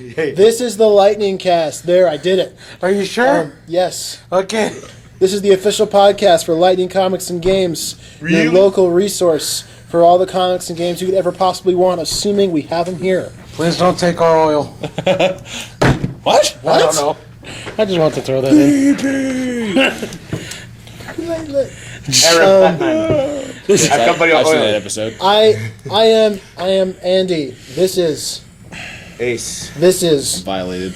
This is the Lightning Cast. There, I did it. Are you sure? Yes. Okay. This is the official podcast for Lightning Comics and Games, your local resource for all the comics and games you could ever possibly want, assuming we have them here. Please don't take our oil. What? I don't know. I just want to throw that in. I've seen that episode. I am Andy. This is Ace. This is Violated.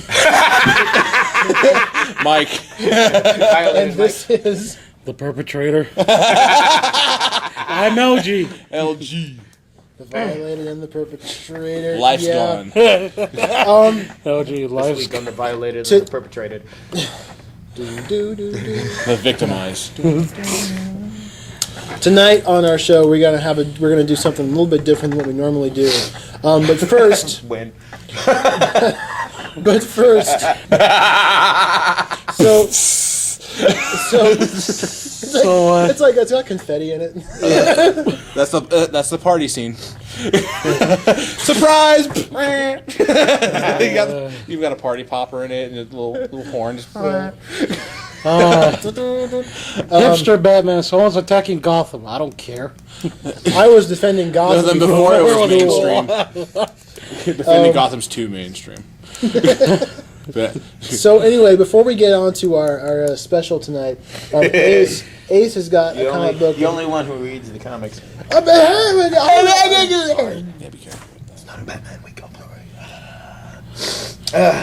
Mike. And this is The perpetrator. I'm LG. LG. the violated and the perpetrator. Life's gone. LG, life's This week on the violated To- and the perpetrated. The victimized. Tonight on our show, we're gonna do something a little bit different than what we normally do. But first, Win. it's got confetti in it. That's the party scene. Surprise! You've got a party popper in it and a little horn. hipster Batman. Someone's attacking Gotham. I don't care. I was defending Gotham Then before it was mainstream. Defending Gotham's too mainstream. So anyway, before we get on to our special tonight, Ace has got a comic book. The only one who reads the comics. Yeah, be careful. That's not a Batman wake-up story.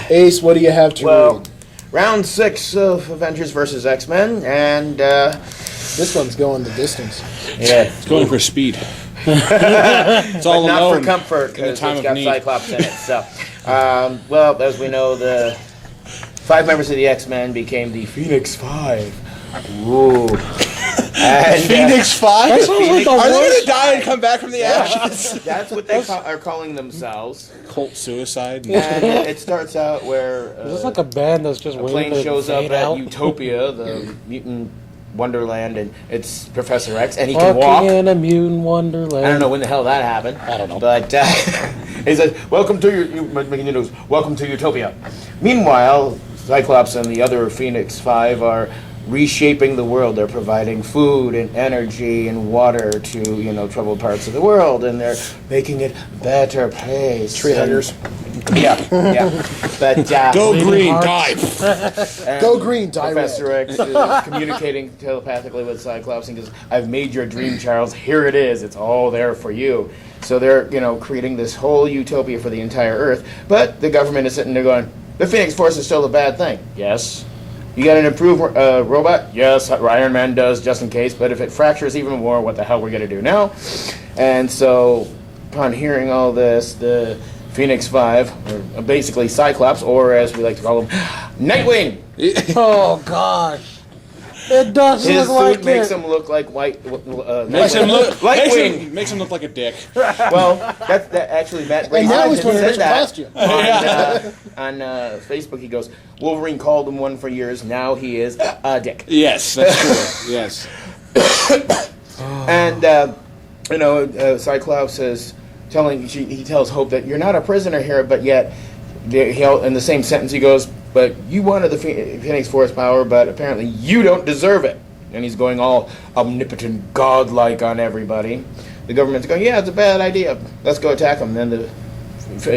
Ace, what do you have to read? Round 6 of Avengers vs. X-Men, and This one's going the distance. yeah, It's going for speed. It's all not alone for comfort in the because time it's of got need. Cyclops in it. So, well, as we know, the 5 members of the X-Men became the Phoenix 5. Ooh. And, Phoenix 5? That sounds like the Are they worst. going to die and come back from the ashes? that's what they are calling themselves. Cult suicide. And it starts out where Is this like a band that's just a waiting plane to shows up fade at out? Utopia, the mutant wonderland, and it's Professor X, and he can walk. Walking in a mutant wonderland. I don't know when the hell that happened. I don't know. But he says, "Welcome to making the news. Welcome to Utopia." Meanwhile, Cyclops and the other Phoenix 5 are reshaping the world. They're providing food and energy and water to troubled parts of the world, and they're making it a better place. Tree huggers. Yeah. But Go green, hearts. die. Go green, die Professor red. X is communicating telepathically with Cyclops and goes, "I've made your dream, Charles. Here it is. It's all there for you." So they're, creating this whole utopia for the entire Earth. But the government is sitting there going, "The Phoenix Force is still a bad thing." Yes. You got an improved robot? Yes, Iron Man does, just in case. But if it fractures even more, what the hell are we going to do now? And so, upon hearing all this, the Phoenix 5, or basically Cyclops, or as we like to call him, Nightwing. Oh gosh. It does His look like suit makes it. him look like white. Makes him look Lightwing. makes him look like a dick. Well, that actually Matt Brady And now he's said wearing a that costume. on Facebook. He goes, Wolverine called him one for years. Now he is a dick. Yes, that's true. Yes. And Cyclops is he tells Hope that you're not a prisoner here, but yet in the same sentence he goes, "But you wanted the Phoenix Force power, but apparently you don't deserve it." And he's going all omnipotent, godlike on everybody. The government's going, "Yeah, it's a bad idea. Let's go attack them." Then the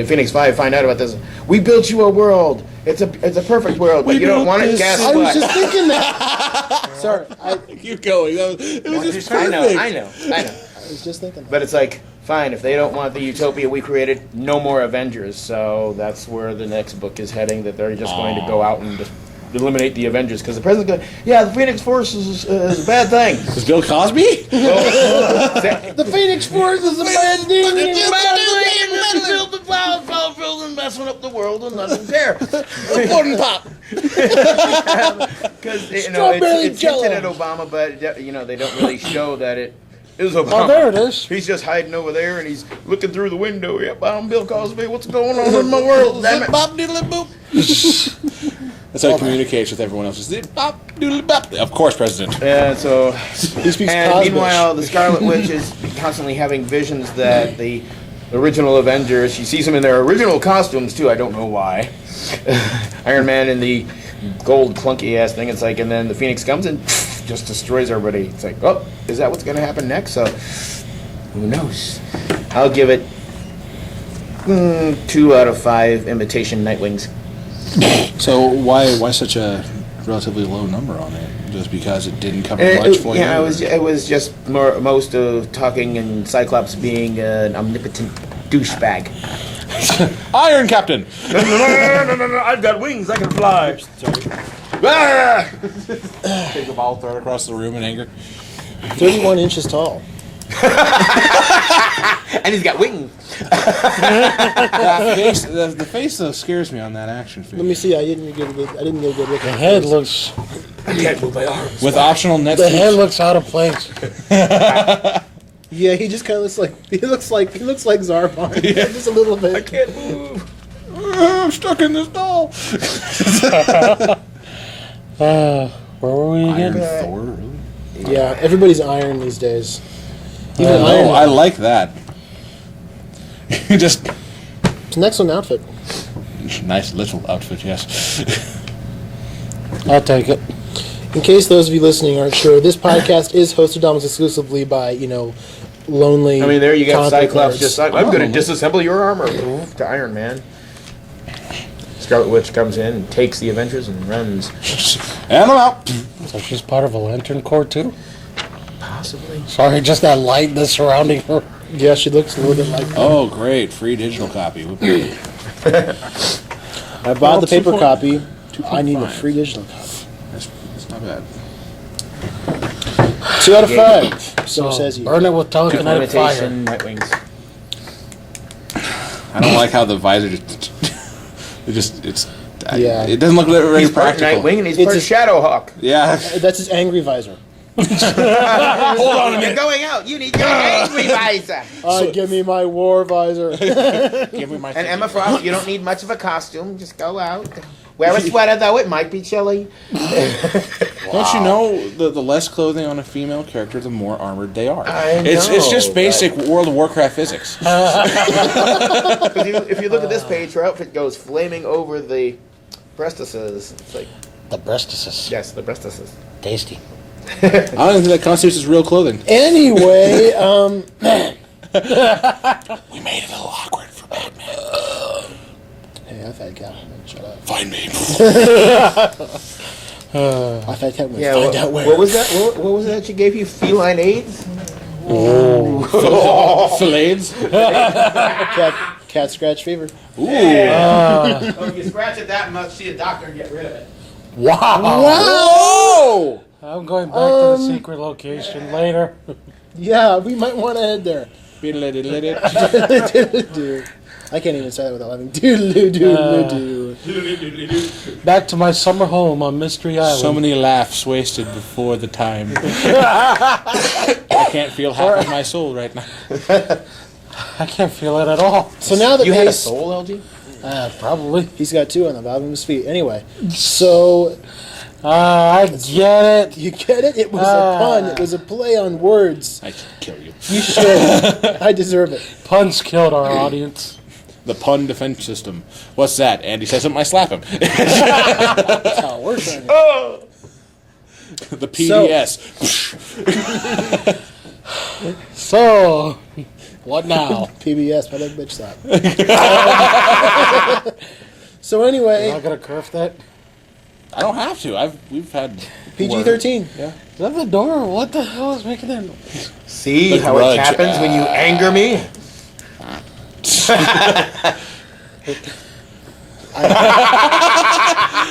Phoenix 5 find out about this. "We built you a world. It's a perfect world, but you don't want it. Guess I what?" was just thinking that. Sorry, I Keep going. It was just I perfect. know. was just thinking that. But it's like, fine, if they don't want the utopia we created, no more Avengers. So that's where the next book is heading, that they're just going to go out and just eliminate the Avengers. Because the president's going, "Yeah, the Phoenix Force is a bad thing." Is Bill Cosby? The Phoenix Force is a bad thing. Build the power building, messing up the world, and nothing care. Wooden pop. Because Strawberry it's Jell-O. hinted at Obama, but they don't really show that it is Obama. Oh, there it is. He's just hiding over there, and he's looking through the window. Yep, I'm Bill Cosby. What's going on in my world? Damn it. Bop diddly boop. That's how he communicates with everyone else. Is bop doodly bop. Of course, President. Yeah, so He speaks and Cosmish. meanwhile, the Scarlet Witch is constantly having visions that the original Avengers. She sees them in their original costumes too. I don't know why. Iron Man in the gold clunky ass thing. It's like, and then the Phoenix comes and just destroys everybody. It's like, oh, is that what's gonna happen next? So who knows? I'll give it 2 out of 5 imitation Nightwings. So why such a relatively low number on it? Just because it didn't cover much for you? Yeah, it was just most of talking and Cyclops being an omnipotent douchebag. Iron Captain! No, I've got wings, I can fly. Ah! Take a ball, throw it across the room in anger. 31 inches tall. And he's got wings. The face though scares me on that action figure. Let me see. I didn't get a good look. The head looks. I can't move my arms. With optional net. The head looks out of place. Yeah, he just kind of looks like Zarbon. Yeah. Just a little bit. I can't move. I'm stuck in this doll. Where were we again? Iron Thor. Really? Yeah, everybody's iron these days. Even No, Iron Man. I like that. Just It's an excellent outfit. nice little outfit, yes. I'll take it. In case those of you listening aren't sure, this podcast is hosted almost exclusively by, lonely. I mean, there you got comic Cyclops nerds. just like, I'm going to disassemble your armor to Iron Man. Scarlet Witch comes in and takes the Avengers and runs. And I'm out. So she's part of a Lantern Corps too? Possibly. Sorry, just that light that's surrounding her. Yeah, she looks a little bit like. Oh, great. Free digital copy. Whoopee. I bought the paper 2.5. copy. I need a free digital copy. That's not bad. 2 out of 5. So says you. Burn it with telekinetic fire. Imitation Nightwings. I don't like how the visor Yeah. It doesn't look very He's part practical. Nightwing and he's It's part a- Shadowhawk. Yeah. That's his angry visor. Hold on a You're minute. going out. You need your angry visor. Give me my war visor. Give me my And Emma Frost, you don't need much of a costume. Just go out. Wear a sweater, though. It might be chilly. Don't you know the less clothing on a female character, the more armored they are? I It's know, just basic World of Warcraft physics. If you look at this page, her outfit goes flaming over the breastises. It's like, The breastises. yes, the breastises. Tasty. I don't think that constitutes as real clothing. Anyway, We made it a little awkward for Batman. hey, I've had Catwoman. Shut up. Find me. I've had Catwoman. Yeah, Find out where. what was that? What was that she gave you? Feline AIDS? Fillades. Cat scratch fever. Ooh. Oh, you scratch it that much, see a doctor and get rid of it. Wow. Whoa! I'm going back to the secret location later. Yeah, we might want to head there. Dude. I can't even say that without laughing. Doodle-doo. Back to my summer home on Mystery Island. So many laughs wasted before the time. I can't feel half of my soul right now. I can't feel it at all. So now that You had a Pace, soul, LG? Probably. he's got 2 on the bottom of his feet. Anyway, so I get it. you get it? It was a pun. It was a play on words. I should kill you. You should. I deserve it. Puns killed our audience. The pun defense system. What's that? Andy says something, I slap him. That's how it works. Right now. The PDS. So, what now? PBS, public bitch slap. So anyway, Am I gonna curve that? I don't have to. We've had PG-13. Yeah. Is that the door? What the hell is making that noise? See The how Grudge. it happens when you anger me?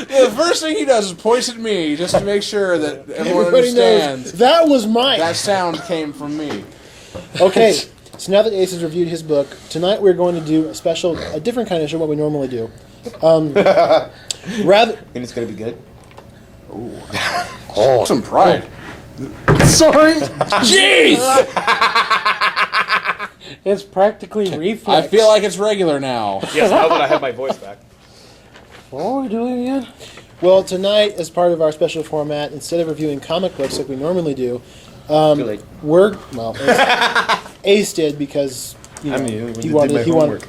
The first thing he does is points at me just to make sure that everyone Everybody understands knows that was mine. that sound came from me. Okay, so now that Ace has reviewed his book, tonight we're going to do a different kind of show, what we normally do. Rather, And it's going to be good? Oh, some pride. Sorry. Jeez! It's practically reflex. I feel like it's regular now. Yes, now that I have my voice back. What are we doing again? well, tonight, as part of our special format, instead of reviewing comic books like we normally do, Too late. Ace did because know, I mean, he did wanted. my He wanted.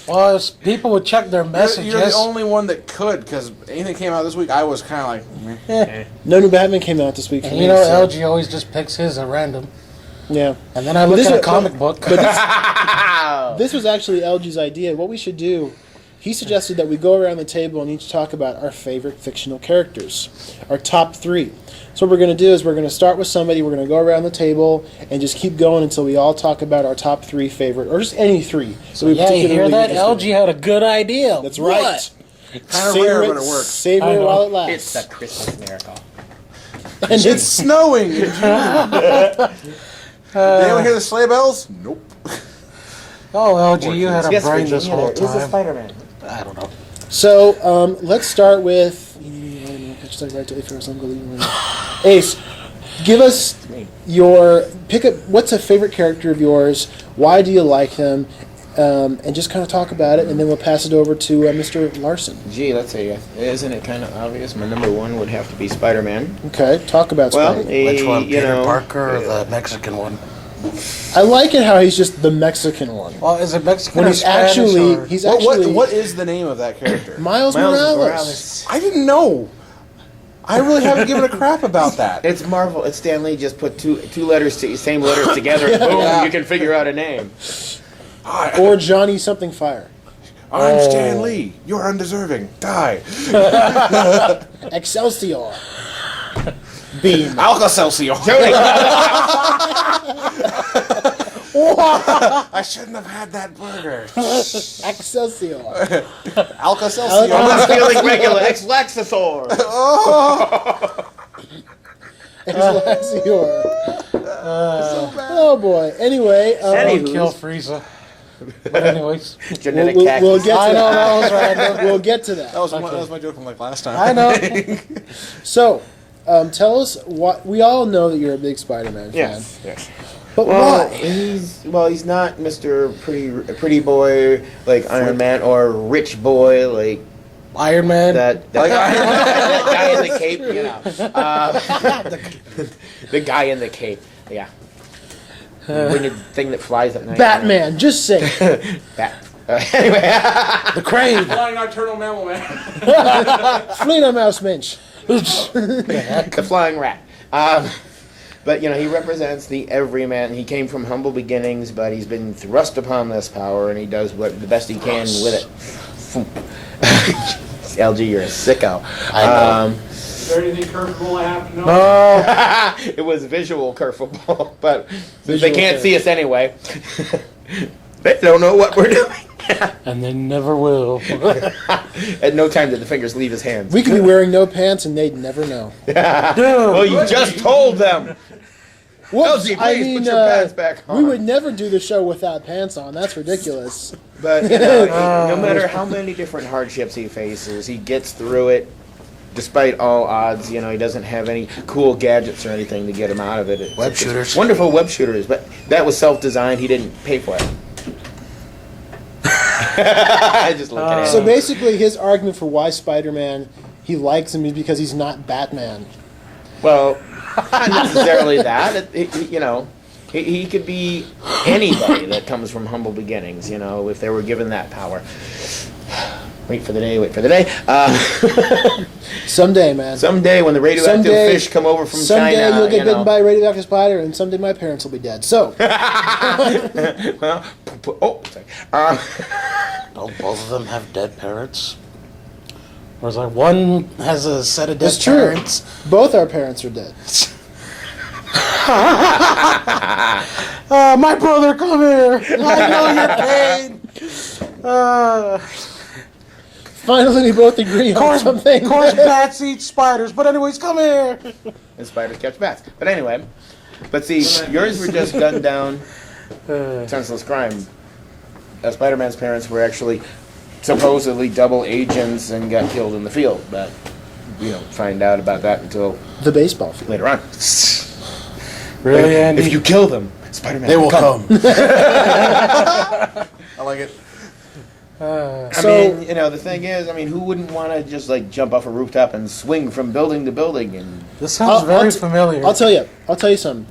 Well, people would check their messages. You're the only one that could, because anything came out this week, I was kind of like, meh. No new Batman came out this week. For And me, you know, so- LG always just picks his at random. Yeah. And then I look this at a was- comic book. This was actually LG's idea. What we should do, he suggested that we go around the table and each talk about our favorite fictional characters, our top 3. So what we're going to do is we're going to start with somebody, we're going to go around the table and just keep going until we all talk about our top 3 favorite, or just any 3. So we Yeah, you hear particularly that? interested LG had a good idea. That's right. What? Kind of rare, but it works. Savor I it know. while it lasts. It's the Christmas miracle. And It's snowing! Did anyone hear the sleigh bells? Nope. Oh, LG, you had a brain this whole Who's the time. Spider-Man? I don't know. So let's start with Ace. Give us what's a favorite character of yours? Why do you like them? And just kind of talk about it, and then we'll pass it over to Mr. Larson. Gee, let's see. Isn't it kind of obvious? My number 1 would have to be Spider-Man. Okay, talk about Well, Spider-Man. Which one, you Peter know, Parker or the Mexican one? I like it how he's just the Mexican one. Well, is it Mexican When or he's Spanish actually or- he's What, actually what is the name of that character? Miles Morales. I didn't know. I really haven't given a crap about that. It's Marvel. It's Stan Lee. Just put two letters, same letters together, and boom, Yeah. you can figure out a name. Or Johnny something fire. I'm Stan Lee. You're undeserving. Die. Excelsior. Beam. Alka-Seltzer. I shouldn't have had that burger. Excelsior. Alka-Seltzer. I'm feeling regular. Ex-Laxasaur. Excelsior. Oh boy. Anyway. Anywho. Kill Frieza. But anyways, Genetic we'll cactus. get to I know that. that was random. We'll get to that. That was my joke from like last time. I know. So, tell us what we all know that you're a big Spider-Man fan. Yes. But Well, why? he's not Mr. Pretty Boy like Iron Man or Rich Boy like Iron Man. that that guy in the cape. You know, the guy in the cape. Yeah. Winged thing that flies at night. Batman. Just say it. Anyway, The Crane. Flying nocturnal mammal man. Fledermaus Mensch. the flying rat. But, you know, he represents the everyman. He came from humble beginnings, but he's been thrust upon this power, and he does the best he can with it. LG, you're a sicko. I know. Is there anything curveball I have to know? Oh, It was visual curveball, but since they Visual can't curve. see us anyway, they don't know what we're doing. and they never will. At no time did the fingers leave his hands. We could be wearing no pants and they'd never know. Well, you just told them. Whoops, LG, please put your pants back on. We would never do the show without pants on. That's ridiculous. But you know, no matter how many different hardships he faces, he gets through it. Despite all odds, you know, he doesn't have any cool gadgets or anything to get him out of it. Web It's shooters. Wonderful web shooters, but that was self-designed. He didn't pay for it. I just look at it. So basically, his argument for why Spider-Man, he likes him is because he's not Batman. Well, not necessarily that. You know, he could be anybody that comes from humble beginnings, you know, if they were given that power. Wait for the day. Someday, man. Someday when the radioactive Someday- fish come over from Someday China, you'll get you know. bitten by a radioactive spider, and someday my parents will be dead. So, Well, sorry. Don't both of them have dead parents? Or is like one has a set of dead that's true. parents? Both our parents are dead. My brother, come here. I know your pain. Finally, we both agree on something. Of course, bats eat spiders. But anyways, come here. And spiders catch bats. But anyway, see, yours were just gunned down, senseless crime. Spider-Man's parents were actually supposedly double agents and got killed in the field, but you don't find out about that until The baseball field. later on. Really, Andy? If you kill them, Spider-Man They will come. I like it. I mean, the thing is, who wouldn't want to just like jump off a rooftop and swing from building to building? And this sounds very familiar. I'll tell you something.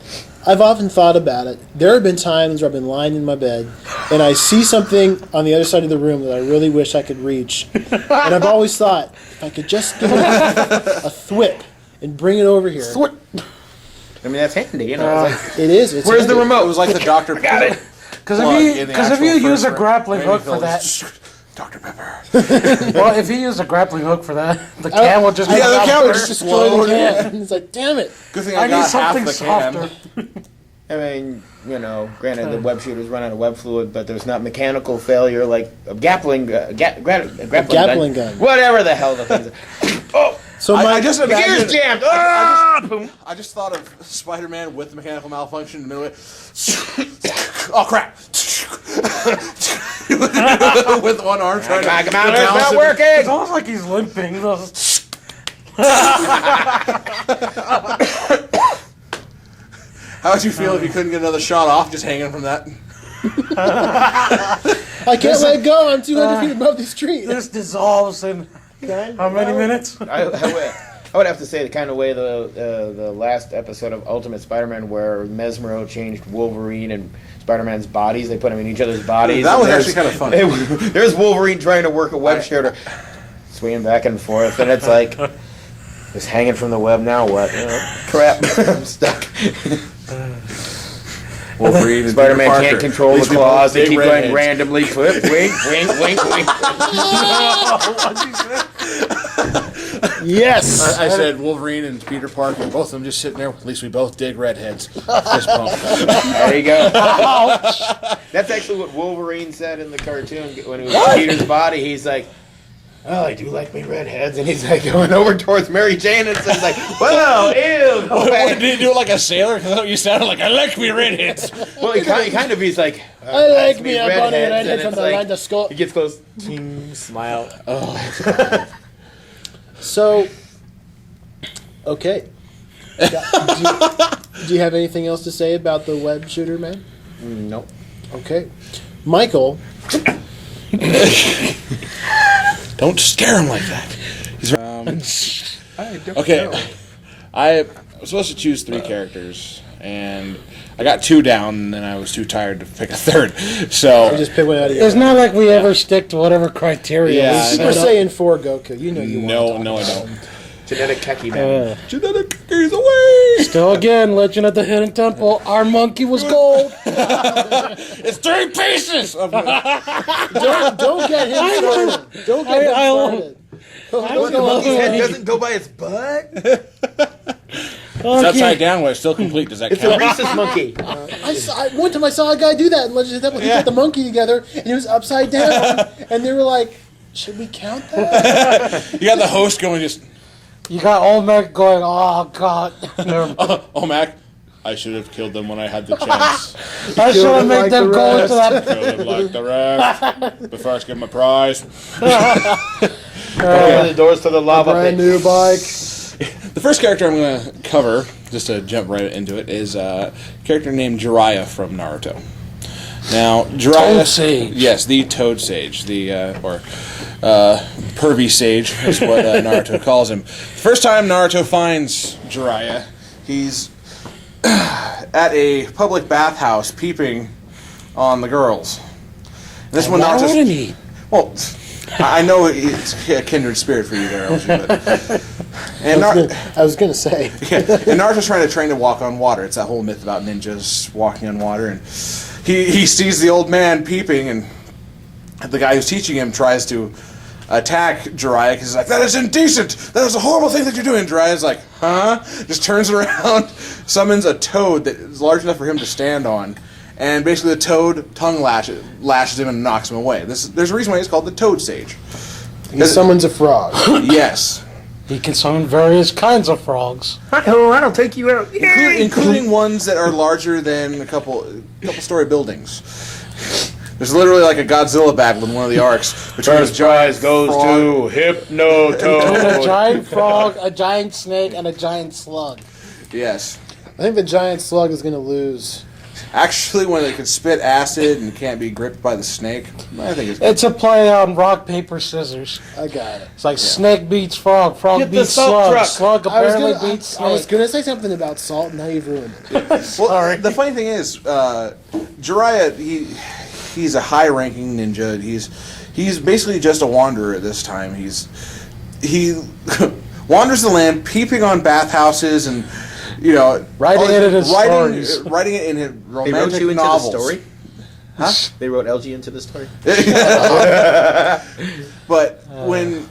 I've often thought about it. There have been times where I've been lying in my bed and I see something on the other side of the room that I really wish I could reach. And I've always thought, if I could just give it a thwip and bring it over here. Thwip. That's handy, It's like, it is. It's where's handy. the remote? It was like the Dr. Got it. Because if you use a grappling hook for that, Dr. Pepper. well, if you use a grappling hook for that, the can will just the can will just destroy the can. It's like, damn it. Good thing I I need got half something the softer. can. Granted, the web shooters run out of web fluid, but there's not mechanical failure like a grappling Grappling gun. Whatever the hell the thing is. Oh! So I just The imagine. gear's jammed! I just thought of Spider-Man with the mechanical malfunction in the middle of it. Oh crap! With one arm trying to It's balance not it. working! It's almost like he's limping. How would you feel if you couldn't get another shot off just hanging from that? I can't let go. I'm 200 feet above the street. This dissolves in how many minutes? I would have to say the kind of way the last episode of Ultimate Spider-Man where Mesmero changed Wolverine and Spider-Man's bodies. They put them in each other's bodies. That was and actually kind of funny. There's Wolverine trying to work a web shooter, swinging back and forth, and it's like, just hanging from the web. Now what? Crap, I'm stuck. Wolverine and Spider-Man Peter Parker. can't control At the least we claws. both They big keep going redheads. randomly. Flip, wink, wink, wink, wink. Yes. I said Wolverine and Peter Parker, both of them just sitting there. At least we both dig redheads. Fist bump. There you go. That's actually what Wolverine said in the cartoon when it was Peter's body. He's like, "Oh, I do like me redheads," and he's like going over towards Mary Jane, and so he's like, "Well, ew." Go away." Did he do it like a sailor? Because you sounded like I like me redheads. Well, he kind of he's like, I like "That's me a bunny and redhead from it's the like- land of Scott. He gets close, smile. So, okay. Do you have anything else to say about the web shooter, man? Nope. Okay. Michael, Don't scare him like that. Okay. I was supposed to choose 3 characters, and I got 2 down, and then I was too tired to pick a third. So I just pick one out of your It's not like we ever stick to whatever criteria. Yeah, we I Super set up. Saiyan 4 Goku. You know you no, want to no, I talk don't. Genetic Keki man. Genetic is away. Still again, Legend of the Hidden Temple. Our monkey was gold. It's 3 pieces. Don't get him started. Don't get him started. What, the monkey's head doesn't go by its butt? It's upside down, but it's still complete. Does that It's a count? rhesus monkey. One time I saw a guy do that in Legend of the Temple. He put the monkey together, and it was upside down. And they were like, should we count that? You got the host going just, You got Olmec going, oh, God. oh, Mac, I should have killed them when I had the chance. I should have him made like them the go rest. into that. Killed them like the rest. Before I give them a prize. Open the doors to the lava Brand pit. new bike. The first character I'm going to cover, just to jump right into it, is a character named Jiraiya from Naruto. Now, Jiraiya... Toad Sage. Yes, the Toad Sage, pervy sage is what Naruto calls him. First time Naruto finds Jiraiya, he's at a public bathhouse peeping on the girls. This one, Why Naruto's... wouldn't he? Well, I know it's a kindred spirit for you there, LG, but... And I was gonna say. yeah, and Naruto's trying to train to walk on water. It's that whole myth about ninjas walking on water. And he sees the old man peeping, and the guy who's teaching him tries to attack Jiraiya because he's like, "That is indecent! That is a horrible thing that you're doing!" Jiraiya's like, "Huh?" Just turns around, summons a toad that is large enough for him to stand on, and basically the toad tongue lashes him and knocks him away. There's a reason why he's called the Toad Sage. He summons a frog. Yes. He can summon various kinds of frogs. I'll take you out. Including ones that are larger than a couple story buildings. There's literally like a Godzilla battle in one of the arcs between First prize goes to Hypno A Toad. giant frog, a giant snake, and a giant slug. Yes. I think the giant slug is gonna lose. Actually, when it can spit acid and can't be gripped by the snake, I think it's good. It's a play on rock, paper, scissors. I got it. It's like snake beats frog, frog Get the beats salt slug, truck. slug apparently beats I was snake. gonna say something about salt, and now you've ruined it. Well, Sorry. the funny thing is, Jiraiya, he's a high-ranking ninja. He's basically just a wanderer at this time. He wanders the land, peeping on bathhouses and Writing it in his stories. writing it in his They romantic wrote you into novels. the story? Huh? They wrote LG into the story? But when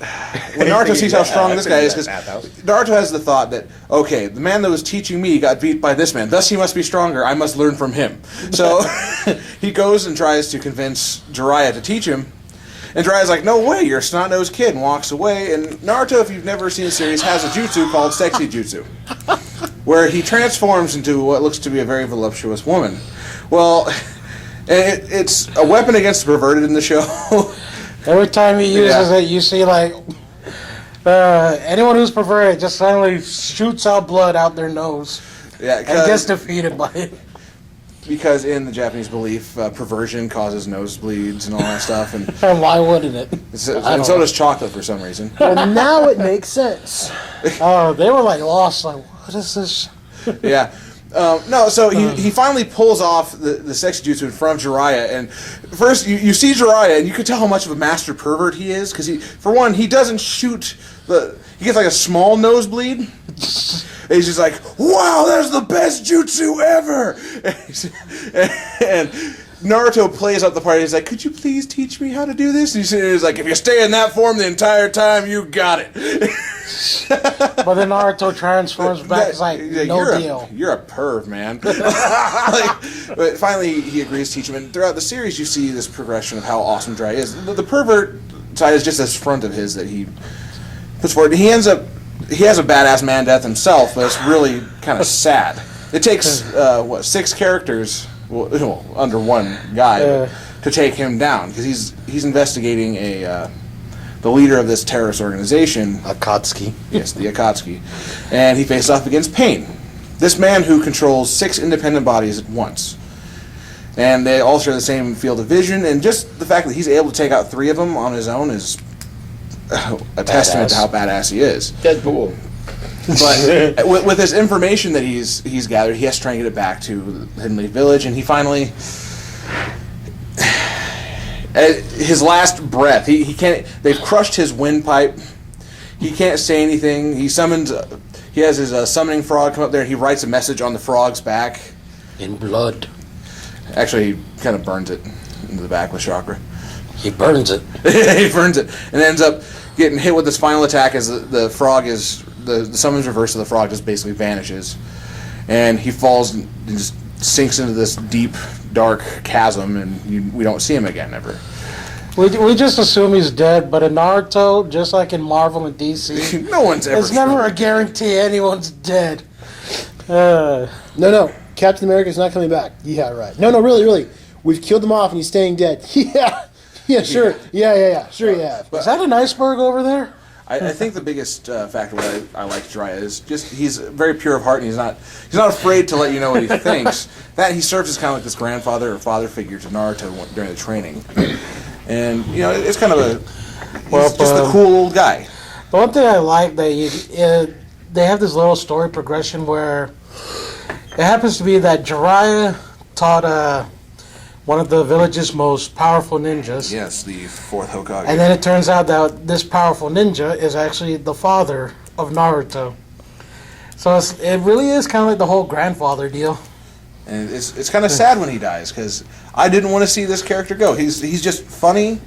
Naruto sees how strong this guy is, because Naruto has the thought that, okay, the man that was teaching me got beat by this man, thus he must be stronger, I must learn from him. So he goes and tries to convince Jiraiya to teach him, and Jiraiya's like, no way, you're a snot-nosed kid, and walks away. And Naruto, if you've never seen the series, has a jutsu called Sexy Jutsu, where he transforms into what looks to be a very voluptuous woman. Well, it's a weapon against the perverted in the show. Every time he uses it, you see like anyone who's perverted just suddenly shoots out blood out their nose Yeah, and gets defeated by it. because in the Japanese belief, perversion causes nosebleeds and all that stuff, and And why wouldn't it? so does chocolate for some reason. Well, now it makes sense. Oh, they were like lost. Like, what is this? Yeah. No, so he finally pulls off the sex jutsu in front of Jiraiya, and first you see Jiraiya, and you can tell how much of a master pervert he is, because for one, he doesn't shoot he gets like a small nosebleed, and he's just like, wow, that's the best jutsu ever! And Naruto plays out the part, he's like, could you please teach me how to do this? And he's like, if you stay in that form the entire time, you got it. But then Naruto transforms back. It's like, no deal. You're a perv, man. But finally, he agrees to teach him. And throughout the series, you see this progression of how awesome Jiraiya is. The pervert side is just this front of his that he puts forward. He has a badass man death himself, but it's really kind of sad. It takes 6 characters, under one guy, to take him down, because he's investigating the leader of this terrorist organization, Akatsuki. Yes, the Akatsuki. And he faced off against Pain, this man who controls 6 independent bodies at once. And they all share the same field of vision, and just the fact that he's able to take out 3 of them on his own is a testament to how badass he is. Deadpool. But with this information that he's gathered, he has to try and get it back to the Hidden Leaf Village, and he finally... At his last breath, he can't. They've crushed his windpipe. He can't say anything. He summons. He has his summoning frog come up there, and he writes a message on the frog's back. In blood. Actually, he kind of burns it into the back with chakra. He burns it. He burns it, and ends up getting hit with this final attack as the frog is the summon's reverse of the frog just basically vanishes, and he falls and just sinks into this deep, dark chasm, and we don't see him again ever. We just assume he's dead, but in Naruto, just like in Marvel and DC, No one's ever. it's never a guarantee anyone's dead. No, Captain America's not coming back. Yeah, right. No, really. We've killed him off, and he's staying dead. Yeah, sure. Yeah, sure you have. Is that an iceberg over there? I think the biggest factor why I like Jiraiya is just he's very pure of heart, and he's not afraid to let you know what he thinks. That he serves as kind of like this grandfather or father figure to Naruto during the training, and it's kind of he's just a cool old guy. The one thing I like that they have this little story progression where it happens to be that Jiraiya taught one of the village's most powerful ninjas. Yes, the 4th Hokage. And then it turns out that this powerful ninja is actually the father of Naruto. So it really is kind of like the whole grandfather deal. And it's kind of sad when he dies, because I didn't want to see this character go. He's just funny,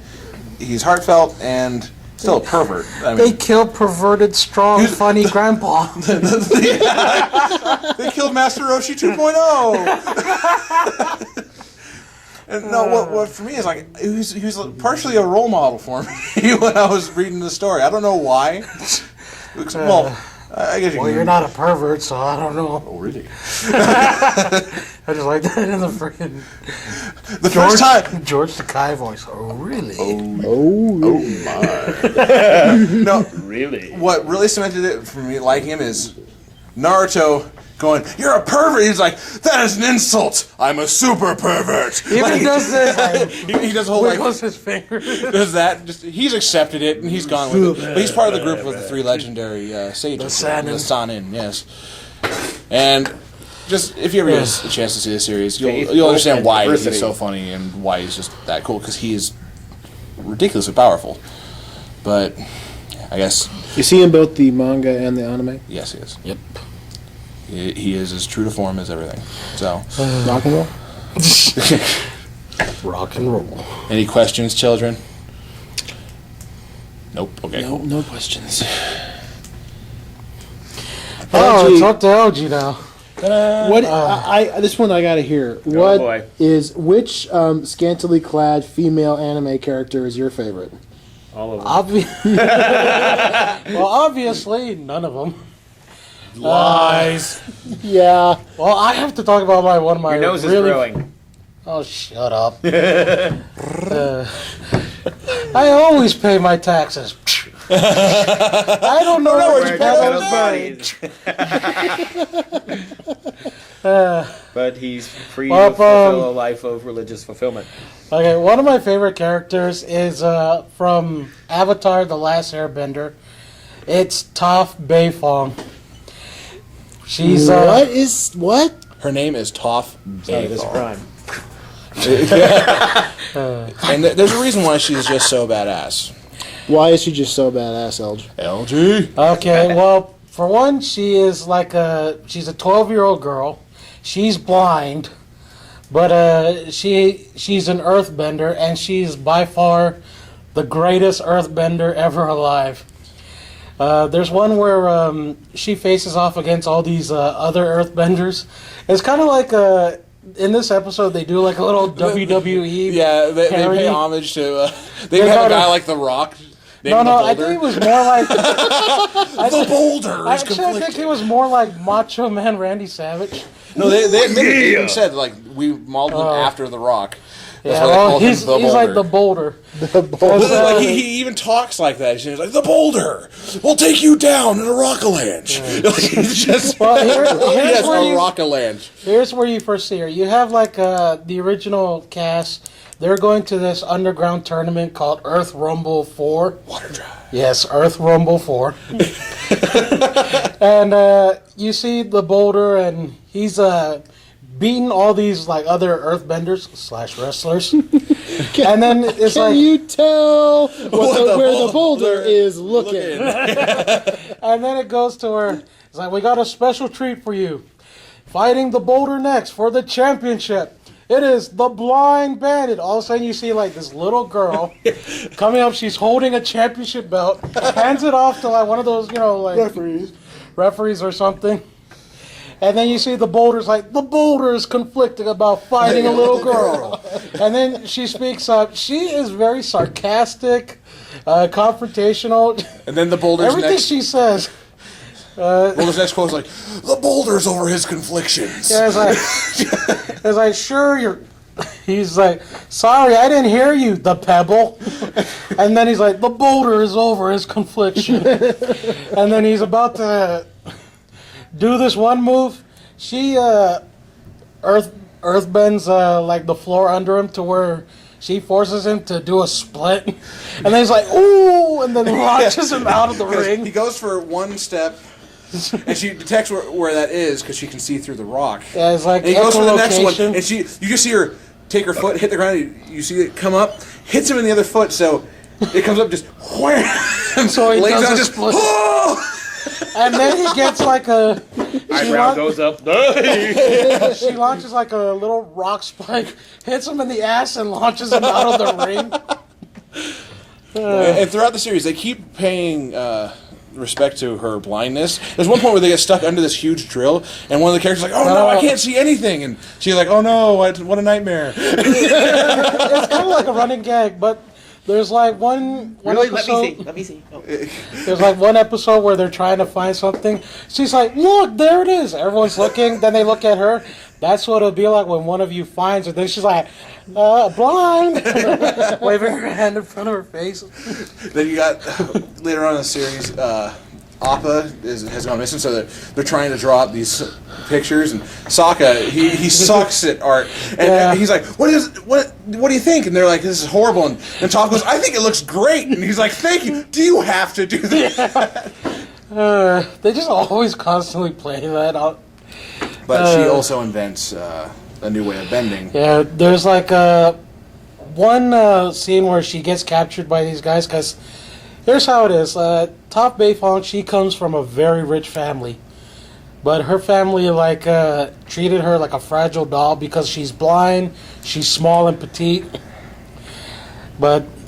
he's heartfelt, and still a pervert. I They mean, killed perverted, strong, funny grandpa. they killed Master Roshi 2.0. And no, what for me is like he was partially a role model for me when I was reading the story. I don't know why. Well, I guess You're not a pervert, so I don't know. Oh, really? I just like that in the freaking First time. George Takei voice. Oh, really? No, Really? what really cemented it for me liking him is Naruto going, "You're a pervert." He's like, "That is an insult. I'm a super pervert." Even does this. Like, he does the whole wiggles his finger. does that. Just he's accepted it and he's gone with it. But he's part of the group with the 3 legendary sages. The Sanin. The Sanin, yes. And just if you ever get a chance to see the series, you'll understand why he's so funny and why he's just that cool, because he is ridiculously powerful. But I guess You see in both the manga and the anime? yes, he is. Yep. He is as true to form as everything. So, Rock and roll? Rock and roll. any questions, children? Nope. Okay. No, Cool. no questions. Oh, LG. it's up to LG now. What I this one I gotta hear. What boy. is which scantily clad female anime character is your favorite? All of them. Well, obviously, none of them. Lies. Yeah. Well, I have to talk about one of my Your nose really. is growing. Oh, shut up. I always pay my taxes. I don't know what you But he's free Well, to fulfill a life of religious fulfillment. Okay, one of my favorite characters is from Avatar: The Last Airbender. It's Toph Beifong. She's what? Her name is Toph It is a Beifong. crime. And there's a reason why she's just so badass. Why is she just so badass, LG? LG. Okay, well, for one, she's a 12-year-old girl. She's blind, but she's an earthbender, and she's by far the greatest earthbender ever alive. There's one where she faces off against all these other earthbenders. It's kind of like in this episode they do like a little WWE. Yeah, they parody. pay homage to. They They have go a guy to- like The Rock. No, I think it was more like The Boulder is actually I think it was more like Macho Man Randy Savage. No, they admitted, they even said, like, we modeled him after The Rock. That's Yeah, why they well, called him he's The like the Boulder. boulder. Like, he even talks like that. He's like, "The Boulder will take you down in a rock-a-lanche." He's just, Well, here's yes, where a you- rock-a-lanche. Here's where you first see her. You have like the original cast. They're going to this underground tournament called Earth Rumble 4. Water drive. Yes, Earth Rumble 4. And you see the boulder, and he's beating all these like other earthbenders / wrestlers. And then it's Can like, you tell where the boulder boulder is looking? and then it goes to where it's like, we got a special treat for you. Fighting the boulder next for the championship. It is the Blind Bandit. All of a sudden, you see like this little girl coming up. She's holding a championship belt, hands it off to like one of those, like referees or something. And then you see the boulder's like, the boulder is conflicting about fighting a little girl. And then she speaks up. She is very sarcastic, confrontational. And then the Boulder's Everything next. she says. Boulder's next quote is like, "The Boulder's over his conflictions." Yeah, it's like, sure, he's like, sorry, I didn't hear you, the pebble. And then he's like, the boulder is over his confliction. And then he's about to do this one move. She earthbends like the floor under him to where she forces him to do a split. And then he's like, ooh, and then launches him out of the He ring. goes for one step, and she detects where that is because she can see through the rock. Yeah, it's like And he goes for the next one, echolocation. and you just see her take her foot, hit the ground. You see it come up, hits him in the other foot, so it comes up just wham. So he Lays does out a just split. oh! And then he gets like a... Eyebrow goes up. She launches like a little rock spike, hits him in the ass, and launches him out of the ring. And throughout the series, they keep paying respect to her blindness. There's one point where they get stuck under this huge drill, and one of the characters is like, "Oh no, I can't see anything," and she's like, "Oh no, what a nightmare." It's kind of like a running gag, but there's like one episode. Let me see. Oh. There's like one episode where they're trying to find something. She's like, "Look, there it is." Everyone's looking. Then they look at her. That's what it'll be like when one of you finds her. Then she's like, blind, waving her hand in front of her face. Then you got later on in the series, Appa has gone missing, so they're trying to draw up these pictures, and Sokka, he sucks at art, and he's like, what do you think? And they're like, this is horrible, and Toph goes, I think it looks great, and he's like, thank you, do you have to do that? They just always constantly play that out. But she also invents a new way of bending. Yeah, there's like one scene where she gets captured by these guys, because here's how it is. Toph Beifong, she comes from a very rich family. But her family treated her like a fragile doll because she's blind, she's small and petite.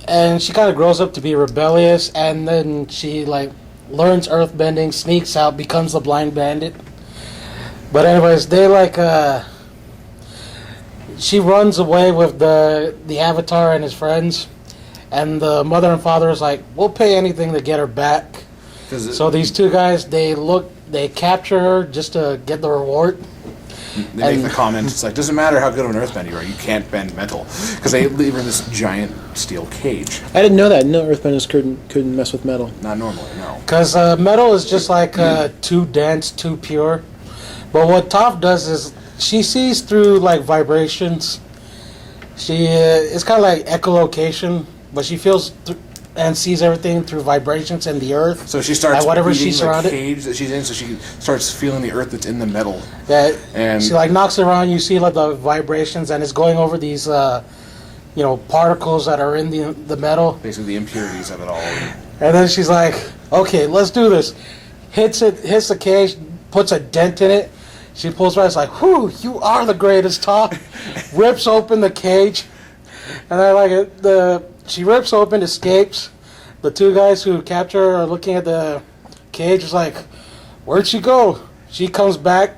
And she kind of grows up to be rebellious, and then she learns earthbending, sneaks out, becomes the blind bandit. But anyways, she runs away with the Avatar and his friends, and the mother and father is like, we'll pay anything to get her back. So these two guys, they capture her just to get the reward. They make the comment, it's like, doesn't matter how good of an earthbender you are, you can't bend metal. Because they leave her in this giant steel cage. I didn't know that. No earthbenders couldn't mess with metal. Not normally, no. Because metal is just too dense, too pure. But what Toph does is she sees through vibrations. It's kind of like echolocation, but she feels and sees everything through vibrations in the earth. So she starts whatever beating she's the surrounded. cage that she's in, so she starts feeling the earth that's in the metal. Yeah, and she knocks it around. You see the vibrations, and it's going over these particles that are in the metal. Basically, the impurities of it all. And then she's like, "Okay, let's do this." Hits the cage, puts a dent in it. She pulls back. It's like, "Whew, you are the greatest, Toph." Rips open the cage, and I like it. She rips open, escapes. The two guys who capture her are looking at the cage. It's like, where'd she go? She comes back,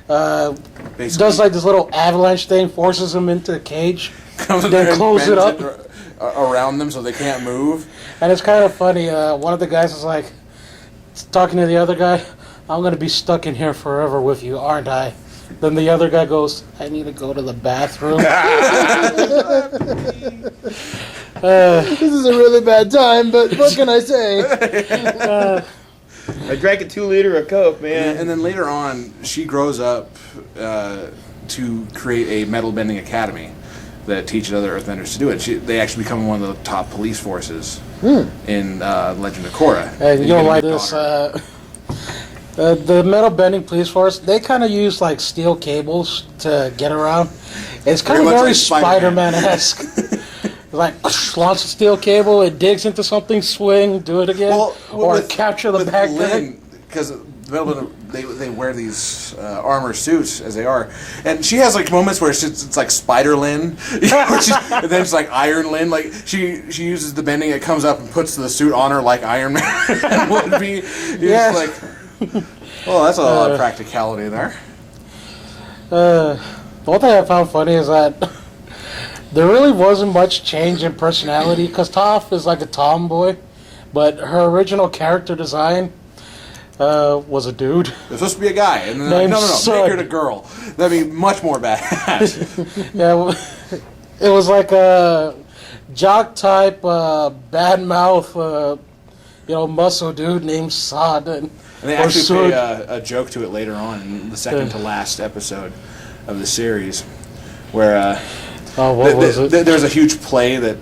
does this little avalanche thing, forces them into the cage, then closes it up around them so they can't move. And it's kind of funny. One of the guys is like talking to the other guy. I'm gonna be stuck in here forever with you, aren't I? Then the other guy goes, I need to go to the bathroom. This is a really bad time, but what can I say? I drank a 2-liter of Coke, man. And then later on, she grows up to create a metal bending academy that teaches other earthbenders to do it. They actually become one of the top police forces in Legend of Korra. And you don't like this. The metal bending police force, they kind of use steel cables to get around. It's kind of very Spider-Man-esque. Launch a steel cable, it digs into something, swing, do it again, or capture the back. Because they wear these armor suits as they are, and she has moments where it's like Spider Lynn, and then it's like Iron Lynn. She uses the bending, it comes up and puts the suit on her like Iron Man would be. Yes. Well, that's a lot of practicality there. One thing I found funny is that there really wasn't much change in personality, because Toph is like a tomboy, but her original character design was a dude. It was supposed to be a guy, and then no, make her a girl. That'd be much more badass. Yeah, it was like a jock type, bad mouth, muscle dude named Sod. And they actually pay a joke to it later on in the second to last episode of the series, where what was it? There's a huge play that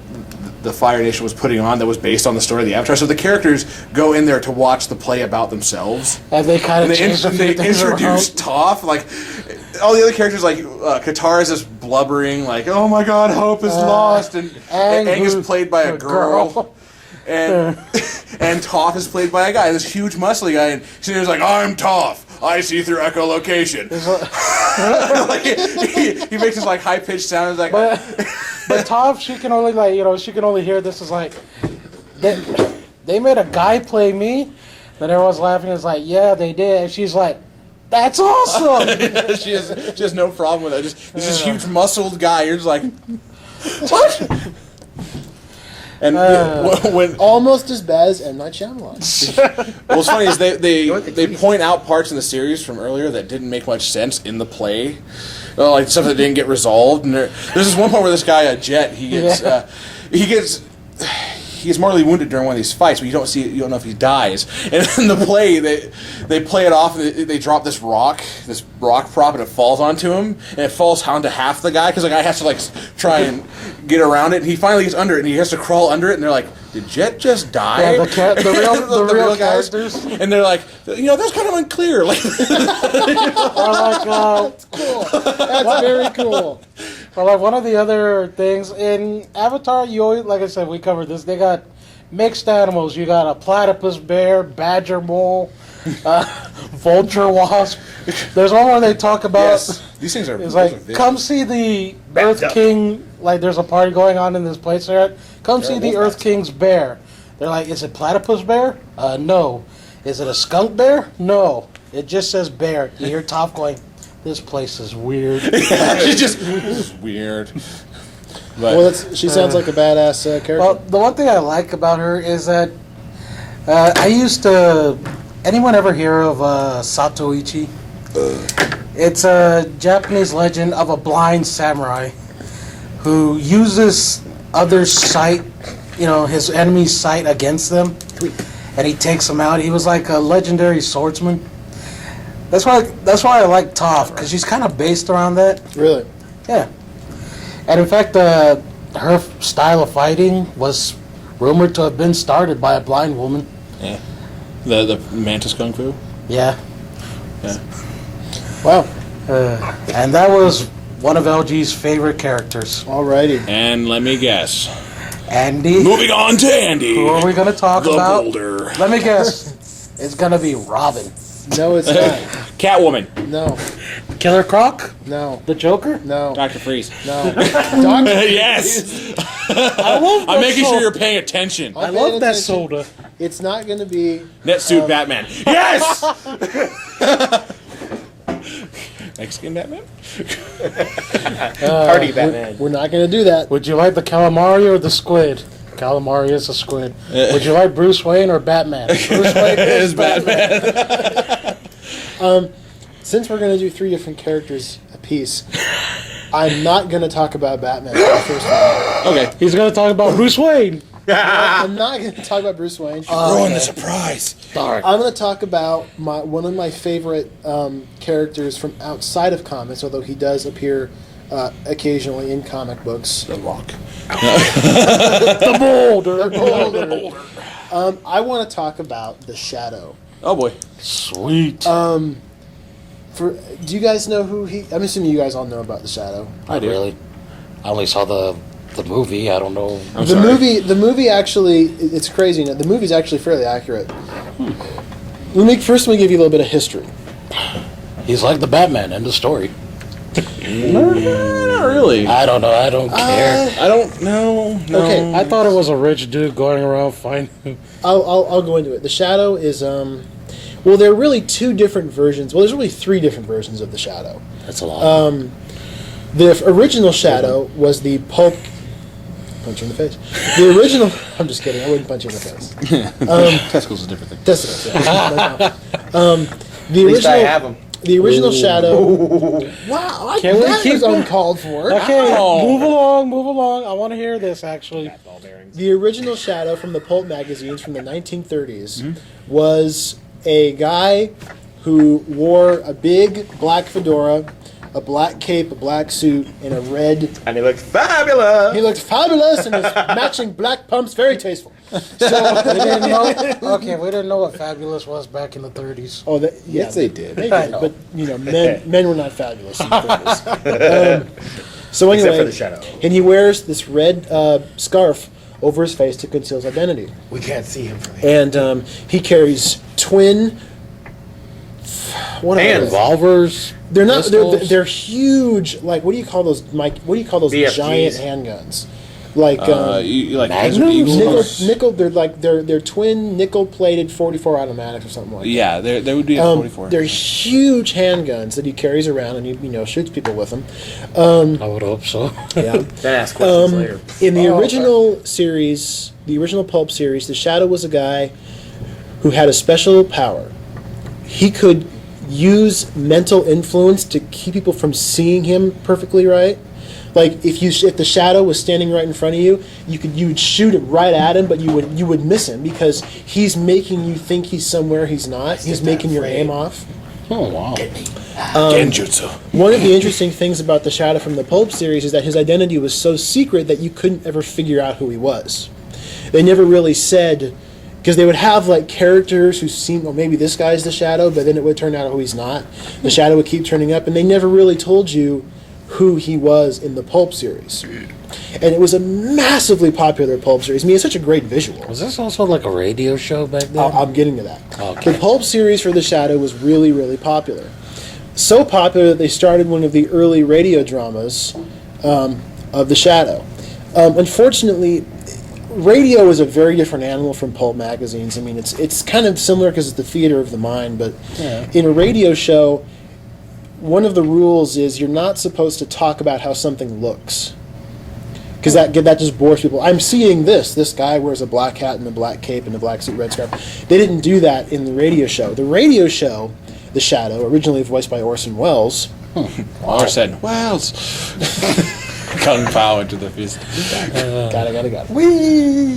the Fire Nation was putting on that was based on the story of the Avatar. So the characters go in there to watch the play about themselves. And they kind of they introduce Toph. All the other characters, Katara is just blubbering, oh my god, hope is lost. And Aang is played by a girl. And Toph is played by a guy, this huge muscly guy. And he's like, I'm Toph. I see through echolocation. He makes this high pitched sound. But Toph, she can only hear this as they made a guy play me. Then everyone's laughing. It's yeah, they did. And she's like, that's awesome. she has no problem with it. Just this huge muscled guy. You're just like, what? And when almost as bad as M. Night Shyamalan. What's funny is they point out parts in the series from earlier that didn't make much sense in the play, stuff that didn't get resolved. And there's this one part where this guy Jet he he's mortally wounded during one of these fights, but you don't know if he dies. And in the play, they play it off. And they drop this rock prop, and it falls onto him, and it falls onto half the guy because the guy has to like try and get around it, and he finally gets under it, and he has to crawl under it, and they're like, "Did Jet just die?" Yeah, the real guys, characters. and they're like, that's kind of unclear. Like, Or like, Cool. That's very cool. or like one of the other things in Avatar, you always, like I said, we covered this. They got mixed animals. You got a platypus bear, badger mole, vulture wasp. There's one where they talk about. yes, these things are. It's like, come see the Earth King. Like, there's a party going on in this place they're at. Come see the Earth King's bear. They're like, is it platypus bear? No. Is it a skunk bear? No. It just says bear. You hear Toph going, this place is weird. Yeah, she just this is weird. But, Well, she sounds like a badass character. Well, the one thing I like about her is that I used to. Anyone ever hear of Satoichi? It's a Japanese legend of a blind samurai who uses others' sight, his enemy's sight against them, and he takes them out. He was like a legendary swordsman. That's why I like Toph, because she's kind of based around that. Really? Yeah. And in fact, her style of fighting was rumored to have been started by a blind woman. yeah, the mantis kung fu. Yeah. Yeah. Wow. And that was one of LG's favorite characters. Alrighty. And let me guess. Andy. Moving on to Andy. Who are we going to talk the about? Boulder. Let me guess. It's going to be Robin. No, it's not. Catwoman. No. Killer Croc? No. The Joker? No. Dr. Freeze. No. Doctor. Yes. I love I'm making sure you're paying attention. I love that soda. It's not going to be. Netsuit Batman. Yes. Mexican Batman. Party Batman. We're not going to do that. Would you like the calamari or the squid? Calamari is a squid. Would you like Bruce Wayne or Batman? Bruce Wayne is Batman. Since we're going to do 3 different characters apiece, I'm not going to talk about Batman for the first time. Okay. He's going to talk about Bruce Wayne. I'm not going to talk about Bruce Wayne. Ruin the surprise. Dark. I'm going to talk about one of my favorite characters from outside of comics, although he does appear occasionally in comic books. The Rock. The Boulder. I want to talk about the Shadow. Oh boy. Sweet. Do you guys know who he? I'm assuming you guys all know about the Shadow. I do. Really? I only saw the movie. I don't know. The movie actually, it's crazy. The movie's actually fairly accurate. Let me give you a little bit of history. He's like the Batman. End of story. Not really. I don't know. I don't care. I don't know. No. Okay, I thought it was a rich dude going around finding. I'll go into it. The Shadow is well, there are really 2 different versions. Well, there's really 3 different versions of the Shadow. That's a lot. The original Shadow was the pulp. Punch you in the face. The original. I'm just kidding. I wouldn't punch you in the face. Testicles is a different thing. Testicles. Yeah. The At least I original. have them. The original Shadow. Wow, Can we that keep was uncalled for. Okay, Ow. move along. I want to hear this, actually. Ball bearings. The original Shadow from the pulp magazines from the 1930s was a guy who wore a big black fedora, a black cape, a black suit, and a red. And he looked fabulous. He looked fabulous, and his matching black pumps very tasteful. So We didn't know. Okay, we didn't know what fabulous was back in the 30s. oh, yeah, Yes, they did. They I did, know. but men were not fabulous in the 30s. So anyway, Except for the Shadow. and he wears this red scarf over his face to conceal his identity. We can't see him from here. And he carries twin. What are Hands. they? Revolvers. They're not. pistols. They're huge. Like, what do you call those, Mike? What do you call those BFGs. giant handguns? Like You like Magnums? Desert Eagles? nickel. They're twin nickel-plated 44 automatics or something like Yeah, there would be a that. 44. They're huge handguns that he carries around and he shoots people with them. I would hope so. Yeah. Then ask questions later. In the Oh, original series, the original pulp series, the Shadow was a guy who had a special power. He could use mental influence to keep people from seeing him perfectly right. Like if the shadow was standing right in front of you, you would shoot it right at him, but you would miss him because he's making you think he's somewhere he's not. He's making your aim off. Oh, wow. Genjutsu. One of the interesting things about the Shadow from the Pulp series is that his identity was so secret that you couldn't ever figure out who he was. They never really said, because they would have like characters who seemed, well, maybe this guy's the Shadow, but then it would turn out who he's not. The Shadow would keep turning up, and they never really told you who he was in the Pulp series. And it was a massively popular Pulp series. I mean, it's such a great visual. Was this also like a radio show back then? I'm getting to that. Okay. The Pulp series for the Shadow was really, really popular. So popular that they started one of the early radio dramas of the Shadow. Unfortunately, radio is a very different animal from pulp magazines. I mean, it's kind of similar because it's the theater of the mind, but in a radio show, one of the rules is you're not supposed to talk about how something looks. Because that just bores people. I'm seeing this. This guy wears a black hat and a black cape and a black suit, red scarf. They didn't do that in the radio show. The radio show, The Shadow, originally voiced by Orson Welles. Orson Welles. Kung Pao into the fist. Got it. Whee!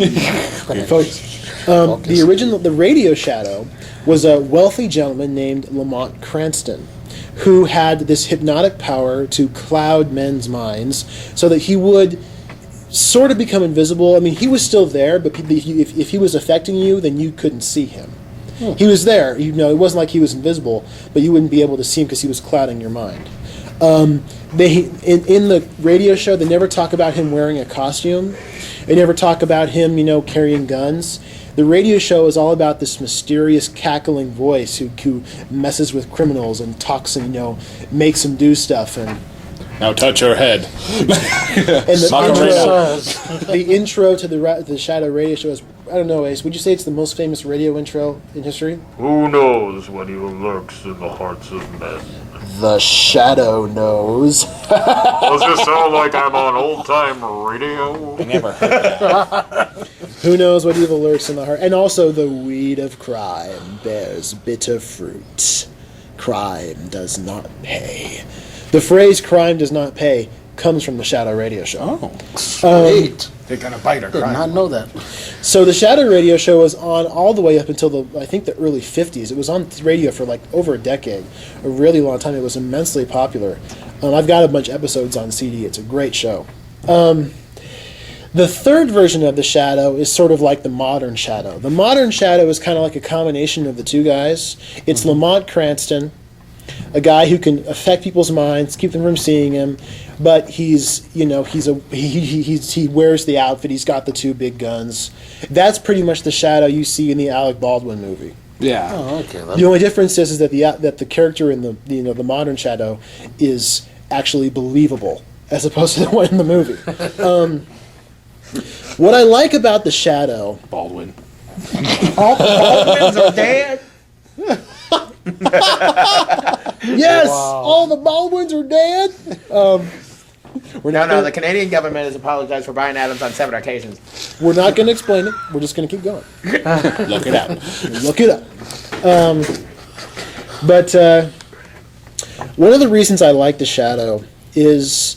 The radio Shadow was a wealthy gentleman named Lamont Cranston, who had this hypnotic power to cloud men's minds so that he would sort of become invisible. I mean, he was still there, but if he was affecting you, then you couldn't see him. He was there. You know, it wasn't like he was invisible, but you wouldn't be able to see him because he was clouding your mind. In the radio show, they never talk about him wearing a costume. They never talk about him, carrying guns. The radio show is all about this mysterious, cackling voice who messes with criminals and talks and makes them do stuff. And Now touch your head. the intro to the Shadow radio show is, I don't know, Ace, would you say it's the most famous radio intro in history? Who knows what evil lurks in the hearts of men? The Shadow knows. Does this sound like I'm on old-time radio? Never. Who knows what evil lurks in the heart? And also, the weed of crime bears bitter fruit. Crime does not pay. The phrase "crime does not pay" comes from the Shadow radio show. Oh, sweet. They're gonna bite her. Did not know that. So the Shadow radio show was on all the way up until the early 50s. It was on radio for like over a decade, a really long time. It was immensely popular. I've got a bunch of episodes on CD. It's a great show. The third version of the Shadow is sort of like the modern Shadow. The modern Shadow is kind of like a combination of the two guys. It's Lamont Cranston, a guy who can affect people's minds, keep them from seeing him, but he wears the outfit. He's got the two big guns. That's pretty much the Shadow you see in the Alec Baldwin movie. Yeah. Oh, okay. The only difference is that the character in the modern Shadow is actually believable as opposed to the one in the movie. What I like about the Shadow, Baldwin. All the Baldwins are dead. yes, all the Baldwins are dead. No, the Canadian government has apologized for Bryan Adams on 7 occasions. We're not going to explain it. We're just going to keep going. Look it up. Look it up. But one of the reasons I like the Shadow is,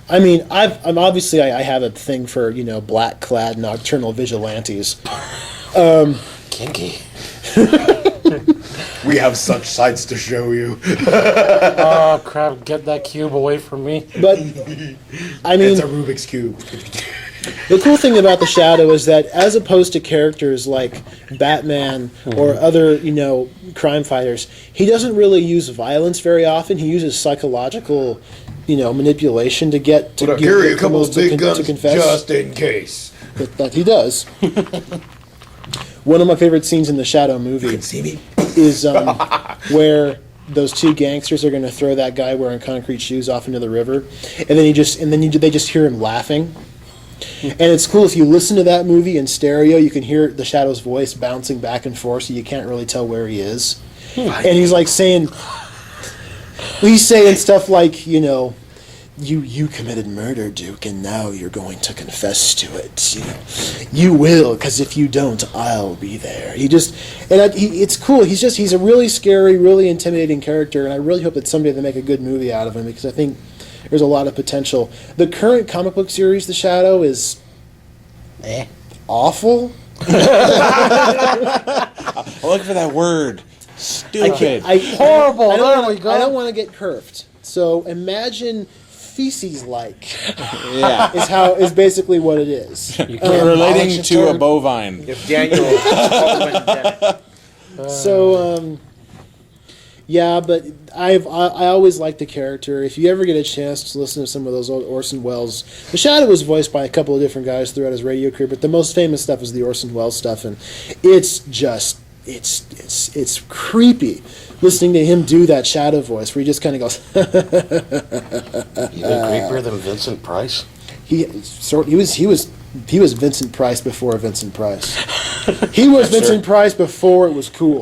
I mean, I have a thing for black-clad nocturnal vigilantes. Kinky. We have such sights to show you. Oh crap! Get that cube away from me. But I mean, It's a Rubik's Cube. the cool thing about the Shadow is that, as opposed to characters like Batman or other, crime fighters, he doesn't really use violence very often. He uses psychological, manipulation to get to Carry a couple of big guns to confess. just in case. That he does. One of my favorite scenes in the Shadow movie See me? is where those two gangsters are going to throw that guy wearing concrete shoes off into the river, and then they just hear him laughing. And it's cool, if you listen to that movie in stereo, you can hear the Shadow's voice bouncing back and forth, so you can't really tell where he is. And he's like saying stuff like, you committed murder, Duke, and now you're going to confess to it. You will, because if you don't, I'll be there. It's cool. He's a really scary, really intimidating character, and I really hope that someday they make a good movie out of him, because I think there's a lot of potential. The current comic book series, The Shadow, is awful. I'm looking for that word. Stupid. Horrible. I There don't, we go. I don't want to get curved. So imagine feces-like Yeah. is basically what it is. Relating to a bovine. If Daniel Baldwin did it. So, yeah, but I always liked the character. If you ever get a chance to listen to some of those old Orson Welles, The Shadow was voiced by a couple of different guys throughout his radio career, but the most famous stuff is the Orson Welles stuff, and it's just it's creepy listening to him do that Shadow voice, where he just kind of goes. Even creepier than Vincent Price. He was Vincent Price before Vincent Price. He was Vincent Price before it was cool.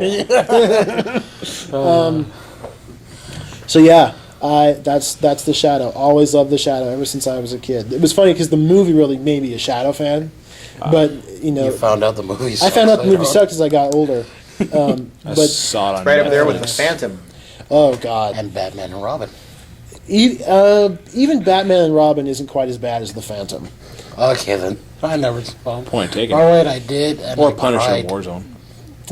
So yeah, that's The Shadow. Always loved The Shadow ever since I was a kid. It was funny because the movie really made me a Shadow fan, but You found out the movie sucks I found out the movie later on. sucked as I got older. But saw it on Right up there with the Netflix. Phantom. oh god, And Batman and Robin. even Batman and Robin isn't quite as bad as the Phantom. Okay, then. I never saw him. Point taken. All right, I did. And Or I Punisher cried. Warzone.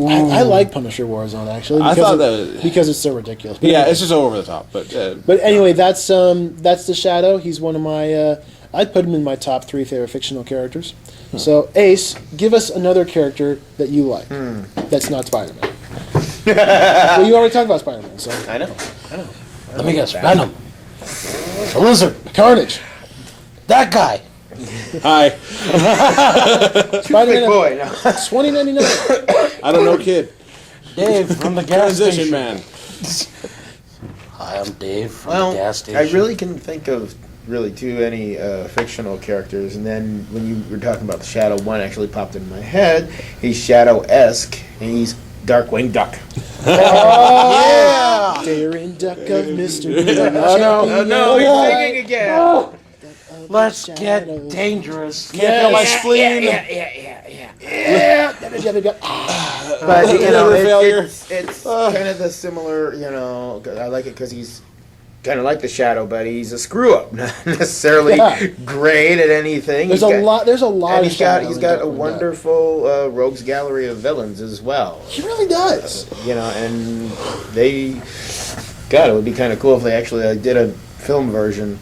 I like Punisher Warzone actually. I Because thought because it's so ridiculous. But Yeah, it's just over the top. But But anyway, that's The Shadow. He's one of my. I'd put him in my top 3 favorite fictional characters. So Ace, give us another character that you like. That's not Spider-Man. Well, you already talked about Spider-Man. So I know. Let me guess. Venom. The Lizard. Carnage, That guy. hi, Big Spider-Man, boy. No. 2099. I don't know, kid. Dave from the gas Transition station. man. Hi, I'm Dave from Well, the gas station. I really can think of really too any fictional characters, and then when you were talking about the Shadow, one actually popped in my head. He's Shadow-esque, and he's Darkwing Duck. Daring Duck of Mystery. Oh no, he's singing again. Let's get dangerous. Can't feel my spleen. Yeah. But you know, Another failure. it's kind of the similar. You know, I like it because he's kind of like the Shadow, but he's a screw up, not necessarily Yeah. great at anything. There's a lot. There's a lot. And of he's got Shadow in a Darkwing Duck. wonderful rogues gallery of villains as well. He really does. You know, and it would be kind of cool if they actually did a film version.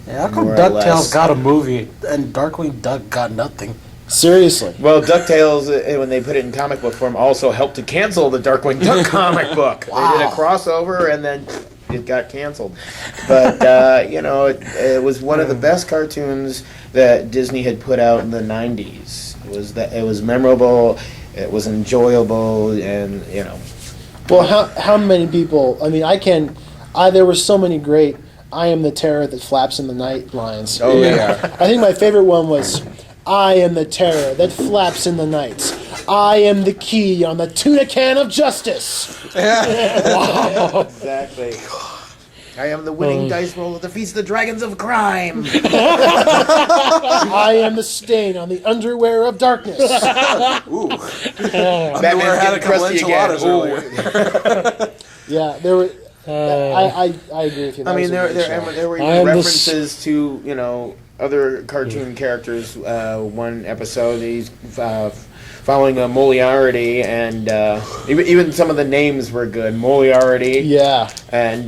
Yeah, how come More or DuckTales less. got a movie and Darkwing Duck got nothing? Seriously. Well, DuckTales, when they put it in comic book form, also helped to cancel the Darkwing Duck comic book. They did a crossover, and then it got canceled. But you know, it was one of the best cartoons that Disney had put out in the '90s. It was memorable, it was enjoyable, and you know. Well, how many people? I mean, there were so many great. I am the terror that flaps in the night lines. Oh yeah. I think my favorite one was, I am the terror that flaps in the night. I am the key on the tuna can of justice. Exactly. I am the winning dice roll of the Feast of the Dragons of Crime. I am the stain on the underwear of darkness. Underwear had a couple enchiladas earlier. Yeah, there were. I agree with you. I That mean, was a great show. there were I even am the references to, you know, other cartoon characters. One episode, he's following a Moriarty, and even some of the names were good. Moriarty, Yeah. and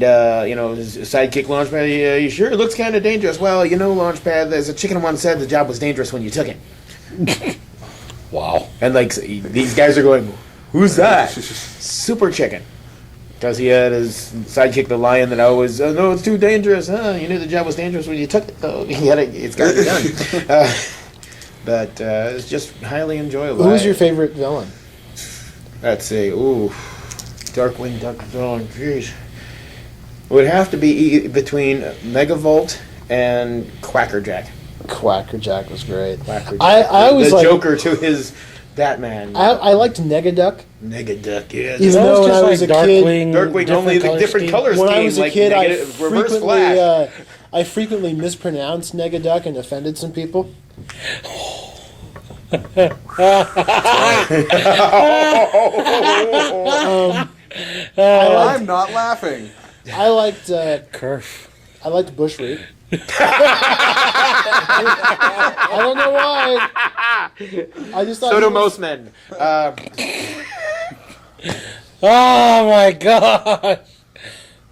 you know, his sidekick Launchpad. You sure it looks kind of dangerous? Well, you know, Launchpad. There's a chicken once said the job was dangerous when you took it. Wow. And like these guys are going, who's that? Super Chicken. Because he had his sidekick, the lion, that always, oh, no, it's too dangerous. You knew the job was dangerous when you took it. Oh, it's got to be done. But it's just highly enjoyable. Who's your favorite villain? Let's see. Ooh, Darkwing Duck villain. Jeez. It would have to be between Megavolt and Quackerjack. Quackerjack was great. Quackerjack. I always the liked- Joker to his Batman. I liked Negaduck. Negaduck, yeah. Even though when I was a kid, Darkwing only the different color when scheme, I was a like kid, negative, reverse flash. I frequently mispronounced Negaduck and offended some people. I'm not laughing. I liked Kerf. I liked Bushwick. I don't know why. I just thought So he do was- most men. Oh my god!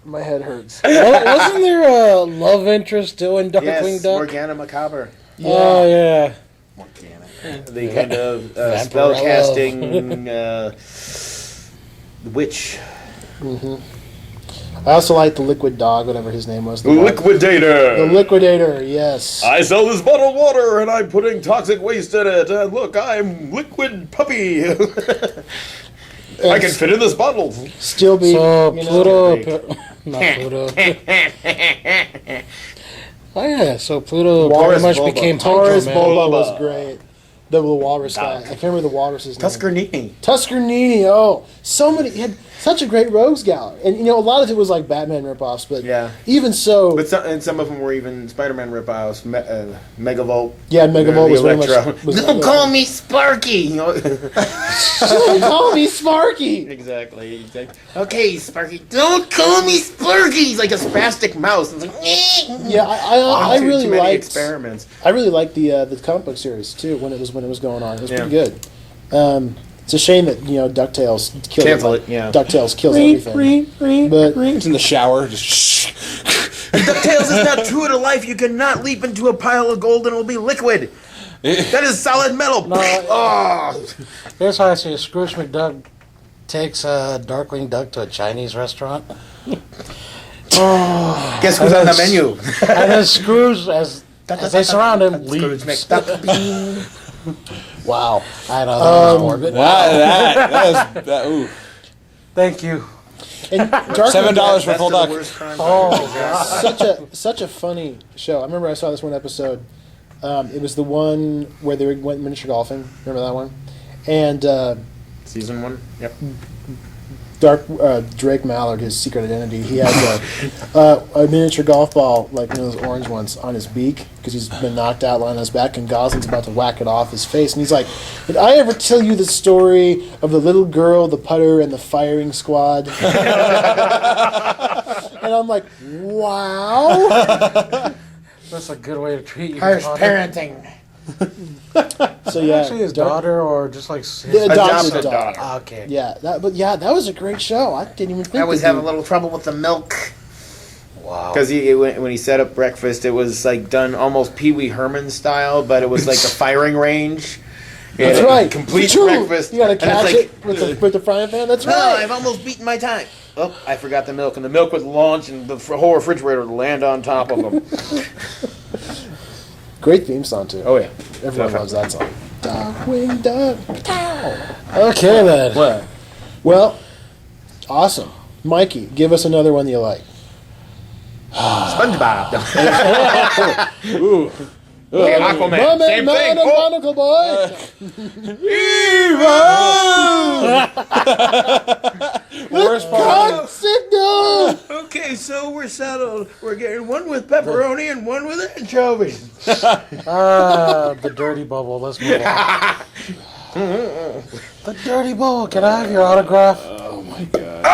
My head hurts. Wasn't there a love interest too in Darkwing Yes, Duck? Morgana Macabre. Oh yeah. The kind of Vampirella. spell casting witch. I also liked the Liquid Dog, whatever his name was. The Liquidator! Liquidator, yes. I sell this bottled water and I'm putting toxic waste in it. And look, I'm Liquid Puppy. I can fit in this bottle. Still be, So you know, Pluto, not Pluto. Oh yeah, so Pluto Walrus pretty much Bulba. became Taurus Hydro Man. Bulba was great. The walrus guy. I can't remember the walrus's name. Tuscarnini. Tuscarnini. Oh, so many. He had such a great rogues gallery, and you know a lot of it was like Batman ripoffs. But Yeah. even so, But some of them were even Spider-Man rip-offs. Megavolt. yeah, Megavolt was very Electro. much. Was Don't call me Sparky. You know? Don't call me Sparky. Exactly. Okay, Sparky. Don't call me Sparky. He's like a spastic mouse. It's like, Yeah, I too really many liked. experiments. I really liked the comic book series too when it was going on. It was Yeah. pretty good. It's a shame that DuckTales killed Cancel it, yeah. DuckTales kills everything. But It's in the shower. Just shh. DuckTales is not true to life. You cannot leap into a pile of gold and it will be liquid. That is solid metal. Oh. Here's how I see it. Scrooge McDuck takes Darkwing Duck to a Chinese restaurant. Guess who's on the menu? And then Scrooge, as they surround him, Scrooge leaves. McDuck. Wow. I know that was morbid. Ooh. Thank you. and Darkwing $7 for Best full of the duck. worst crime Oh, fighters. such a funny show. I remember I saw this one episode. It was the one where they went miniature golfing. Remember that one? And Season 1? Yep. Drake Mallard, his secret identity, he has a miniature golf ball, like one of those orange ones, on his beak because he's been knocked out lying on his back, and Gosling's about to whack it off his face. And he's like, did I ever tell you the story of the little girl, the putter, and the firing squad? And I'm like, wow. that's a good way to treat your Harsh daughter. parenting. So yeah, Actually, his daughter, or just like his the adopted Adopted daughter. daughter. Okay. Yeah, that was a great show. I didn't even think. I was they'd having a do- little trouble with the milk. Wow. Because when he set up breakfast, it was like done almost Pee Wee Herman style, but it was like the firing range. That's Yeah, right. Complete True. breakfast. You gotta And it's catch like, it with the frying pan. That's No, right. I've almost beaten my time. Oh, I forgot the milk, and the milk would launch, and the whole refrigerator would land on top of them. Great theme song too. Oh yeah. Everyone loves that song. Darkwing Duck. Okay then. What? Well, awesome. Mikey, give us another one you like. SpongeBob. Okay, Aquaman. Same thing. Oh. Monocle Boy. Worst part. God, signal. Okay, so we're settled. We're getting one with pepperoni and one with anchovies. The dirty bubble. Let's move on. The dirty bubble. Can I have your autograph? Oh my god.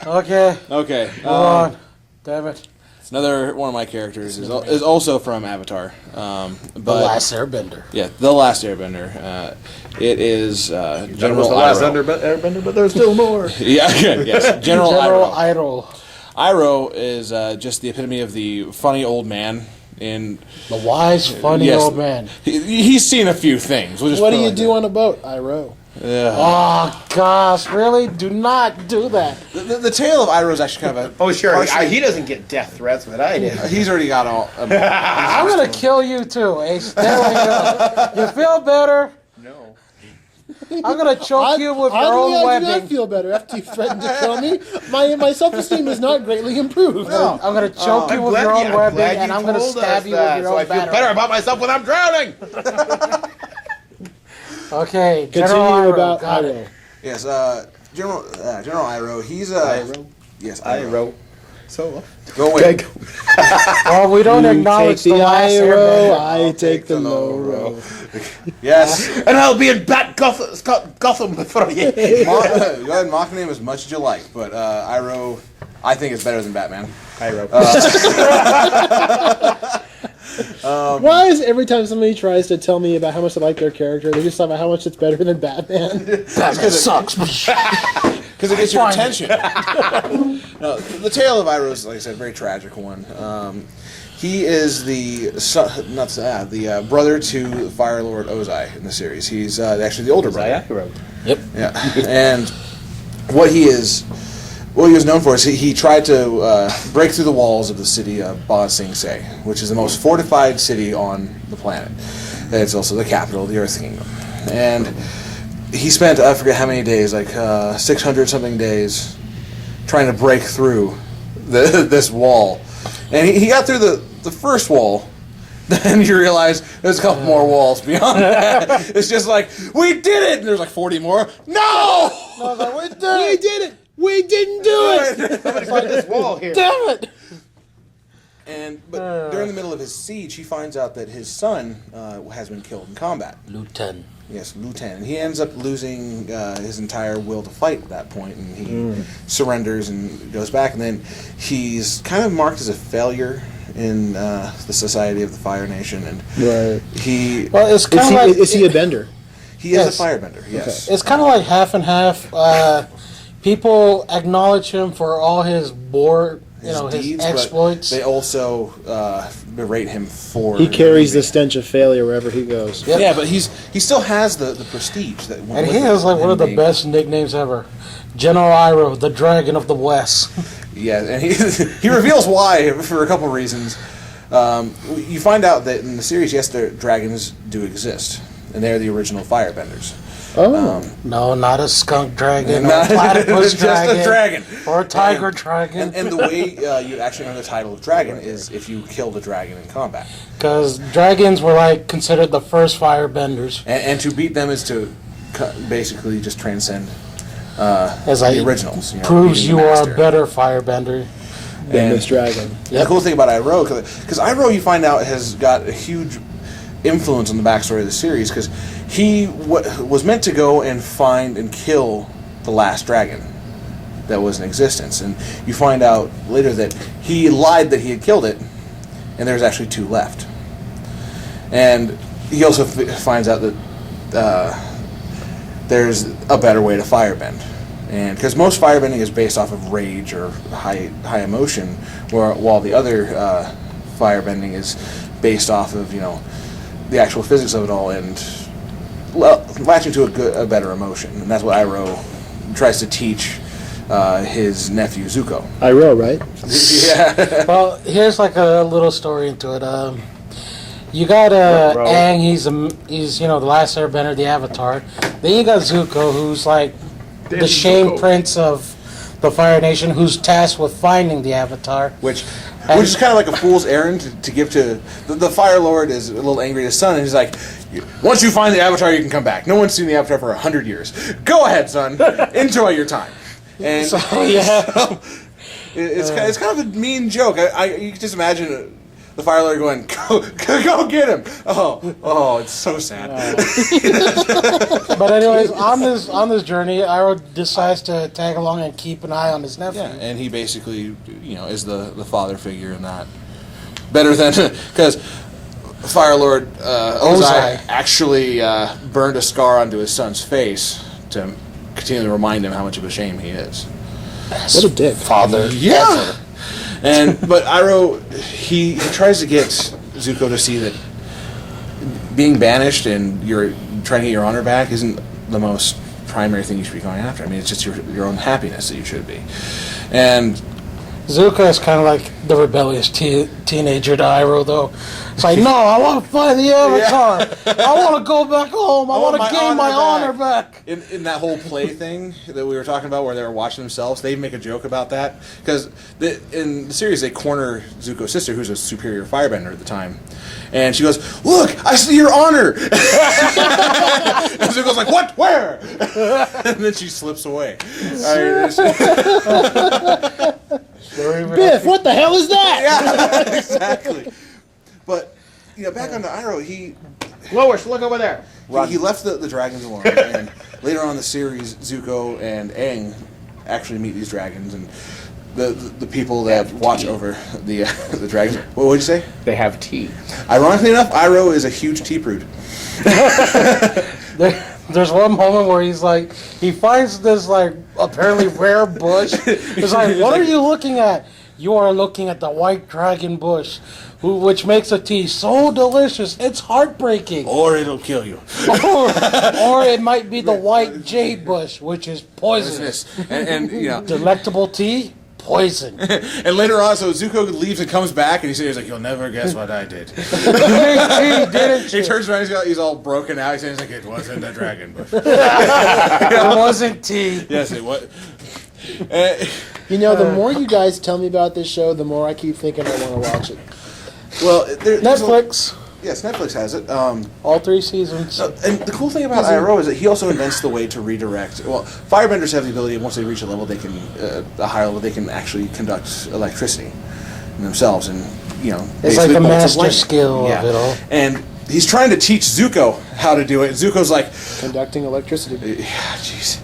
Okay. Okay. Move on. Damn it. Another one of my characters is also from Avatar. But The Last Airbender. Yeah, The Last Airbender. It is General the last Iroh. Airbender, but there's still more. Yeah, yes. General Iroh. Idol. Iroh is just the epitome of the funny old man. In The wise, funny Yes. old man. he's seen a few things. We'll just What put do it you like do that. on a boat? I row. Oh gosh, really? Do not do that. The tale of Iroh is actually kind of a. Oh, sure. partially- He doesn't get death threats, but I did. He's already got all. I'm gonna kill you too, Ace. There we go. You feel better? No. I'm gonna choke you with your own I do not webbing. feel better after you threatened to kill me. My self-esteem is not greatly improved. I'm gonna choke you with your own webbing, and I'm gonna told stab us you that, with your so own I feel battery. better about myself when I'm drowning. Okay, Continue General Iroh, about got it. Iroh. Yes, General Iroh. He's Iroh? Yes, I wrote. So, Go away. okay. Well, we don't You acknowledge take the last high row, airbender. I take the low row. Yes. And I'll be in Gotham before you. Go ahead, mock name as much as you like, but Iroh, I think is better than Batman. Pyro. Why is every time somebody tries to tell me about how much they like their character, they just talk about how much it's better than Batman? Batman sucks. Because it gets your attention. No, the tale of Iroh is, like I said, a very tragic one. He is the brother to Fire Lord Ozai in the series. He's actually the older brother. Yep. Yeah, and what he was known for is he tried to break through the walls of the city of Ba Sing Se, which is the most fortified city on the planet. And it's also the capital of the Earth Kingdom. And he spent, I forget how many days, like 600 something days, trying to break through this wall. And he got through the first wall. Then you realize there's a couple more walls beyond that. It's just like, we did it! And there's like 40 more. No! We did it! We didn't do it! Somebody's like this wall here. Damn it! But during the middle of his siege, he finds out that his son has been killed in combat. Lieutenant. Yes, Lieutenant. He ends up losing his entire will to fight at that point, and he surrenders and goes back. And then he's kind of marked as a failure in the Society of the Fire Nation, and Right. Well, it's kind of like Is he a bender? he is Yes. a firebender. Yes. it's kind of like half and half. People acknowledge him for all his his exploits. But they also berate him for. He carries the leaving. stench of failure wherever he goes. Yep. Yeah, but he still has the prestige that. went And with he it, has like one him of the being- best nicknames ever. General Iroh, the Dragon of the West. Yeah, and he reveals why for a couple reasons. You find out that in the series, yes, the dragons do exist, and they're the original firebenders. Oh. No, not a skunk dragon, or Not- a platypus just dragon, a dragon. or a tiger dragon. And the way you actually earn the title of dragon is if you kill the dragon in combat. Because dragons were like considered the first firebenders. And to beat them is to basically just transcend As the originals. proves beating you the are master. a better firebender. Than And- this dragon. The cool thing about Iroh, because Iroh, you find out, has got a huge influence on the backstory of the series, because he was meant to go and find and kill the last dragon that was in existence. And you find out later that he lied that he had killed it, and there's actually two left. And he also finds out that there's a better way to firebend. And because most firebending is based off of rage or high emotion, while the other firebending is based off of the actual physics of it all and latching to a better emotion. And that's what Iroh tries to teach his nephew Zuko. Iroh, right? Yeah. Well, here's like a little story into it. You got Aang, he's the last airbender, the Avatar. Then you got Zuko, who's like the shame prince of the Fire Nation, who's tasked with finding the Avatar. Which is kind of like a fool's errand to give to the Fire Lord. Is a little angry at his son, and he's like, "Once you find the Avatar, you can come back. No one's seen the Avatar for 100 years. Go ahead, son. Enjoy your time." And So, yeah. it's kind of a mean joke. You can just imagine the Fire Lord going, "Go get him!" Oh, it's so sad. But anyways, on this journey, Iroh decides to tag along and keep an eye on his nephew. Yeah, and he basically, is the father figure in that. Better than because Fire Lord Ozai actually burned a scar onto his son's face to continue to remind him how much of a shame he is. What a dick. Father. Yeah. But Iroh, he tries to get Zuko to see that being banished and you're trying to get your honor back isn't the most primary thing you should be going after. I mean, it's just your own happiness that you should be. And Zuko is kind of like the rebellious teenager to Iroh, though. It's like, no, I want to find the Avatar. I want to go back home. I want to gain my honor back. in that whole play thing that we were talking about where they were watching themselves, they make a joke about that. Because in the series, they corner Zuko's sister, who's a superior firebender at the time. And she goes, "Look, I see your honor!" And Zuko's like, "What? Where?" And then she slips away. Biff, what the hell is that? Yeah, exactly. But back onto Iroh, Lois, look over there. he left the dragons alone, and later on in the series, Zuko and Aang actually meet these dragons, and the people that watch over the dragons. What would you say? They have tea. Ironically enough, Iroh is a huge tea prude. There's one moment where he's like, he finds this like apparently rare bush. It's like, what are you looking at? You are looking at the white dragon bush, which makes a tea so delicious, it's heartbreaking. Or it'll kill you. Or it might be the white jade bush, which is poisonous. And Delectable tea, poison. and later on, so Zuko leaves and comes back, and he's like, "You'll never guess what I did." He turns around, he's all broken out. He's like, "It wasn't a dragon bush." It wasn't tea. Yes, it was. The more you guys tell me about this show, the more I keep thinking I want to watch it. Well, Netflix, yes, Netflix has it. all 3 seasons. And the cool thing about Iroh is that he also invents the way to redirect. Well, firebenders have the ability, once they reach a level, they can a higher level, they can actually conduct electricity themselves, and It's like basically a bolts of master lightning. skill of it all. And he's trying to teach Zuko how to do it. And Zuko's like, Conducting electricity. yeah, jeez.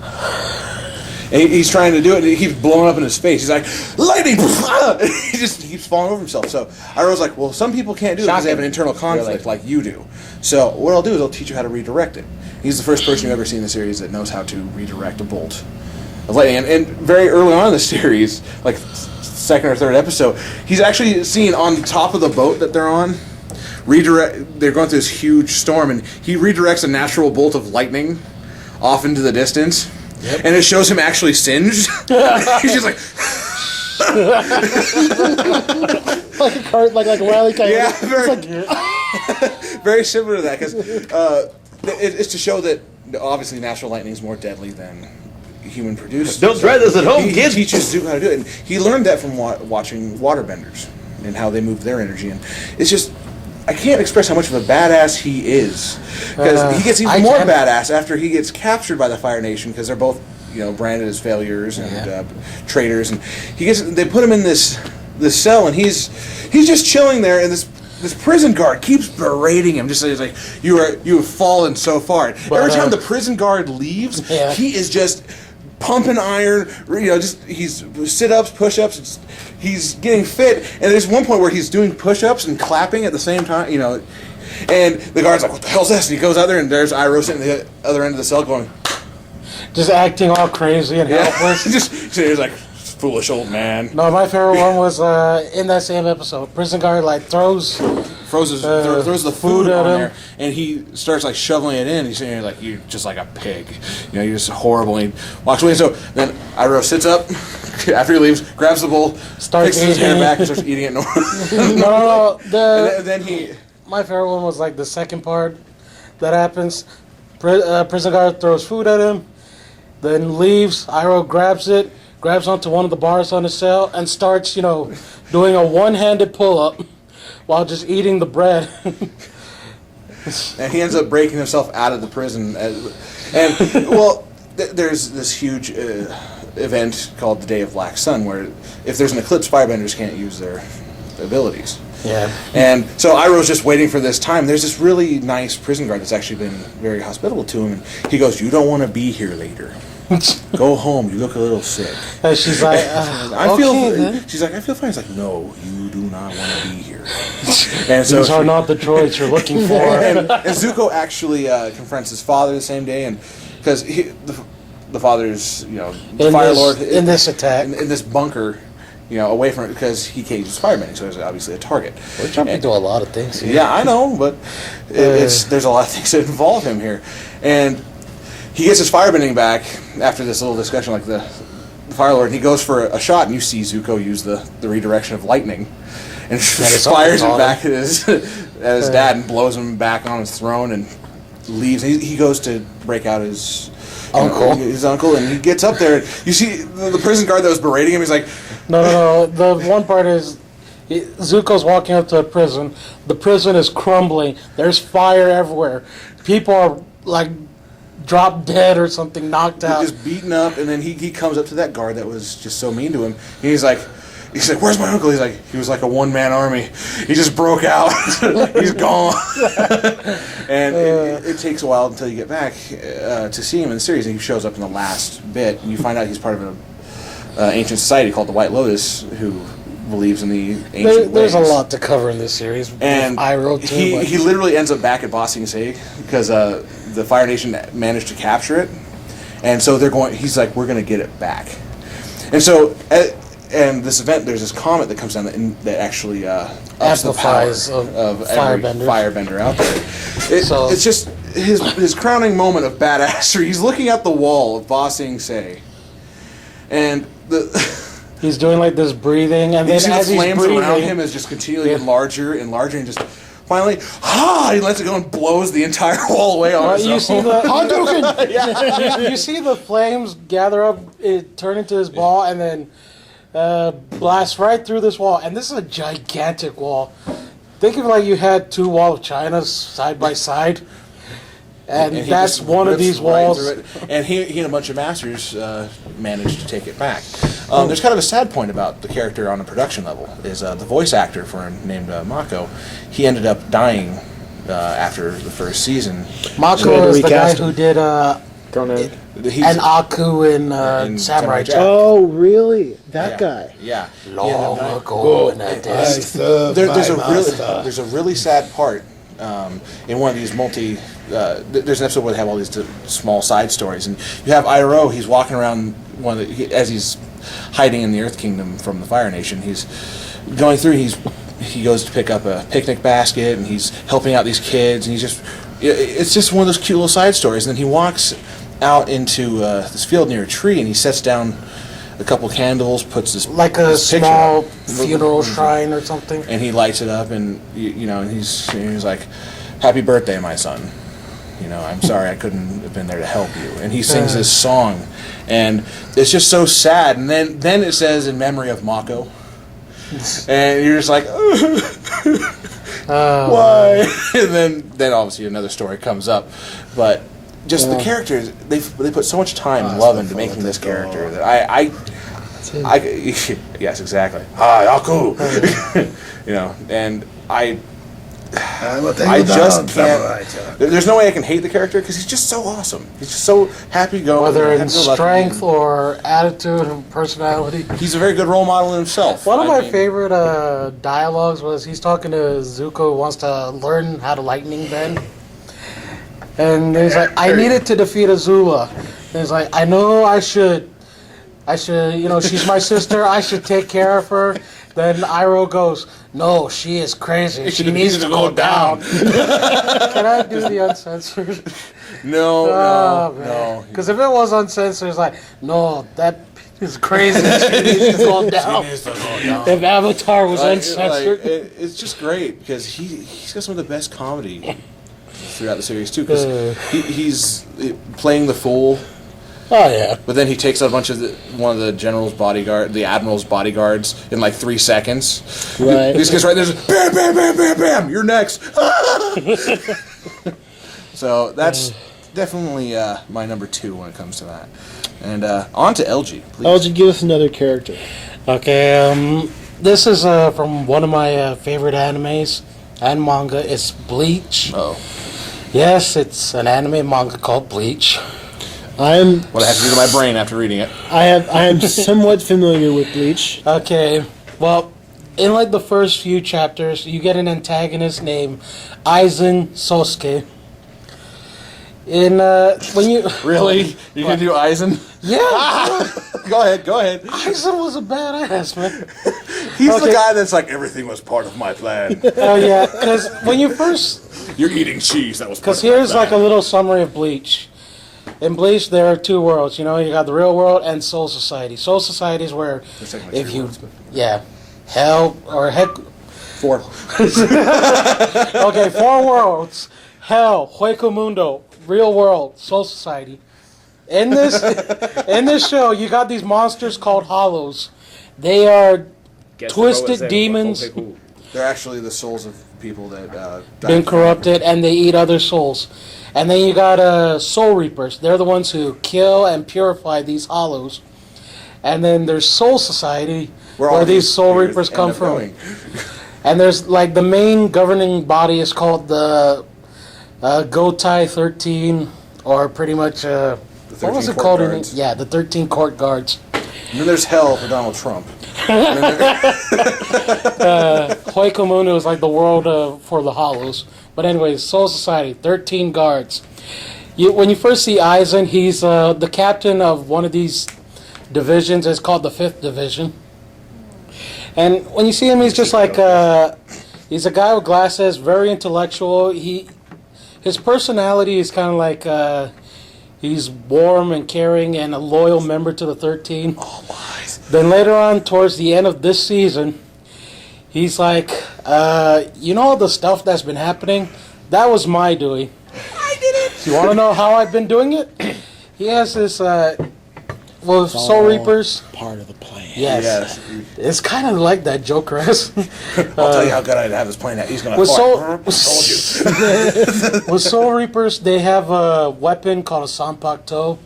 And he's trying to do it, and he keeps blowing up in his face. He's like, lightning! He just keeps falling over himself. So Iroh's like, well, some people can't do it because they have an internal conflict like you do. So what I'll do is I'll teach you how to redirect it. He's the first person you've ever seen in the series that knows how to redirect a bolt of lightning. And very early on in the series, like second or third episode, he's actually seen on top of the boat that they're on, they're going through this huge storm, and he redirects a natural bolt of lightning off into the distance. Yep. And it shows him actually singed. He's just like, Like a cart, like a Wile E. Coyote. yeah, very similar to that, because it's to show that obviously natural lightning is more deadly than human produced. Don't try this at home, He kid. teaches Zuko how to do it, and he learned that from watching waterbenders and how they move their energy. And it's just, I can't express how much of a badass he is, because he gets even more badass after he gets captured by the Fire Nation, because they're both branded as failures and traitors, and they put him in this cell, and he's just chilling there, and this prison guard keeps berating him, just like, you have fallen so far. Every time the prison guard leaves, he is just pumping iron, he's sit-ups, push-ups, he's getting fit, and there's one point where he's doing push-ups and clapping at the same time, and the guard's like, what the hell's this? And he goes out there, and there's Iroh sitting at the other end of the cell going, Just acting all crazy and helpless. he's like, foolish old man. No, my favorite one was in that same episode. Prison guard throws throws the food on there, and he starts shoveling it in. He's saying you're just like a pig, you're just horrible. And he walks away. So then Iroh sits up after he leaves, grabs the bowl, Starts fixes his hair eating back, and starts eating it. No. And then he. My favorite one was the second part that happens. Prison guard throws food at him, then leaves. Iroh grabs it, grabs onto one of the bars on the cell, and starts, doing a one-handed pull-up while just eating the bread. And he ends up breaking himself out of the prison. There's this huge event called the Day of Black Sun, where if there's an eclipse, firebenders can't use their abilities. Yeah. And so Iroh's just waiting for this time. There's this really nice prison guard that's actually been very hospitable to him. And he goes, you don't want to be here later. Go home. You look a little sick. And she's like, she's like, I feel fine. He's like, no, you do not want to be here. And so these are not the droids you're looking for. and Zuko actually confronts his father the same day, and because the father's the Fire Lord in this attack in this bunker. Away from it because he can't use firebending, so he's obviously a target. We're jumping to a lot of things here. Yeah, I know, but there's a lot of things that involve him here. And he gets his firebending back after this little discussion, the Fire Lord, and he goes for a shot, and you see Zuko use the redirection of lightning, and fires it back at his dad and blows him back on his throne and leaves. He goes to break out his uncle, and he gets up there, and you see the prison guard that was berating him. He's like, No. The one part is Zuko's walking up to a prison. The prison is crumbling. There's fire everywhere. People are dropped dead or something, knocked out. Just beaten up, and then he comes up to that guard that was just so mean to him. And he's like, He's like, "Where's my uncle?" He's like, "He was like a one-man army. He just broke out. He's gone." And it takes a while until you get back to see him in the series. And he shows up in the last bit, and you find out he's part of an ancient society called the White Lotus, who believes in the ancient There's a ways. lot to cover in this series. And I wrote too. he literally ends up back at Ba Sing Se because the Fire Nation managed to capture it, and so they're going. He's like, "We're going to get it back," and so. And this event, there's this comet that comes down that actually ups the power Amplifies of every firebender. firebender out there. So- It's just his crowning moment of badassery. He's looking at the wall of Ba Sing Se, and He's doing like this breathing, and you then see as the he's flames breathing, around him is just continually getting larger and larger, and just finally, he lets it go and blows the entire wall away on you see himself. the you see the flames gather up, it turn into this ball, and then blast right through this wall. And this is a gigantic wall. Think of it like you had two Wall of Chinas side by side, and he that's just one of rips these right walls. through it. And he and a bunch of masters managed to take it back. There's kind of a sad point about the character on a production level. Is the voice actor for him named Mako. He ended up dying after the first season. Mako is the guy recast him. who did He's and Aku in in Samurai Jack. Oh, really? That yeah, guy. Yeah. Long ago in a days. There's a really sad part in one of these there's an episode where they have all these small side stories, and you have Iroh. He's walking around as he's hiding in the Earth Kingdom from the Fire Nation. He's going through. He goes to pick up a picnic basket, and he's helping out these kids, and it's just one of those cute little side stories. And then he walks out into this field near a tree, and he sets down a couple candles, puts Like a this picture small up. funeral shrine or something. And he lights it up, and and he's like, "Happy birthday, my son. I'm sorry I couldn't have been there to help you." And he sings this song, and it's just so sad. And then it says, "In memory of Mako," and you're just like, why? And then obviously another story comes up, but just the characters, they put so much time and love into making this character that I yes, exactly. Hi, Aku. And I just can't. There's no way I can hate the character because he's just so awesome. He's just so happy-go. Whether in happy-go-lucky. strength or attitude and personality. He's a very good role model in himself. One of I my mean, favorite dialogues was he's talking to Zuko, who wants to learn how to lightning bend. And he's like, "I needed to defeat Azula." And he's like, "I know I should, she's my sister, I should take care of her." Then Iroh goes, "No, she is crazy. She needs to go down." Can I do the uncensored? No. Because if it was uncensored, it's like, "No, that is crazy. She needs to go down." If Avatar was uncensored. It's just great because he's got some of the best comedy throughout the series too. Because he's playing the fool. Oh yeah. But then he takes out one of the the admiral's bodyguards in like 3 seconds. Right. This guy's right there, just, bam, bam, bam, bam, bam. You're next. So that's definitely my number 2 when it comes to that. And on to LG, please. LG, give us another character. Okay. This is from one of my favorite animes and manga. It's Bleach. Oh, Yes, it's an anime manga called Bleach. what I have to do to my brain after reading it. I am somewhat familiar with Bleach. Okay, well, in like the first few chapters, you get an antagonist named Aizen Sosuke. When you Really? You can do Aizen? yeah, Go ahead. Aizen was a badass man. He's the Okay. guy that's like, everything was part of my plan. Oh yeah, because when you first You're eating cheese, that was part Because of my here's like a plan. little summary of Bleach. In Bleach, there are 2 worlds. You got the real world and Soul Society. Soul Society is where There's like if 3 you, worlds, but- yeah, hell or heck. 4. Okay, 4 worlds: Hell, Hueco Mundo, real world, Soul Society. In this show, you got these monsters called Hollows. They are twisted demons. They're actually the souls of people that Been died. corrupted, and they eat other souls. And then you got Soul Reapers. They're the ones who kill and purify these hollows. And then there's Soul Society, Where all where these Soul weird Reapers end come up from. going. And there's like the main governing body is called the Gotai 13, or pretty much what was 13 it Court called? Guards. Yeah, the 13 Court Guards. And then there's hell for Donald Trump. Hoikomono is like the world for the Hollows. But anyways, Soul Society, 13 guards. When you first see Aizen, he's the captain of one of these divisions. It's called the 5th Division. And when you see him, he's just like he's a guy with glasses, very intellectual. His personality is kind of like he's warm and caring and a loyal member to the 13. Oh, lies. Then later on, towards the end of this season, he's like, you know all the stuff that's been happening? That was my doing. I did it! You want to know how I've been doing it? He has this, Soul Reapers. Part of the plan. Yes. It's kind of like that Joker-esque. I'll tell you how good I'd have this plane at. He's going to With told you. with Soul Reapers, they have a weapon called a Sanpakto.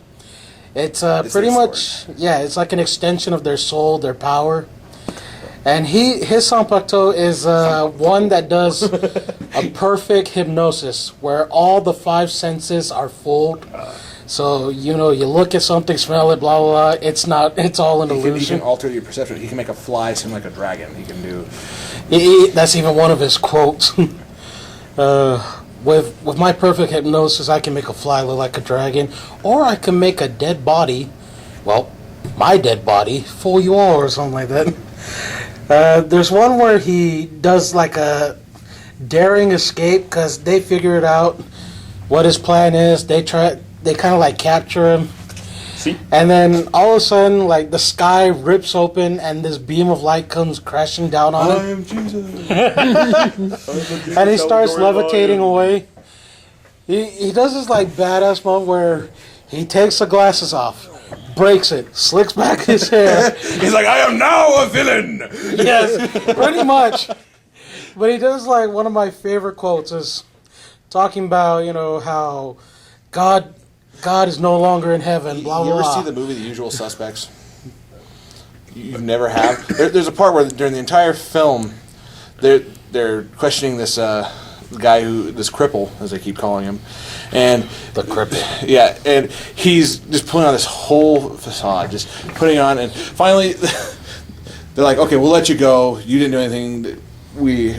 It's pretty their much, it's like an extension of their soul, their power. And his Sanpakto is one that does a perfect hypnosis, where all the 5 senses are fooled. So, you look at something, smell it, blah, blah, blah. It's all an He illusion. can alter your perception. He can make a fly seem like a dragon. He can do... That's even one of his quotes. With my perfect hypnosis, I can make a fly look like a dragon, or I can make a dead body, my dead body, fool you all, or something like that. There's one where he does like a daring escape because they figure it out what his plan is. They kind of like capture him. See? And then all of a sudden, like the sky rips open and this beam of light comes crashing down on him. am Jesus. And he starts levitating away. He does this like badass moment where he takes the glasses off, breaks it, slicks back his hair. He's like, I am now a villain. Yes, pretty much. But he does like one of my favorite quotes is talking about, how God is no longer in heaven, blah, You blah, ever blah. see the movie The Usual Suspects? You've never have? There's a part where during the entire film, they're questioning this guy this cripple, as they keep calling him, and The cripple. Yeah, and he's just putting on this whole facade, just putting on, and finally, they're like, okay, we'll let you go. You didn't do anything. We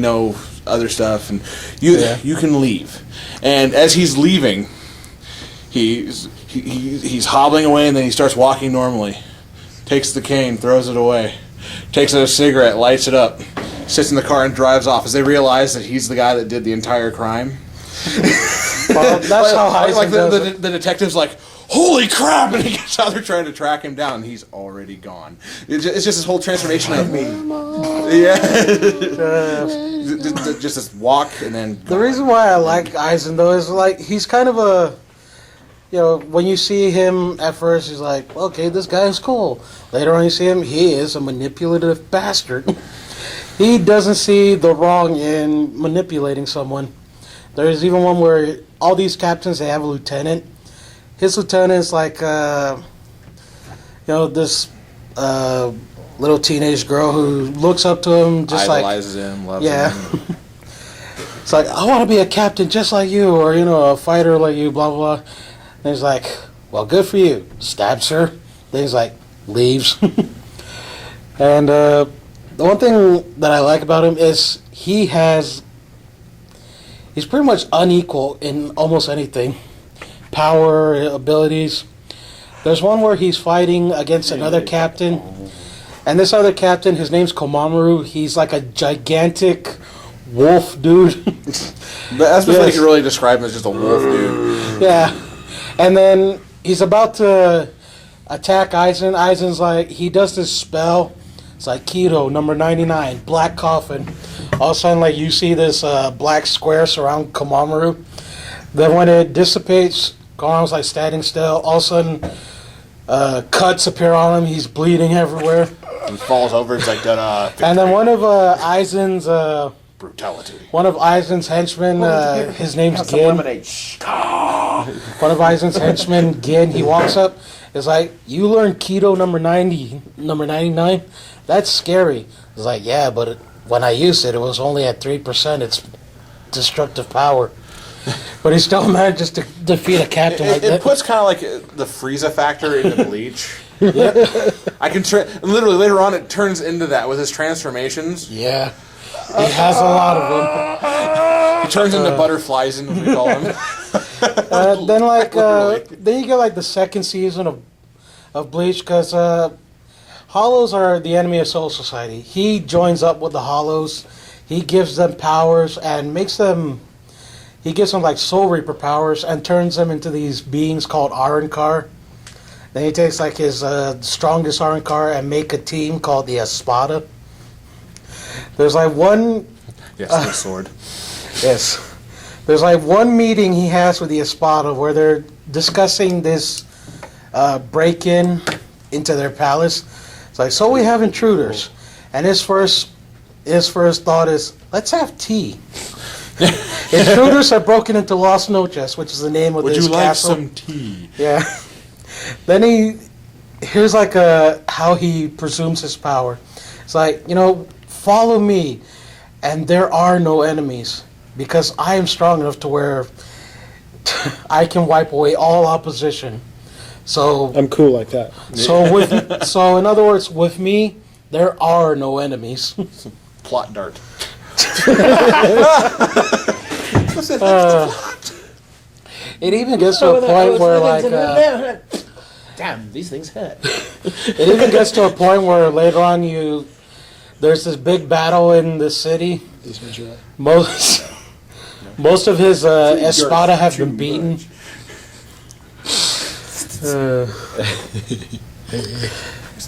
know other stuff, and you can leave. And as he's leaving, he's hobbling away, and then he starts walking normally. Takes the cane, throws it away. Takes a cigarette, lights it up, sits in the car, and drives off. As they realize that he's the guy that did the entire crime. Well, that's how like Heisen does it. the detective's like, holy crap! And he gets out there trying to track him down, and he's already gone. It's just this whole transformation of me. Yeah. Just this walk, and then... The reason why I like Aizen, though, is like he's kind of a... when you see him at first, he's like, okay, this guy is cool. Later on, you see him, he is a manipulative bastard. He doesn't see the wrong in manipulating someone. There's even one where all these captains, they have a lieutenant. His lieutenant is like, this little teenage girl who looks up to him, just idolizes him, loves him. It's like, I want to be a captain just like you, or, a fighter like you, blah, blah, blah. And he's like, well, good for you. Stabs her. Then he's like, leaves. And the one thing that I like about him is he's pretty much unequal in almost anything. Power, abilities. There's one where he's fighting against another captain. And this other captain, his name's Komamoru. He's like a gigantic wolf dude. That's before you can really describe him as just a wolf dude. Yeah. And then he's about to attack Aizen. Aizen's like, he does this spell. It's like Keto, number 99, black coffin. All of a sudden, like, you see this black square surround Komamoru. Then when it dissipates, Komamoru's like standing still. All of a sudden, cuts appear on him. He's bleeding everywhere. He falls over, it's like, da-da. And then one of Aizen's brutality. One of Eisen's henchmen, his name's Have some Gin. lemonade. Shh. One of Eisen's henchmen, Gin, he walks up, is like, you learned keto number 90, number 99? That's scary. He's like, yeah, but when I used it, it was only at 3%. It's destructive power. But he still manages to defeat a captain like It that. puts kind of like the Frieza factor into Bleach. I can literally later on it turns into that with his transformations. Yeah. He has a lot of them. He turns into butterflies, as we call them. Then you get like the second season of Bleach, because Hollows are the enemy of Soul Society. He joins up with the Hollows. He gives them powers and he gives them like Soul Reaper powers and turns them into these beings called Arrancar. Then he takes like his strongest Arrancar and make a team called the Espada. There's like one... Yes, the sword. Yes. There's like one meeting he has with the Espada where they're discussing this break-in into their palace. It's like, so we have intruders. And his first thought is, let's have tea. Intruders have broken into Las Noches, which is the name of this castle. tea? Yeah. Then here's like how he presumes his power. It's like, follow me, and there are no enemies, because I am strong enough to where I can wipe away all opposition. So I'm cool like that. so in other words, with me, there are no enemies. Plot dart. It even gets to a point where like Damn, these things hurt. it even gets to a point where later on there's this big battle in the city. Most of his Espada have been beaten. He's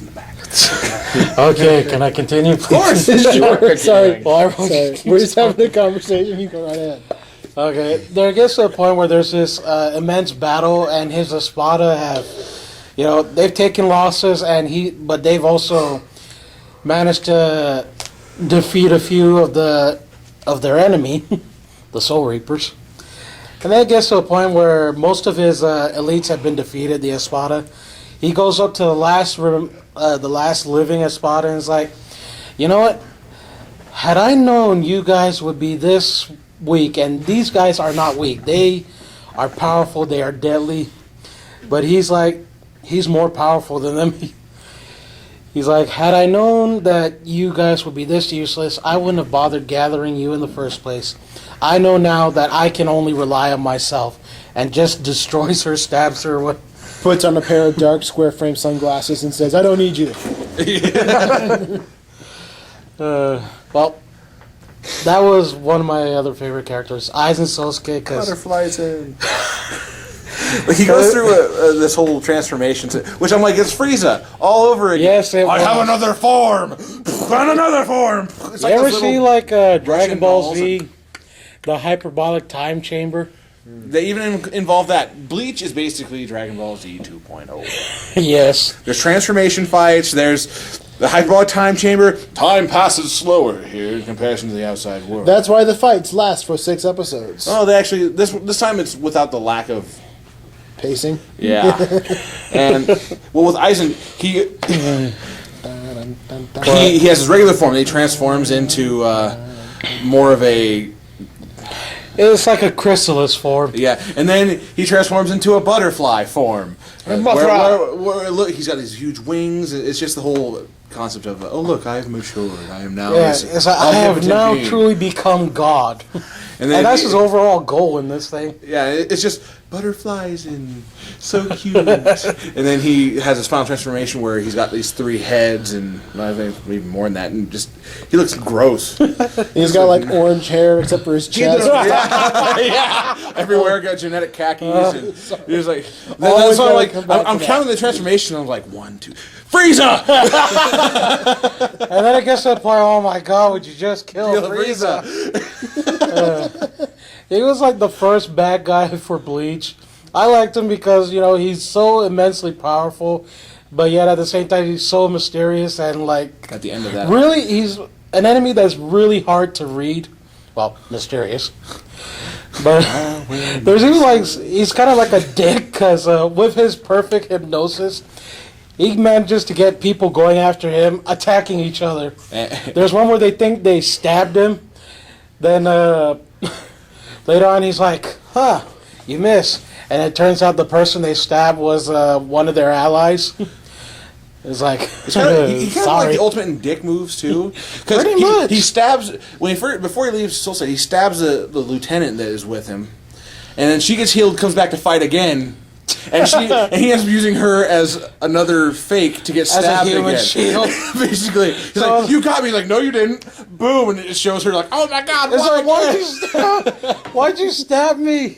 in the back. Okay, can I continue, please? Of course. Sorry. Well, Sorry. We're just having a conversation. You go right ahead. Okay, there gets to a point where there's this immense battle, and his Espada have, they've taken losses, but they've also managed to defeat a few of their enemy, the Soul Reapers. And then it gets to a point where most of his elites have been defeated, the Espada. He goes up to the last living Espada and is like, you know what? Had I known you guys would be this weak, and these guys are not weak. They are powerful. They are deadly. But he's more powerful than them. He's like, had I known that you guys would be this useless, I wouldn't have bothered gathering you in the first place. I know now that I can only rely on myself, and just destroys her, stabs her. What? Puts on a pair of dark square frame sunglasses and says, I don't need you. Well, that was one of my other favorite characters, Aizen Sosuke, because Butterflies in. Like he goes through this whole transformation, which I'm like, it's Frieza all over again. yes, it I was. have another form. And another form. It's You ever this see little- like Dragon Russian Ball dolls Z, the hyperbolic time chamber? They even involve that. Bleach is basically Dragon Ball Z 2.0. Yes. There's transformation fights. There's the hyperbolic time chamber. Time passes slower here in comparison to the outside world. That's why the fights last for 6 episodes. Oh, they actually this time it's without the lack of Pacing. yeah. And well, with Aizen, he has his regular form. He transforms into more of a It's like a chrysalis form. yeah, and then he transforms into a butterfly form. Where, look, he's got these huge wings. It's just the whole concept of oh look, I have matured. I am now. Yeah, this it's like, I have omnipotent now being." truly become God. And And that's his overall goal in this thing. Yeah, it's just butterflies and so cute. And then he has his final transformation where he's got these 3 heads and I think even more than that, and just he looks gross. He's got like orange hair except for his chest. Yeah, everywhere got genetic khakis, and he was like, Always so gotta like come back I'm to counting the transformation. And I'm like 1, 2, Frieza. And then it gets to the point, oh my god, would you just kill Frieza? He was like the first bad guy for Bleach. I liked him because, he's so immensely powerful, but yet at the same time he's so mysterious and like At the end of that, really he's an enemy that's really hard to read. well, mysterious. But there's even like he's kind of like a dick because with his perfect hypnosis, he manages to get people going after him, attacking each other. There's one where they think they stabbed him. Then later on, he's like, "Huh, you miss," and it turns out the person they stabbed was one of their allies. It's like, He kind of like sorry. the ultimate in dick moves too, because Pretty much. he stabs when before he leaves Soul Side, he stabs the lieutenant that is with him, and then she gets healed, comes back to fight again, and he ends up using her as another fake to get stabbed a human again. shield. Basically, he's like, "You got me!" He's like, "No, you didn't." Boom, and it shows her like, "Oh my god, It's why like, why'd you stab me?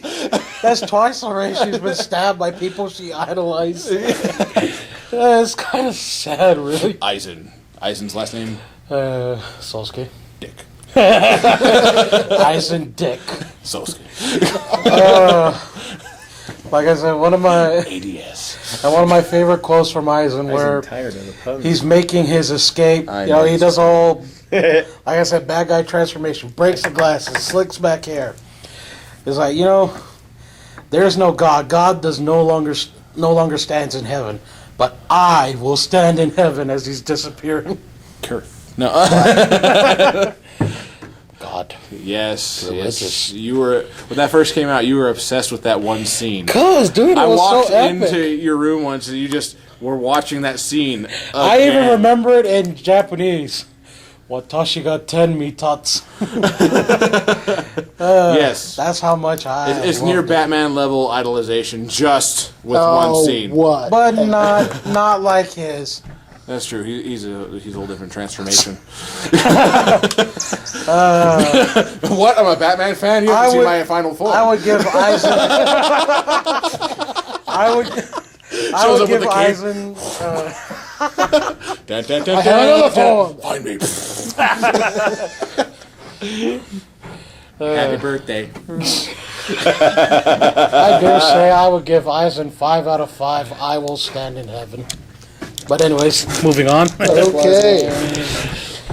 That's twice already she's been stabbed by people she idolized. It's kind of sad, really. Eisen's last name? Solskjaer. Dick. Eisen Dick. Solskjaer. Like I said, one of my ADS. and one of my favorite quotes from Eisen where tired of the puns. he's making his escape. I You know, know. he does all, like I said, bad guy transformation, breaks the glasses, slicks back hair. It's like, there's no God. God does no longer stands in heaven, but I will stand in heaven as he's disappearing. No. God. Yes. Religious. You were when that first came out. You were obsessed with that one scene. Cause, dude, it I was walked so epic. into your room once, and you just were watching that scene. I even again. remember it in Japanese. Watashi ga ten mitatsu. Yes, That's how much I. it's near loved it. Batman level idolization, just with one scene. What? But not like his. That's true. He's a whole different transformation. What? I'm a Batman fan. You haven't seen my final form. I would give Eisen. I would up with give the cape. Eisen. Dun, dun, dun, I have another dun. form. Find me. Happy birthday. I dare say I would give Eisen 5 out of 5. I will stand in heaven. But anyways, moving on. Okay.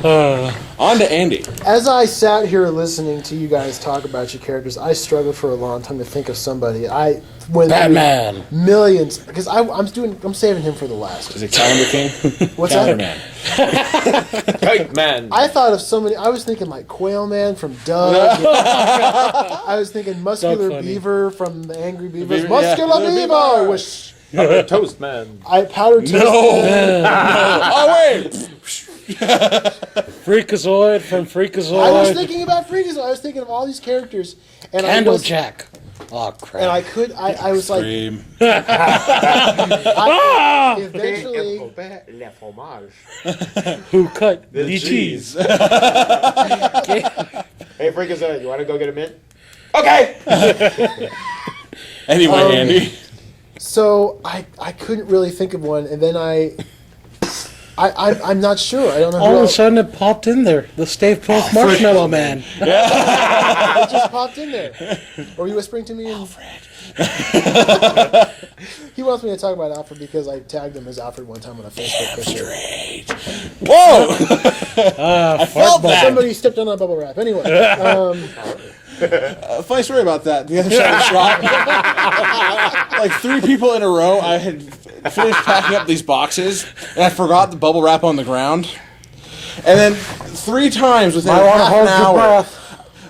On to Andy. As I sat here listening to you guys talk about your characters, I struggled for a long time to think of somebody. I went through Batman. millions because I'm saving him for the last. Is it Calendar King? What's Calendar that? Man. Kite man. I thought of so many. I was thinking like Quail Man from Doug. I was thinking Muscular Doug funny. Beaver from the Angry Beavers. Beaver, Muscular yeah. Beaver. Which Toast man. Powdered Toast. Oh wait. Freakazoid from Freakazoid. I was thinking about Freakazoid. I was thinking of all these characters, and Candlejack. Oh crap! I was like, Scream. eventually, Le fromage. Who cut The the cheese? Hey, Freakazoid, you want to go get a mint? Okay. Anyway, Andy. so I couldn't really think of one, and then I'm not sure. I don't know. All who of a else. sudden, it popped in there. The Stave Puft Marshmallow Man. It just popped in there. Or you whispering to me? He wants me to talk about Alfred because I tagged him as Alfred one time on a Facebook picture. Whoa! I felt that. Somebody stepped on a bubble wrap. Anyway, Funny story about that. The other side of the shop, like 3 people in a row, I had finished packing up these boxes, and I forgot the bubble wrap on the ground. And then 3 times within I want to half hold an your hour, breath.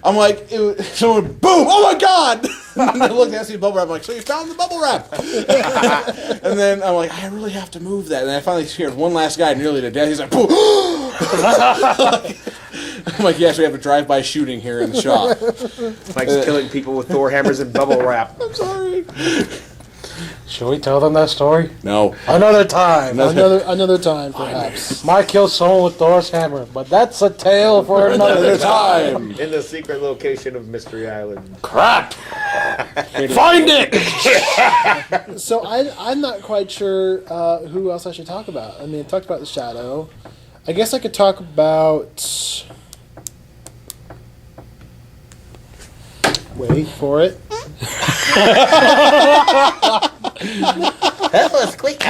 I'm like, someone, boom! Oh my god! And I looked at the bubble wrap. I'm like, so you found the bubble wrap? And then I'm like, I really have to move that. And then I finally scared one last guy nearly to death. He's like, boom! I'm like, yes, we have a drive-by shooting here in the shop. Mike's killing people with Thor hammers and bubble wrap. I'm sorry. Should we tell them that story? No. Another time. another time, perhaps. Might kill someone with Thor's hammer, but that's a tale for another time. In the secret location of Mystery Island. Crap! Find it! So I'm not quite sure who else I should talk about. I mean, I talked about the Shadow. I guess I could talk about. Wait for it. That was quick.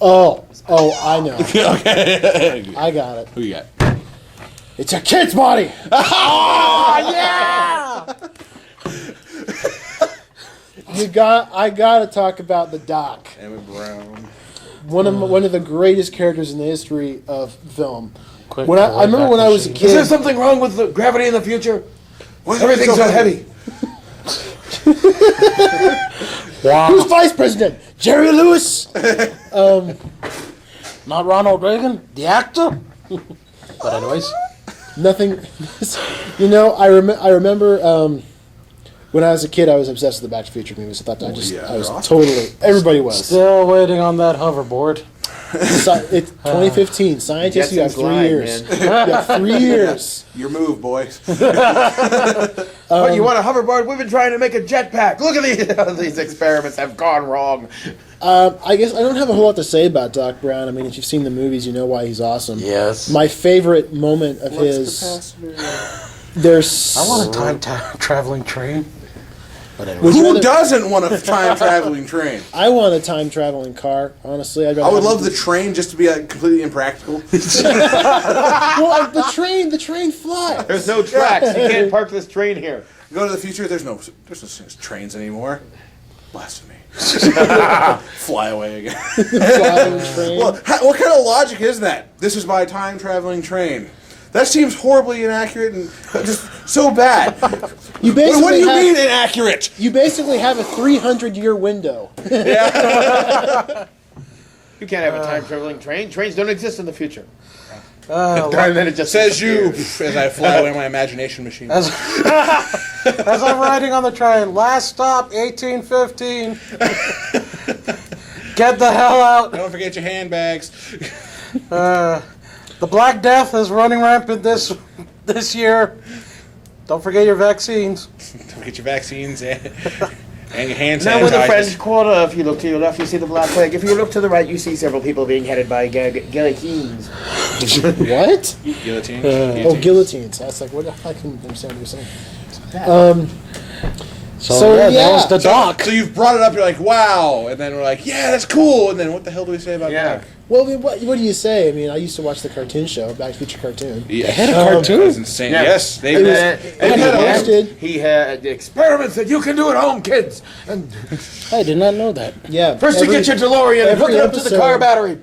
Oh, I know. Okay. I got it. Who you got? It's a kid's body. I gotta talk about the Doc. Emmett Brown. One of the greatest characters in the history of film. I remember when I was a Is there kid. something wrong with the gravity in the future? Why is Everything's so heavy. Who's vice president? Jerry Lewis. Not Ronald Reagan, the actor. But anyways, Nothing. I remember when I was a kid, I was obsessed with the Back to the Future movies. I was awesome. totally. Everybody was. still waiting on that hoverboard. It's 2015. Scientists, you have Jetson's 3 lying, years. man. You have 3 years. Your move, boys. What, you want a hoverboard? We've been trying to make a jetpack. Look at these. These experiments have gone wrong. I guess I don't have a whole lot to say about Doc Brown. I mean, if you've seen the movies, you know why he's awesome. Yes. My favorite moment of his. There's. I want a traveling train. But anyways, Would you Who rather- doesn't want a time traveling train? I want a time traveling car. Honestly, I'd rather I would have love the train just to be completely impractical. Well, the train flies. There's no tracks. You can't park this train here. Go to the future. There's no trains anymore. Blasphemy. Fly away again. Flying train. Well, what kind of logic is that? This is my time traveling train. That seems horribly inaccurate and just so bad. You basically What do you have, mean inaccurate? You basically have a 300-year window. You can't have a time traveling train. Trains don't exist in the future. And then it just Says you disappears. as I fly away in my imagination machine. as I'm riding on the train, last stop, 1815. Get the hell out. Don't forget your handbags. The Black Death is running rampant this year. Don't forget your vaccines. Don't forget your vaccines and your hand Now with the sanitizers. French Quarter, if you look to your left, you see the Black Plague. If you look to the right, you see several people being headed by guillotines. What? Guillotine. Oh, guillotines. I was like, what? I couldn't understand what you were saying. So, that yeah. was the Doc. So you've brought it up. You're like, wow, and then we're like, yeah, that's cool. And then what the hell do we say about Yeah. Doc? Well, I mean, what do you say? I mean, I used to watch the cartoon show, Back to the Future cartoon. Yeah, had a cartoon? That's insane. Yeah. Yes, they. And was- then, it had hosted. he had Experiments that you can do at home, kids. And I did not know that. Yeah. first you get your DeLorean and every hook it up to the episode- car battery.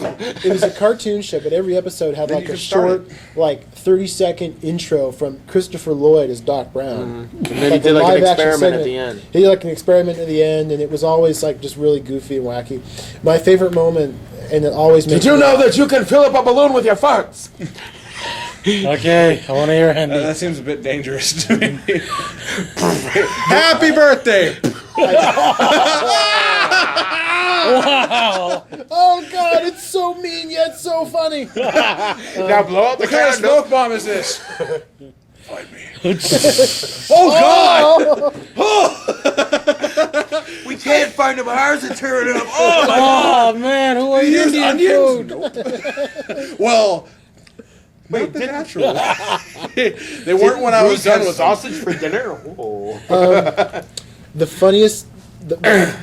It was a cartoon show, but every episode had Then like you a can start short, like 30-second intro from Christopher Lloyd as Doc Brown. And then he did like an experiment at the end. He did like an experiment at the end, and it was always like just really goofy and wacky. My favorite moment, and it always makes Did you me know that you can fill up a balloon with your farts? Okay, I want to hear Henry. That seems a bit dangerous to me. Happy birthday! Wow. Oh God, it's so mean yet so funny. Now blow out the What kind of candle. smoke bomb is this? Find me. Oh God! We can't find them ours and tear it up. Oh man, who are you? Use Indian onions? food? Well, wait, the natural. They weren't when I was Bruce had done with sausage for dinner. Oh. The funniest,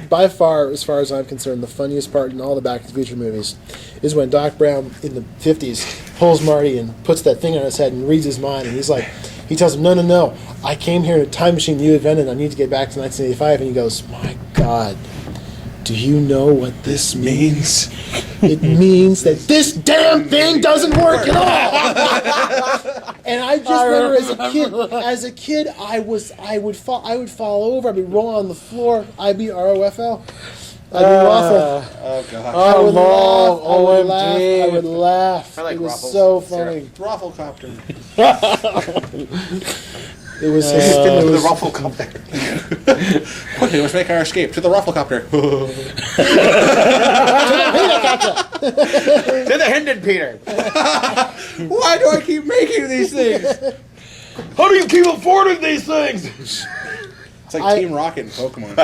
by far, as far as I'm concerned, the funniest part in all the Back to the Future movies is when Doc Brown in the 50s pulls Marty and puts that thing on his head and reads his mind, and he's like, he tells him, no, I came here in a time machine you invented, I need to get back to 1985, and he goes, my God, do you know what this means? It means that this damn thing doesn't work at all. And I just remember as a kid, I would fall over, I'd be rolling on the floor, I'd be ROFL. I'd be raffle. Oh God. I would no, laugh. I would OMG. laugh. I would laugh. I like It was Ruffles. so funny. Rafflecopter. It was. Into the ruffle cup there. Okay, let's make our escape to the Rafflecopter. To the Hendon Peter. Why do I keep making these things? How do you keep affording these things? It's like Team Rocket in Pokemon.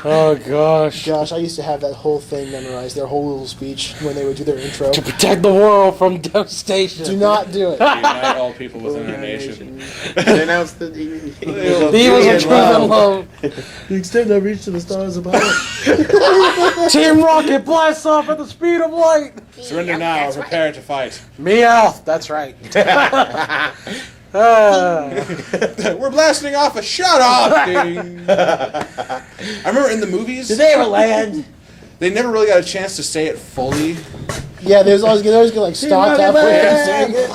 Oh gosh. Gosh, I used to have that whole thing memorized, their whole little speech when they would do their intro. To protect the world from devastation. Do not do it. Unite all people within our nation. They announced that The evils of truth and love. Extend our reach to the stars above. Team Rocket blasts off at the speed of light. Surrender now or prepare to fight. Meow. That's right. We're blasting off a shut off. Ding. I remember in the movies, Did they ever land? they never really got a chance to say it fully. Yeah, there's always gonna like stop halfway and sing it.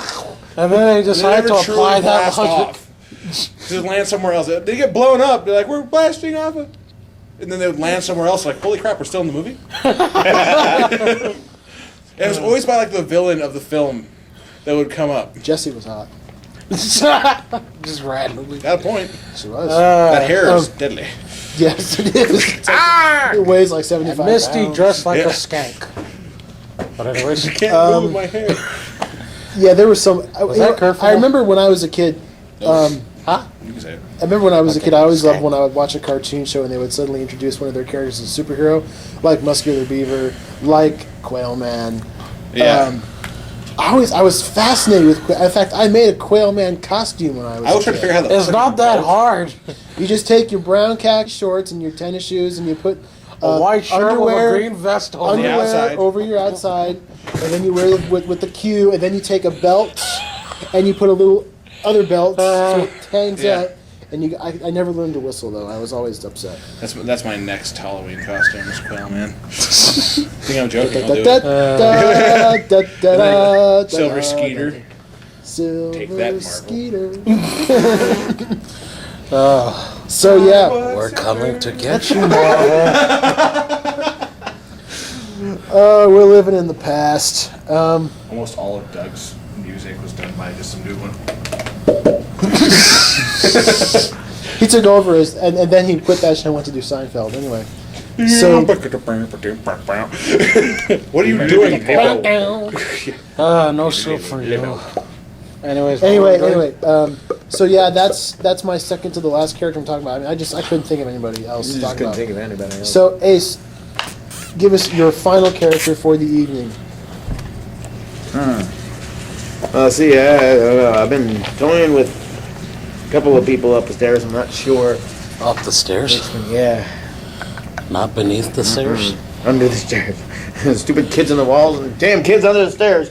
And then they They decided never to truly apply that blast logic. off. To land somewhere else. They get blown up. They're like, we're blasting off a... And then they would land somewhere else like, holy crap, we're still in the movie? And it was always by like the villain of the film that would come up. Jesse was hot. Just randomly. Got a point. She was. That hair is deadly. Yes, it is. It weighs like 75 Misty pounds. dressed like Yeah. a skank. But anyways, Can't move my hair. Yeah, there was some. Was that Kurt I remember when I was a kid. huh? You can say it. I remember when I was a Okay, kid, I always loved okay. when I would watch a cartoon show and they would suddenly introduce one of their characters as a superhero, like Muscular Beaver, like Quail Man. Yeah. I was fascinated with. In fact, I made a Quail Man costume when I was. I was a trying to kid. figure out how the It's not that hard. You just take your brown khaki shorts and your tennis shoes and you put A white shirt underwear, with a green vest on. the underwear outside. over your outside, and then you wear it with the Q, and then you take a belt and you put a little other belt so it hangs Yeah. out. And I never learned to whistle though. I was always upset. That's my next Halloween costume is Quail Man. Think I'm joking? I'll do Da, it. da, da, da, da, Silver da, Skeeter. da. Silver Take that, Marvel. Skeeter. So yeah, We're coming to get you. we're living in the past. Almost all of Doug's music was done by just some new one. He took over and then he quit that show and went to do Seinfeld. Anyway, so What are you doing, Paul? No soup for you. Anyways. anyway, so yeah, that's my second to the last character I'm talking about. I mean, I couldn't think of anybody else You to just talk couldn't about. think of anybody else. So Ace, give us your final character for the evening. See, I've been toying with a couple of people up the stairs. I'm not sure. Up the stairs, Yeah, not beneath the stairs. under the stairs. Stupid kids on the walls and damn kids under the stairs.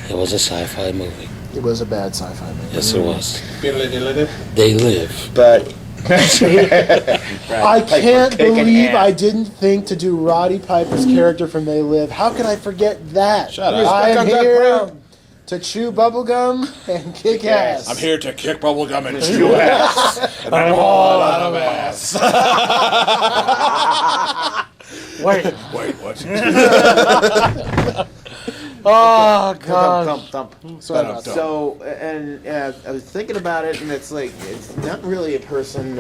It was a sci-fi movie. It was a bad sci-fi movie. Yes, it was. They live. But I can't kicking believe ass. I didn't think to do Roddy Piper's character from They Live. How could I forget that? Shut up. I am Respect on Doug here Brown. to chew bubblegum and kick ass. I'm here to kick bubblegum and chew ass. And I'm all out of ass. Wait. Wait, what? Oh God. thump, thump. Sorry about that. So, and I was thinking about it, and it's like, it's not really a person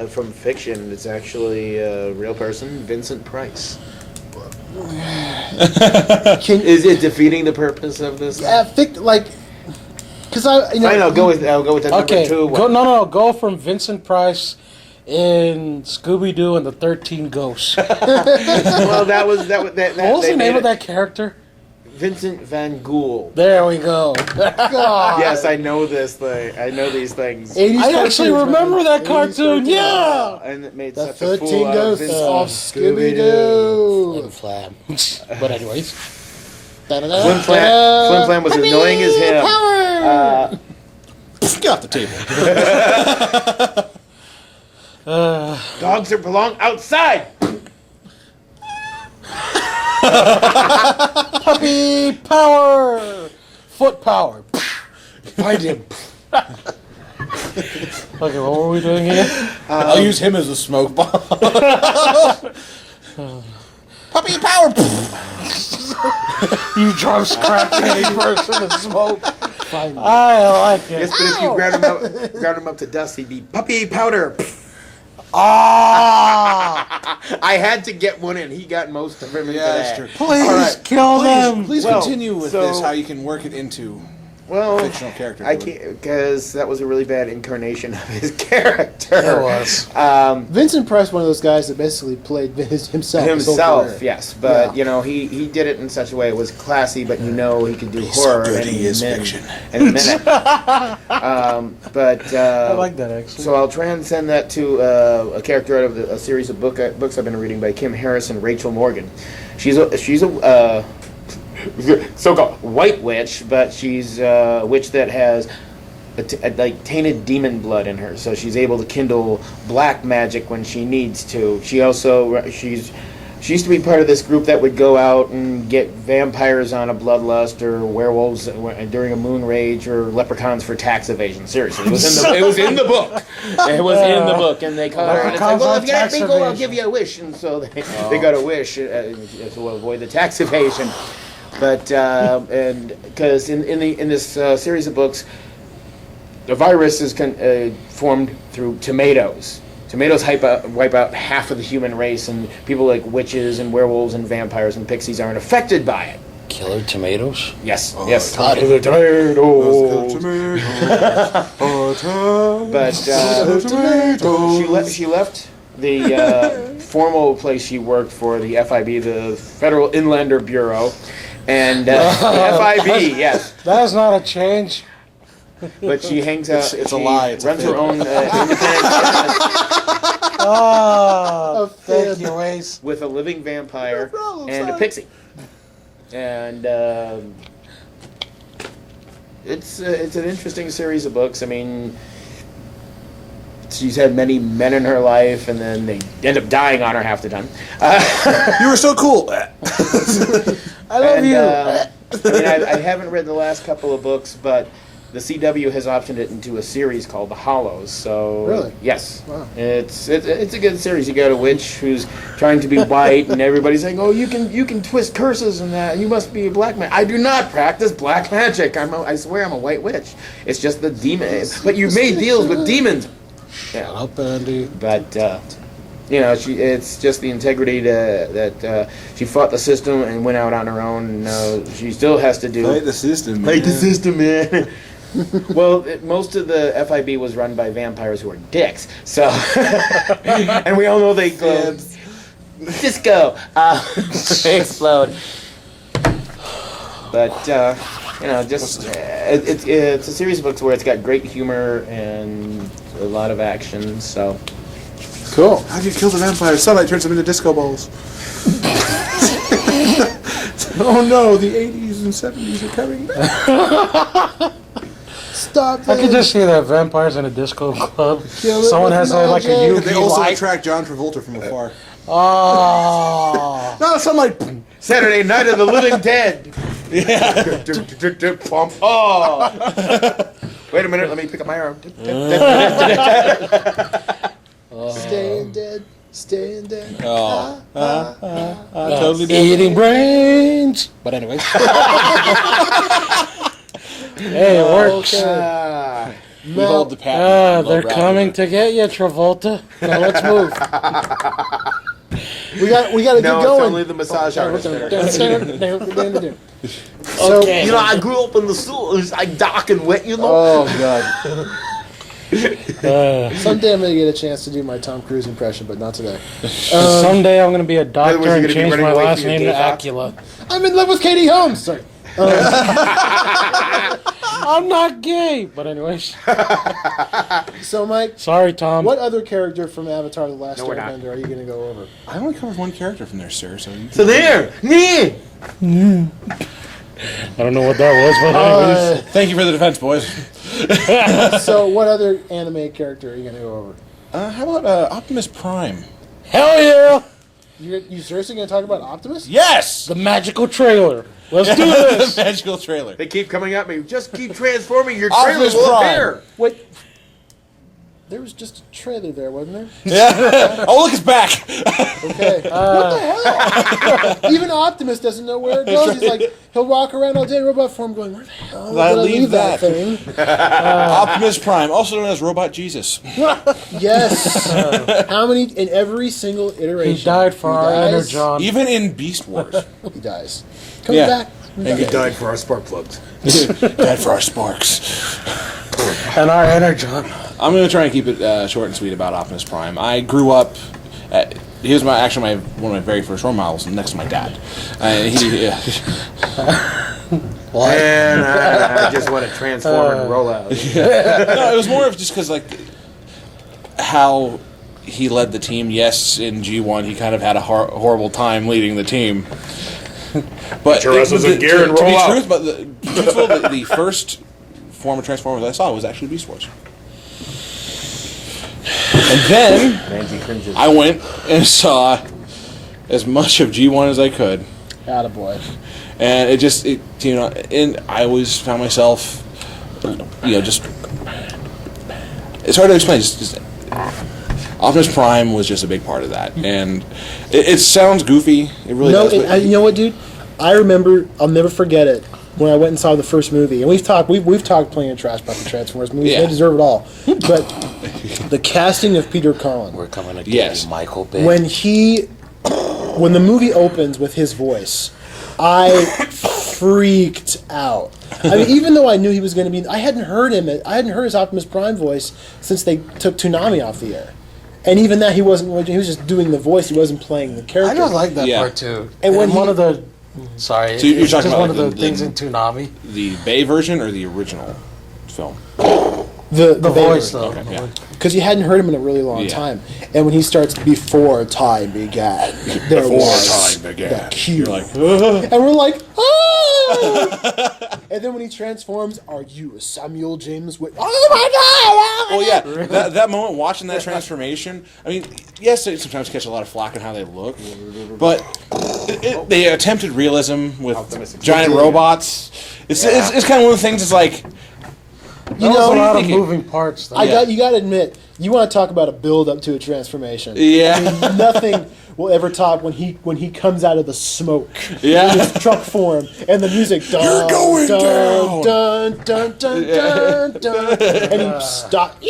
from fiction. It's actually a real person, Vincent Price. Is it defeating the purpose of this? Yeah, because I know. Fine, I'll go with that Okay. number 2. No. Go from Vincent Price in Scooby Doo and the 13 Ghosts. Well, that was that. What was the name of that character? Vincent Van Gogh. There we go. God. Yes, I know this thing. I know these things. 80s I actually cartoons, remember man. that 80s cartoon. cartoons. Yeah. And it made The such a 13 fool out of Ghosts Vincent. of Scooby-Doo. Flim Flam. But anyways. Flim Flam was annoying as him. Get off the table. Dogs belong outside. Puppy power. Foot power. Find him. Okay, what were we doing here? I'll use him as a smoke bomb. Puppy power. You drum scratch any person in smoke. I like it. Yes, but if you ground him up to dust, he'd be puppy powder. Ah! I had to get one in. He got most of them. Yeah, that's true. Please All right. kill them. Please Well, continue with so- this, how you can work it into Well, fictional character. I can't, because that was a really bad incarnation of his character. It was. Vincent Price, one of those guys that basically played himself. his whole Himself, career. yes, but Yeah. he did it in such a way it was classy, but he could do horror good in he is a fiction. minute. I like that actually. So I'll transcend that to a character out of a series of books I've been reading by Kim Harris and Rachel Morgan. She's a so-called white witch, but she's a witch that has like tainted demon blood in her, so she's able to kindle black magic when she needs to. She used to be part of this group that would go out and get vampires on a bloodlust, or werewolves during a moon rage, or leprechauns for tax evasion. Seriously, it was in the book. It was in the book, and they call her and it's like, well, if you got a bingo, I'll give you a wish, and so they got a wish to avoid the tax evasion. But and because in this series of books, the virus is formed through tomatoes. Tomatoes wipe out half of the human race, and people like witches and werewolves and vampires and pixies aren't affected by it. Killer tomatoes? Yes, Oh, yes. got it. Killer tomatoes. But she left the formal place she worked for, the FIB, the Federal Inlander Bureau, and the FIB, yes. That is not a change. But she hangs out. It's a she lie, it's a runs her fib. own independent business Oh, thank you, Ace. with a living vampire problem, and a son. pixie. And it's an interesting series of books. I mean, she's had many men in her life, and then they end up dying on her half the time. You were so cool. I love you. I mean, I haven't read the last couple of books, but the CW has optioned it into a series called The Hollows. So Really? yes, Wow. it's a good series. You got a witch who's trying to be white, and everybody's saying, "Oh, you can twist curses and that. You must be a black man." I do not practice black magic. I swear I'm a white witch. It's just the demon. But you made deals with demons. Shut up, Andy. But it's just the integrity that she fought the system and went out on her own. She still has to do. Fight the system. Fight the system, man. Well, most of the FIB was run by vampires who are dicks. So, and we all know they go disco, they explode. But it's a series of books where it's got great humor and a lot of action. So. Cool. How do you kill the vampire? Sunlight turns them into disco balls. Oh no, the 80s and 70s are coming back. Stop I could it. just see that vampires in a disco club. Kill it Someone with has like a magic. They UV also light. attract John Travolta from afar. Oh. No, Sunlight. Saturday Night of the Living Dead. Yeah. Pump. Oh. Wait a minute, let me pick up my arm. Staying dead. Staying dead. Oh. Totally eating brains. But anyway. Hey, it works. We hold the patent. They're coming to get you, Travolta. Now let's move. We got to get No, going. it's only the massage artist. So, Okay. You know, I grew up in the sewers. I dark and wet, you know. oh god. Someday I'm gonna get a chance to do my Tom Cruise impression, but not today. Someday I'm going to be a words, doctor you're and gonna be change running my away last from your name to gay thoughts? Acula. I'm in love with Katie Holmes. Sorry. I'm not gay. But anyways. So, Mike, Sorry, Tom. what other character from Avatar: The Last No, we're not. Airbender are you gonna go over? I only covered one character from there, sir. So you So there, me. I don't know what that was, but anyways. Thank you for the defense, boys. So, what other anime character are you gonna go over? How about Optimus Prime? Hell yeah! You seriously gonna talk about Optimus? Yes. The magical trailer. Let's do this. The magical trailer. They keep coming at me. Just keep transforming. Your Optimus trailer will Prime. appear. Wait. There was just a trailer there, wasn't there? Yeah. Oh, look, it's back. Okay. What the hell? Even Optimus doesn't know where it goes. He's like, he'll walk around all day in robot form going, where the hell did I leave that thing? Optimus Prime, also known as Robot Jesus. Yes. How many, in every single iteration. He died for our dies. inner John. Even in Beast Wars. He dies. Coming Yeah. back. And he died for our spark plugs. Died for our sparks. And our energon. I'm going to try and keep it short and sweet about Optimus Prime. I grew up. He was one of my very first role models, next to my dad. And I just want to transform and roll out. No, it was more of just because how he led the team. Yes, in G1 he kind of had a horrible time leading the team. But Sure, us as a gear and to roll be out. truthful, the first form of Transformers I saw was actually Beast Wars. And then Nancy cringes. I went and saw as much of G1 as I could. Attaboy. And and I always found myself, just, it's hard to explain. Just Optimus Prime was just a big part of that. And it sounds goofy. It really does. But you know what, dude? I remember, I'll never forget it, when I went and saw the first movie. And we've talked plenty of trash about the Transformers movies. Yeah. They deserve it all. But the casting of Peter Cullen, We're coming to get Yes. you, Michael Bay. when the movie opens with his voice, I freaked out. I mean, even though I knew he was going to be, I hadn't heard his Optimus Prime voice since they took Toonami off the air. And even that, he was just doing the voice, he wasn't playing the character. I don't like that Yeah. part too. And when one he- of the, sorry, So you're it's talking just about one of the the things in Toonami. the Bay version or the original film? The voice though. Okay, yeah. Because you hadn't heard him in a really long Yeah. time. And when he starts, before time began, there was Time began. the cue. You're like, And we're like, oh! And then when he transforms, are you Samuel James Whit? Oh my God! well, yeah, that moment watching that transformation. I mean, yes, they sometimes catch a lot of flack on how they look, but they attempted realism with giant robots. It's kind of one of the things. It's like, You There's a know, lot of thinking? moving parts. Though. you got to admit, you want to talk about a build up to a transformation. Yeah. I mean, nothing will ever top when he comes out of the smoke. Yeah. In his truck form and the music. Dun, You're going dun, down. Dun dun dun dun dun. And he stop.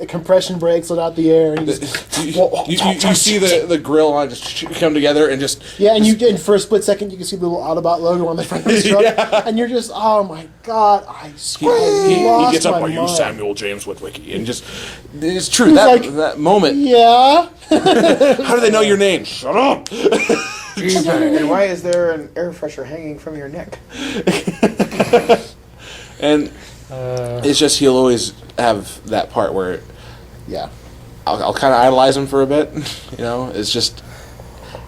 Compression brakes let out the air. And he just, you see the grill on just come together and just yeah, and for a split second you can see the little Autobot logo on the front of his truck, and you're just, oh my God, he gets up. Are you Samuel James Witwicky? And just it's true He's that like, that moment. Yeah. How do they know your name? Shut up. And why is there an air freshener hanging from your neck? And it's just he'll always have that part where Yeah. I'll kind of idolize him for a bit. It's just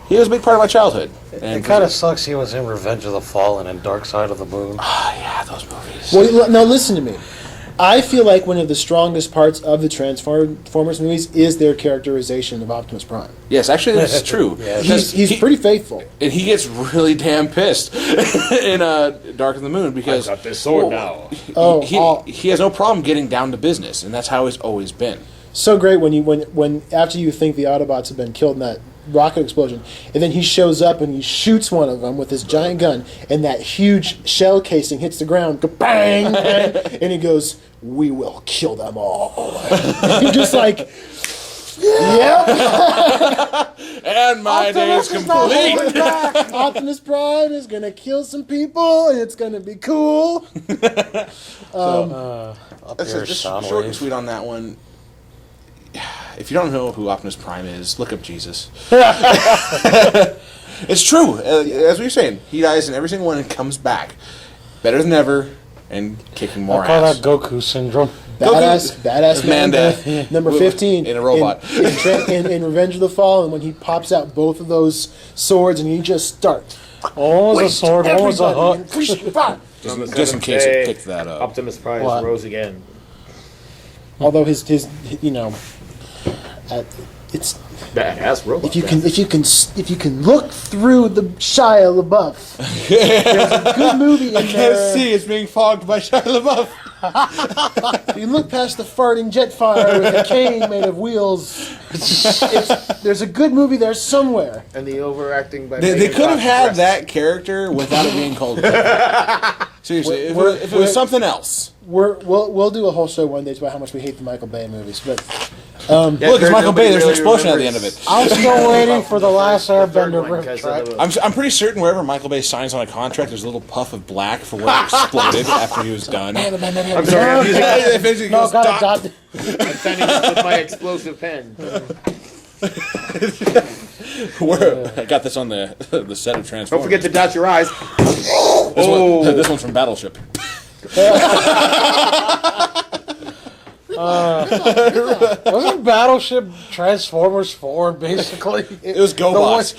he was a big part of my childhood. It kind of sucks he was in Revenge of the Fallen and Dark Side of the Moon. yeah, those movies. Well, now listen to me. I feel like one of the strongest parts of the Transformers movies is their characterization of Optimus Prime. Yes, actually, this is true. Yeah. He's pretty faithful. And he gets really damn pissed in Dark of the Moon because I've got this sword now. he has no problem getting down to business, and that's how he's always been. So great when after you think the Autobots have been killed in that rocket explosion, and then he shows up and he shoots one of them with his giant gun, and that huge shell casing hits the ground, bang, bang, and he goes, "We will kill them all." You're just like, yep. And my day is complete. Optimus Prime is gonna kill some people, and it's gonna be cool. Up That's here, just short and sweet on that one. If you don't know who Optimus Prime is, look up Jesus. It's true. As we were saying, he dies in every single one and comes back better than ever and kicking more I call ass. that Goku syndrome. Badass man Death. number 15 In a robot. in Revenge of the Fallen, when he pops out both of those swords and he just starts. One was a sword, one was a hook. Just in case it picked that up. Optimus Prime What? rose again. Although his it's Badass robot. if you can look through the Shia LaBeouf, there's a good movie in there. it's being fogged by Shia LaBeouf. You can look past the farting jet fire with a cane made of wheels. There's a good movie there somewhere. And the overacting by They Megan could have Fox had breasts. that character without it being called. Seriously, if it was something else. we'll do a whole show one day about how much we hate the Michael Bay movies, but. Look, it's Michael Bay. There's an explosion at the end of it. I'm still waiting for the last Airbender riff track. I'm pretty certain wherever Michael Bay signs on a contract, there's a little puff of black for what exploded after he was done. I'm sorry, I'm using No, got a dot. I'm sending this with my explosive pen. I got this on the set of Transformers. Don't forget to dot your eyes. This one's from Battleship. Wasn't Battleship Transformers 4 basically? It was GoBots.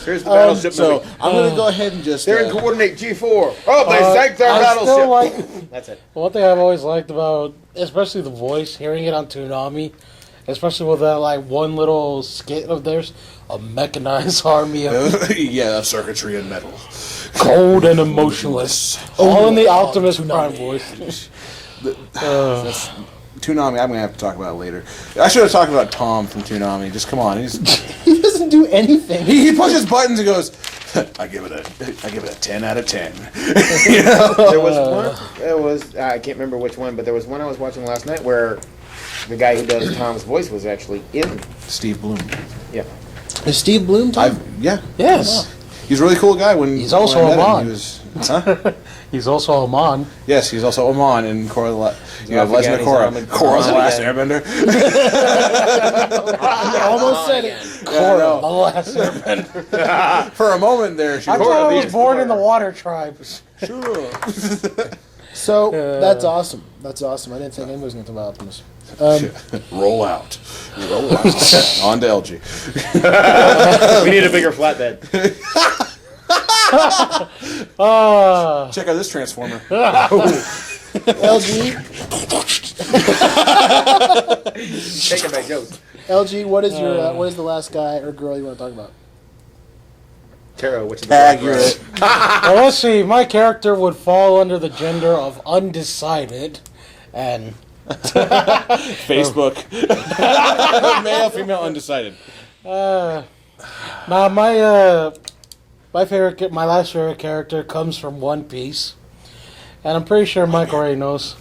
Here's the Battleship So movie. I'm going to go ahead and just. They're in coordinate G4. Oh, they sank their I still battleship. That's it. One thing I've always liked about, especially the voice, hearing it on Toonami, especially with that like one little skit of theirs, a mechanized army of yeah, circuitry and metal. cold and emotionless, all in the Optimus Prime voice. That's Toonami. I'm going to have to talk about it later. I should have talked about Tom from Toonami. Just come on. He doesn't do anything. He pushes buttons and goes, I give it a 10 out of 10. There was one. It was I can't remember which one, but there was one I was watching last night where the guy who does Tom's voice was actually in. Steve Bloom. Yeah. Is Steve Bloom Tom? Yeah. Yes, He's a really cool guy. When He's also when I met him, Amon. he was, huh? he's also Amon. Yes, he's also Amon in Korra. Legend of he's Korra. on the- Korra the Last Airbender. Almost said it. Korra, the last Airbender. For a moment there, she I was thought I was born in the Water Tribes. So that's awesome. That's awesome. I didn't think anybody was going to talk about Optimus. roll out. Roll out. On to LG. We need a bigger flatbed. Check out this Transformer. LG, Taken by jokes. LG, what is the last guy or girl you want to talk about? Taro, which is the Accurate. Well, let's see. My character would fall under the gender of undecided, and Facebook. Male, female, undecided. now my last favorite character comes from One Piece, and I'm pretty sure Mike already knows.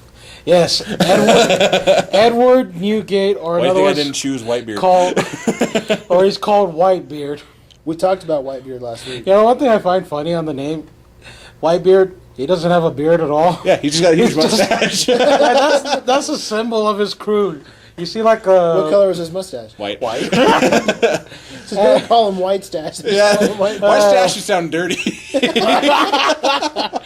Yes, Edward Newgate, or Why do you another think I one's didn't choose Whitebeard? he's called Whitebeard. We talked about Whitebeard last week. You know, one thing I find funny on the name, Whitebeard, he doesn't have a beard at all. Yeah, he just got a huge mustache. That's a symbol of his crew. You see, like What color was his mustache? White. So they don't call him White Stash. They Yeah. call him White. White stash should sound dirty.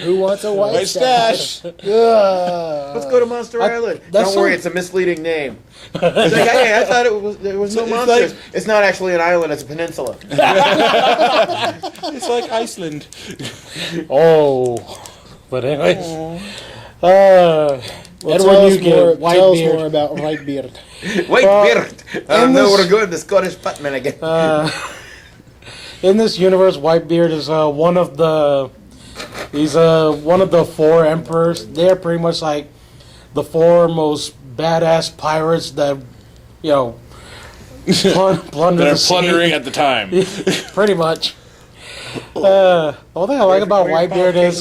Who wants a White, White stash. Ugh. Let's go to Monster Island. that's Don't worry, so- it's a misleading name. It's like, hey, I thought there was no It's monsters. like- It's not actually an island; it's a peninsula. It's like Iceland. Oh, but anyways, Well, Edward tell us Newgate, more Whitebeard. about Whitebeard. Wait, Beard. I don't know this- where to go. The Scottish Buttman again. In this universe, Whitebeard is one of the four emperors. They're pretty much like the four most badass pirates that plunder They're the sea. plundering at the time. Pretty much. The one thing I like about Whitebeard is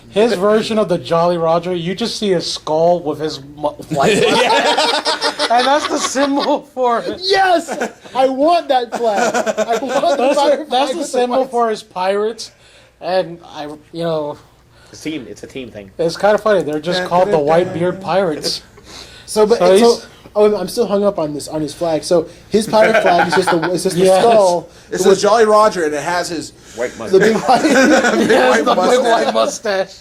his version of the Jolly Roger. You just see his skull with his flag, and that's the symbol for it. Yes, I want that flag. I want the fire That's flag the with symbol white- for his pirates, and It's a team thing. it's kind of funny. They're just called the Whitebeard Pirates. So, but So he's- I'm still hung up on his flag. So his pirate flag is just the Yes. skull. It says Jolly Roger, and it has his White The mustache. big white. Yes, the big white mustache.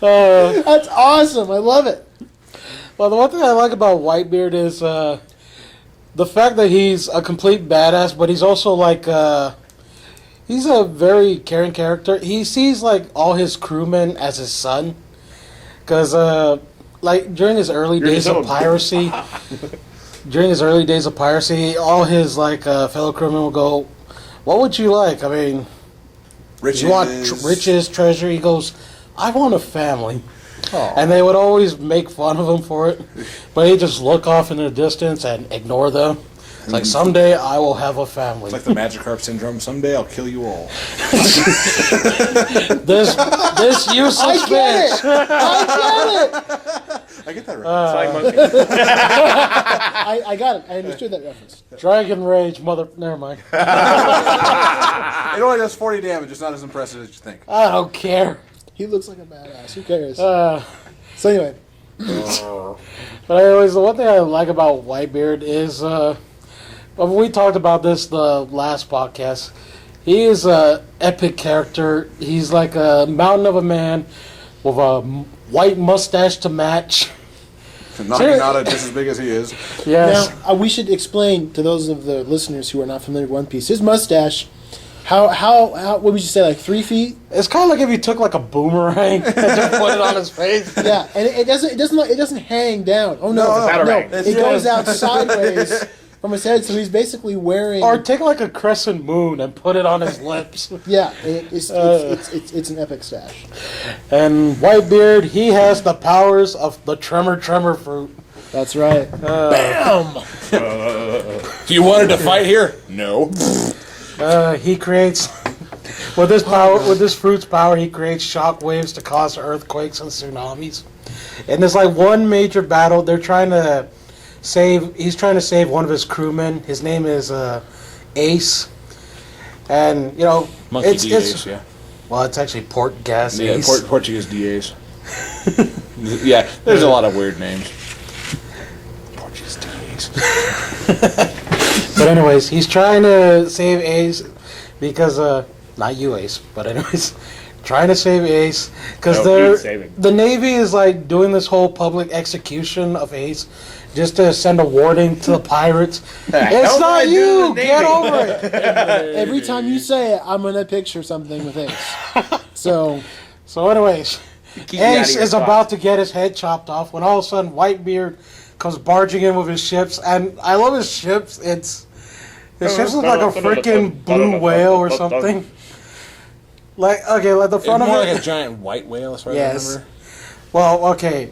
That's awesome. I love it. Well, the one thing I like about Whitebeard is the fact that he's a complete badass, but he's also like he's a very caring character. He sees like all his crewmen as his son, because like during his early days of piracy, all his like fellow crewmen would go, "What would you like? I mean, riches. you want riches, treasure?" He goes, "I want a family." And they would always make fun of him for it, but he'd just look off in the distance and ignore them. It's like, someday I will have a family. It's like the Magikarp syndrome. Someday I'll kill you all. This useless bitch. I get that right. Flying monkey. I got it. I understood that reference. Dragon Rage, mother. Never mind. It only does 40 damage. It's not as impressive as you think. I don't care. He looks like a badass. Who cares? Uh, So anyway, But anyways, the one thing I like about Whitebeard is, we talked about this the last podcast. He is a epic character. He's like a mountain of a man with a white mustache to match. Naginata just as big as he is. Yes. now we should explain to those of the listeners who are not familiar with One Piece. His mustache, how what would you say, like 3 feet? It's kind of like if you took like a boomerang and just put it on his face. Yeah, and it doesn't hang down. Oh no, Batarang. it goes out sideways from his head. So he's basically wearing. Or take like a crescent moon and put it on his lips. Yeah, it's an epic stash. And Whitebeard, he has the powers of the tremor fruit. That's right. Bam! You wanted to fight here? No. He creates with this power, with this fruit's power, he creates shock waves to cause earthquakes and tsunamis. And there's like one major battle. He's trying to save one of his crewmen. His name is Ace, and you know, Monkey it's DAs, yeah. well, it's actually Port Gas Yeah, Ace. Portuguese DAs. Yeah, there's a lot of weird names. Portuguese DAs. But anyways, he's trying to save Ace because not you, Ace, but anyways, trying to save Ace because No, he's saving. the Navy is like doing this whole public execution of Ace just to send a warning to the pirates. It's not you. Get over it. Every time you say it, I'm gonna picture something with Ace. So Anyways, Keep me out of Ace your is spot. about to get his head chopped off when all of a sudden Whitebeard comes barging in with his ships, and I love his ships. His ships look like a freaking blue whale or something. Like the It's front more of it. like a giant white whale, as far as I Yes. remember. Well, okay.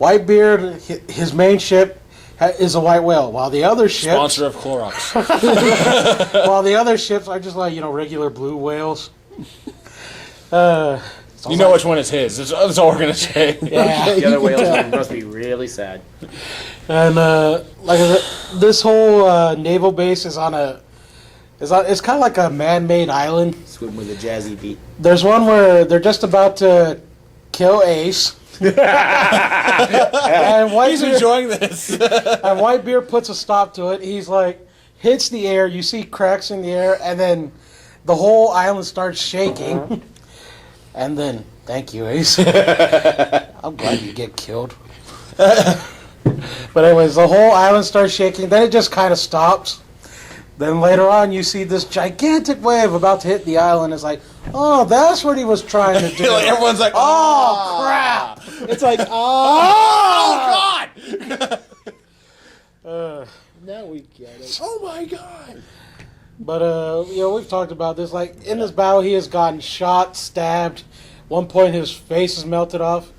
Whitebeard, his main ship is a white whale, while the other ships, Sponsor of Clorox. while the other ships are just like regular blue whales. You know which one is his. That's all we're gonna say. Yeah. The other whales must be really sad. And like I said, this whole naval base is it's kind of like a man-made island. Swim with a jazzy beat. There's one where they're just about to kill Ace. And He's enjoying this. And Whitebeard puts a stop to it. He's like, hits the air. You see cracks in the air, and then the whole island starts shaking. And then, thank you, Ace. I'm glad you get killed. But anyways, the whole island starts shaking. Then it just kind of stops. Then later on, you see this gigantic wave about to hit the island. It's like, oh, that's what he was trying to do. Like, everyone's like, oh, crap. it's like, oh God! now we get it. Oh my God! But we've talked about this. Like in this battle, he has gotten shot, stabbed. One point, his face is melted off.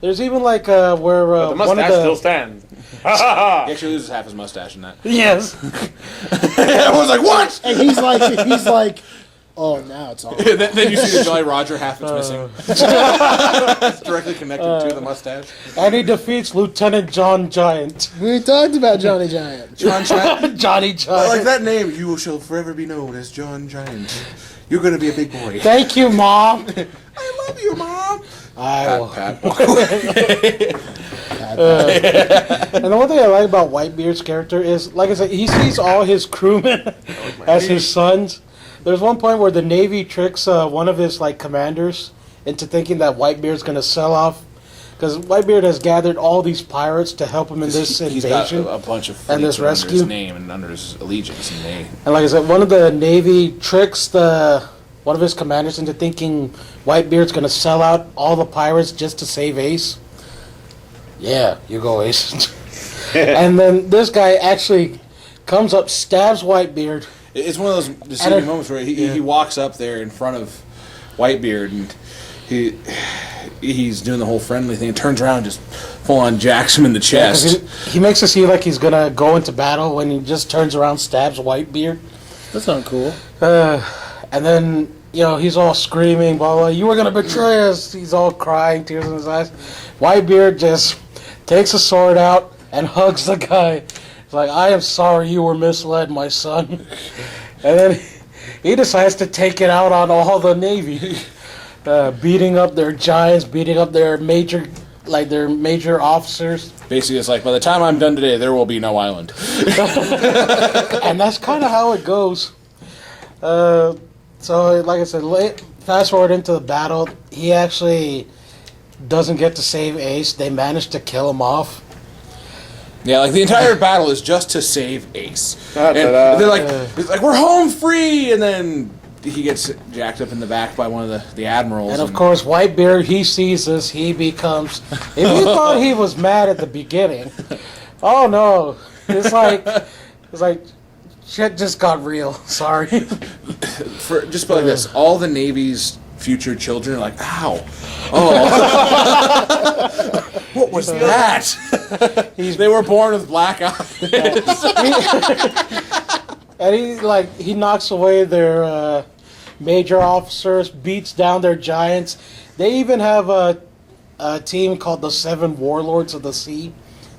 There's even like where The one mustache of the still stands. He actually loses half his mustache in that. yes, Everyone's like, what? And he's like, oh, now it's all. then you see the Jolly Roger, half it's missing. It's directly connected to the mustache. and he defeats Lieutenant John Giant. We talked about Johnny Giant. John Giant. Johnny Giant. Like that name, you shall forever be known as John Giant. You're gonna be a big boy. Thank you, Mom. I love you, Mom. I will. Pat. And the one thing I like about Whitebeard's character is, like I said, he sees all his crewmen as his sons. There's one point where the Navy tricks one of his commanders into thinking that Whitebeard's going to sell off, because Whitebeard has gathered all these pirates to help him in this He's got invasion. a bunch of and this fleets under his rescue. name and under his allegiance, and they. And like I said, one of the Navy tricks one of his commanders into thinking Whitebeard's going to sell out all the pirates just to save Ace. Yeah, you go, Ace. And then this guy actually comes up, stabs Whitebeard. It's one of those deceiving moments where he walks up there in front of Whitebeard and he's doing the whole friendly thing and turns around and just full on jacks him in the Yeah, 'cause chest. he makes it seem like he's gonna go into battle when he just turns around, stabs Whitebeard. That's not cool. And then, he's all screaming, blah, blah, you were going to betray us. He's all crying, tears in his eyes. Whitebeard just takes a sword out and hugs the guy. He's like, I am sorry you were misled, my son. And then he decides to take it out on all the Navy, beating up their giants, beating up their major officers. Basically, it's like, by the time I'm done today, there will be no island. And that's kind of how it goes. So, like I said, fast forward into the battle, he actually doesn't get to save Ace. They manage to kill him off. Yeah, like the entire battle is just to save Ace. And Da-da-da. they're like, it's like, we're home free, and then he gets jacked up in the back by one of the admirals. And of course, Whitebeard, he sees this, he becomes... If you thought he was mad at the beginning, oh no. It's like shit just got real. Sorry. For just like this, all the Navy's future children are like, ow, oh, what was that? They were born with black eyes. And he knocks away their major officers, beats down their giants. They even have a team called the Seven Warlords of the Sea.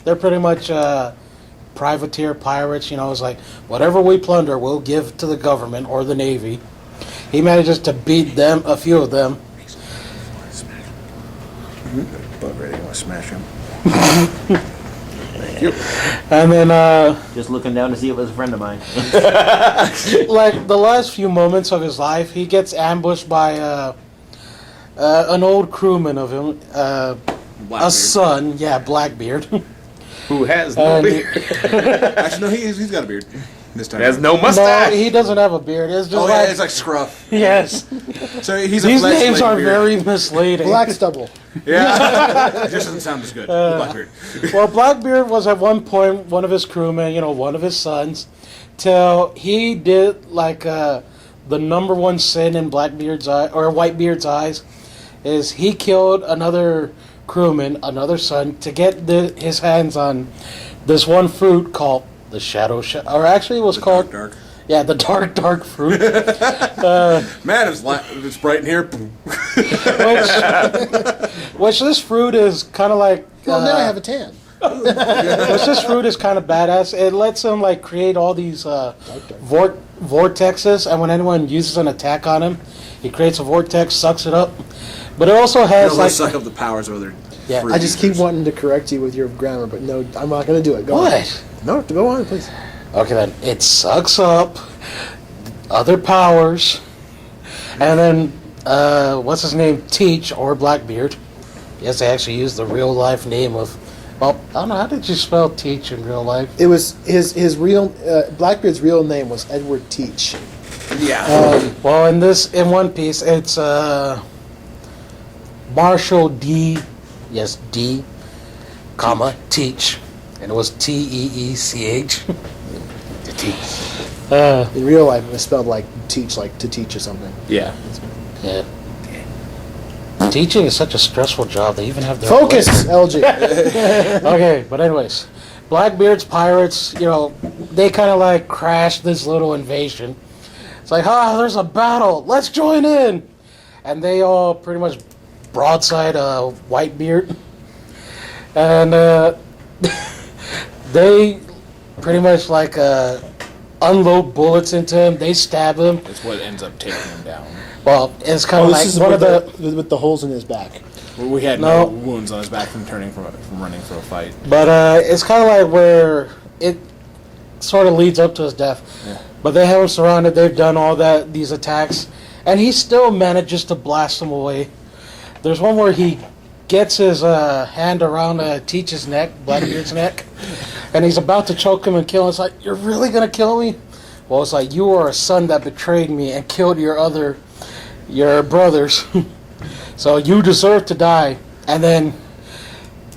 They're pretty much privateer pirates. It's like, whatever we plunder, we'll give to the government or the Navy. He manages to beat them, a few of them. Butt ready, I want to smash him. And then, Just looking down to see if it was a friend of mine. like the last few moments of his life, he gets ambushed by an old crewman of him, a son, Blackbeard. Who has no beard? Actually, no, he's got a beard this time. He has no No, mustache. he doesn't have a beard. It's just Oh like, yeah, it's like scruff. yes. So he's a These flesh names like are beard. very misleading. Black stubble. Yeah, it just doesn't sound as good. Blackbeard. Well, Blackbeard was at one point one of his crewmen, one of his sons, till he did the number one sin in Blackbeard's eye or Whitebeard's eyes, is he killed another crewman, another son, to get his hands on this one fruit called the or actually it was called Dark. Yeah, the dark fruit. Man, it's bright in here. which this fruit is kind of like. Well, now I have a tan. Which this fruit is kind of badass. It lets him create all these vortexes, and when anyone uses an attack on him, he creates a vortex, sucks it up. But it also has They'll suck up the powers of other. Yeah, fruit I just keep users. wanting to correct you with your grammar, but no, I'm not going to do it. Go on. What? No, go on, please. Okay, then it sucks up other powers, and then what's his name? Teach or Blackbeard. Yes, they actually use the real life name of. Well, I don't know. How did you spell Teach in real life? It was his real Blackbeard's real name was Edward Teach. Yeah. Well, in One Piece, it's Marshall D. Yes, D, comma Teach, and it was Teech. To teach. In real life, it was spelled like teach, like to teach or something. Yeah. Yeah. Teaching is such a stressful job. They even have their Focus, LG. Okay, but anyways, Blackbeard's pirates, they kind of crash this little invasion. It's like, there's a battle. Let's join in. And they all pretty much broadside Whitebeard. And they pretty much unload bullets into him. They stab him. That's what ends up taking him down. Well, it's kind of This like is one of the. with the holes in his back. We had No. no wounds on his back from running for a fight. But it's kind of like where it sort of leads up to his death. Yeah. But they have him surrounded. They've done all these attacks, and he still manages to blast them away. There's one where he gets his hand around Teach's neck, Blackbeard's neck, and he's about to choke him and kill him. It's like, you're really gonna kill me? Well, it's like, you are a son that betrayed me and killed your brothers, so you deserve to die. And then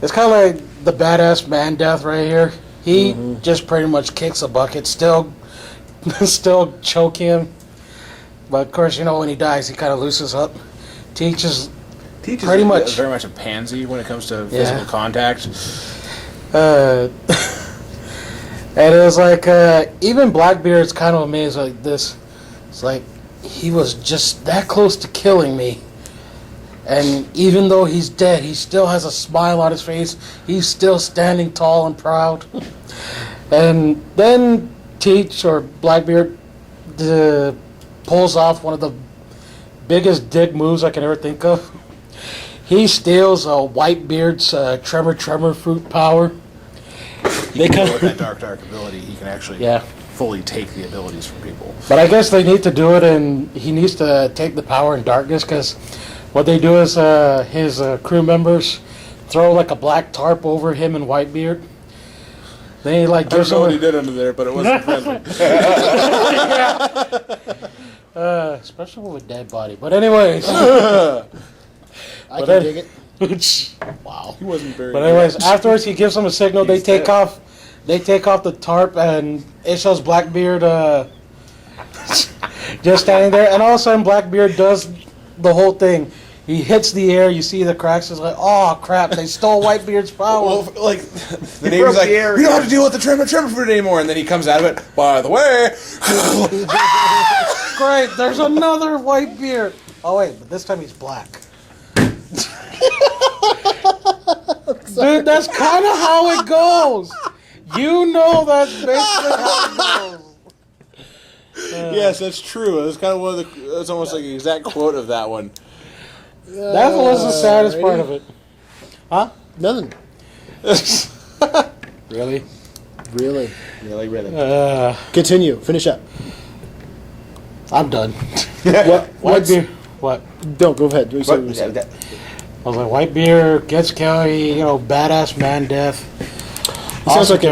it's kind of like the badass man death right here. He just pretty much kicks a bucket, still choke him. But of course, when he dies, he kind of loosens up. Teach is Teach is Pretty much. very much a pansy when it comes to Yeah. physical contact. And it was like, even Blackbeard's kind of amazed like this. It's like, he was just that close to killing me. And even though he's dead, he still has a smile on his face. He's still standing tall and proud. And then Teach, or Blackbeard, pulls off one of the biggest dick moves I can ever think of. He steals Whitebeard's tremor fruit power. They With kind that dark ability, he can actually fully take the abilities from people. But I guess they need to do it, and he needs to take the power in darkness, because what they do is his crew members throw like a black tarp over him and Whitebeard. They like I don't gives know what he him did under there, but it wasn't friendly. especially with a dead body. But anyways, I can dig it. wow. He wasn't very. But anyways, afterwards he gives them a signal. They take off. They take off the tarp, and it shows Blackbeard just standing there. And all of a sudden, Blackbeard does the whole thing. He hits the air. You see the cracks. It's like, oh crap! They stole Whitebeard's power. Well, like the Navy's like, we don't have to deal with the tremor fruit anymore, and then he comes out of it. By the way, Great. There's another Whitebeard. Oh wait, but this time he's black. Dude, that's kind of how it goes. You know that's basically how it goes. yes, that's true. It's kind of one of the. It's almost like an exact quote of that one. That was the saddest part of it. Huh? Nothing. Really? Really. Continue. Finish up. I'm done. What's, What? don't go ahead. You said what you said. I was like, Whitebeard gets Kelly, badass man death. He sounds like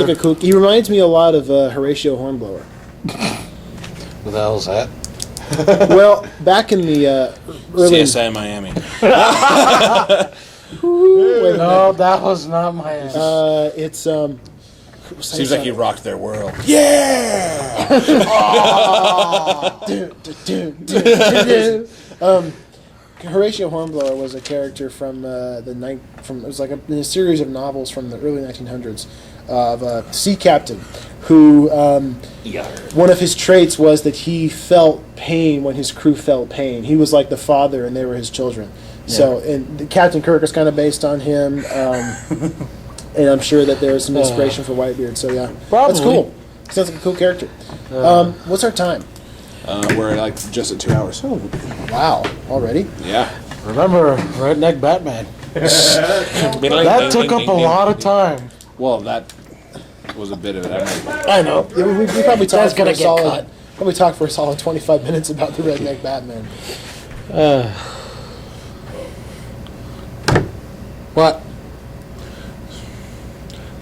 a cool. He reminds me a lot of Horatio Hornblower. What the hell is that? Well, back in the early. CSI Miami. Wait a No, that was not my ass. minute. It's Seems like he rocked their world. Yeah. Horatio Hornblower was a character from it was like in a series of novels from the early 1900s of a sea captain who one of his traits was that he felt pain when his crew felt pain. He was like the father and they were his children. Yeah. So, and Captain Kirk is kind of based on him, and I'm sure that there's some inspiration for Whitebeard. So yeah, Probably. that's cool. Sounds like a cool character. What's our time? We're like just at 2 hours. Oh, wow! Already? Yeah. Remember, Redneck Batman. That took up a lot of time. Well, that was a bit of it. I know. Yeah, we probably That's talked for gonna a get solid. cut. Probably talked for a solid 25 minutes about the Redneck Batman. What?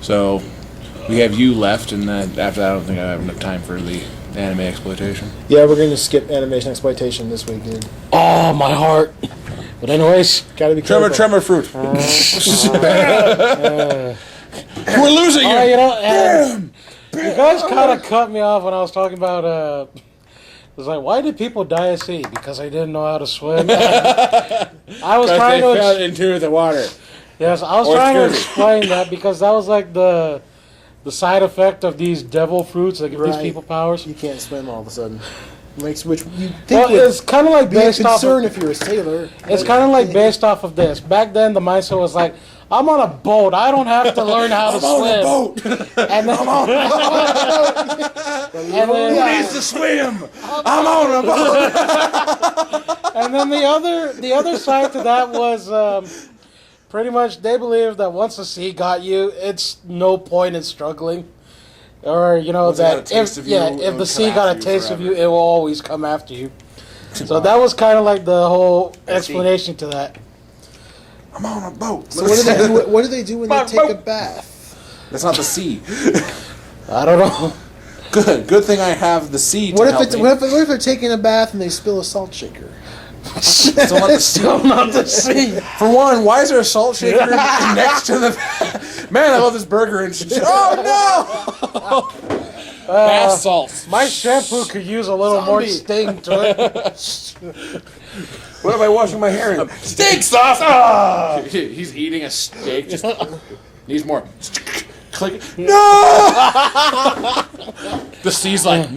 So, we have you left, and then after that, I don't think I have enough time for the anime exploitation. Yeah, we're going to skip animation exploitation this week, dude. Oh, my heart. But anyways, Gotta be careful. Tremor fruit. We're losing oh, you. you know, you guys kind of cut me off when I was talking about. It was like, why did people die at sea? Because they didn't know how to swim. I was trying They to. fell into the water. Yes, I was Or trying to scurvy. explain that because that was like the side effect of these devil fruits that give these Right. people powers. You can't swim all of a sudden. Which you think Well, would it's kind of like be a based off. concern Of, if you're a sailor. it's kind of like based off of this. Back then, the mindset was like, "I'm on a boat. I don't have to learn how to swim." And then, and then, Who needs to swim? I'm on a boat. and then the other side to that was pretty much they believe that once the sea got you, it's no point in struggling. Or Once it got a that taste if of you, if it'll the come sea after got a you taste of forever. you, it will always come after you. So that was kind of like the whole explanation to that. I'm on a boat. So what do they do when they take a bath? That's not the sea. I don't know. Good thing I have the sea to What help if me. what if they're taking a bath and they spill a salt shaker? Still not the sea. Still not the sea. For one, why is there a salt shaker next to the... Man, I love this burger and shit. Oh, no! Bath salts. My shampoo could use a little more sting to it. What am I washing my hair in? Steak sauce! Ah! He's eating a steak. Just needs more. Click. No! The C's like,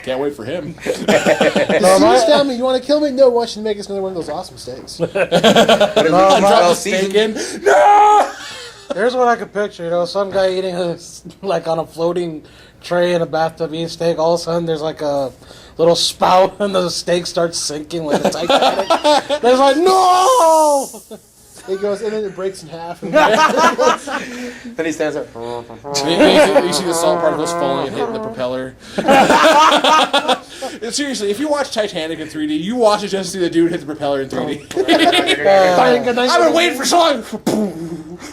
can't wait for him. He's telling me, you want to kill me? No, why don't you make us another one of those awesome steaks? Drop the steak in. No! Here's what I could picture. Some guy eating like on a floating tray in a bathtub eating steak. All of a sudden, there's like a little spout, and the steak starts sinking like a Titanic. There's like, no! It goes, and then it breaks in half. And Then he stands up. You see the salt particles falling and hitting the propeller. Seriously, if you watch Titanic in 3D, you watch it just to see the dude hit the propeller in 3D. I've been waiting for so long.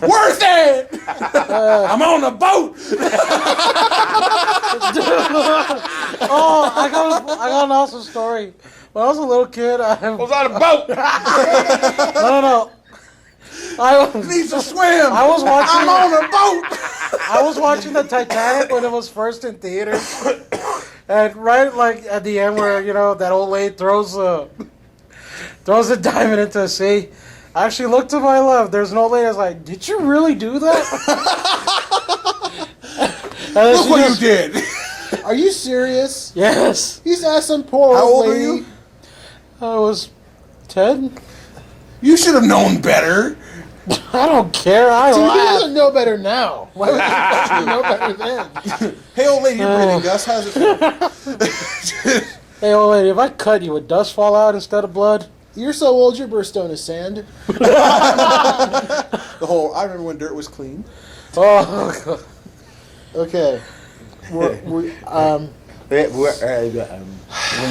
Worth it! I'm on a boat! I got an awesome story. When I was a little kid, I was on a boat. No. Needs to swim! I was watching. I'm on a boat! I was watching the Titanic when it was first in theaters, and right like at the end where that old lady throws a diamond into the sea. I actually looked to my left. There's an old lady. I was like, "Did you really do that?" Look what you did! are you serious? Yes. He's asked some poor How old old are lady. you? I was 10. You should have known better. I don't care. I Dude, he laughed. doesn't know better now. Why would he fucking know better then? Hey, old lady, you're breathing dust. How's it feel? Hey, old lady, if I cut you, would dust fall out instead of blood? You're so old, your birthstone is sand. I remember when dirt was clean. Oh, God. Okay. When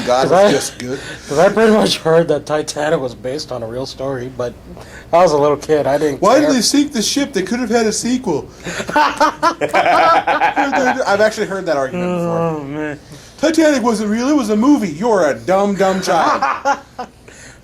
God was just good. Because I pretty much heard that Titanic was based on a real story, but I was a little kid. I didn't care. sink the ship? They could have had a sequel. I've actually heard that argument before. Oh, man. Titanic wasn't real. It was a movie. You're a dumb child.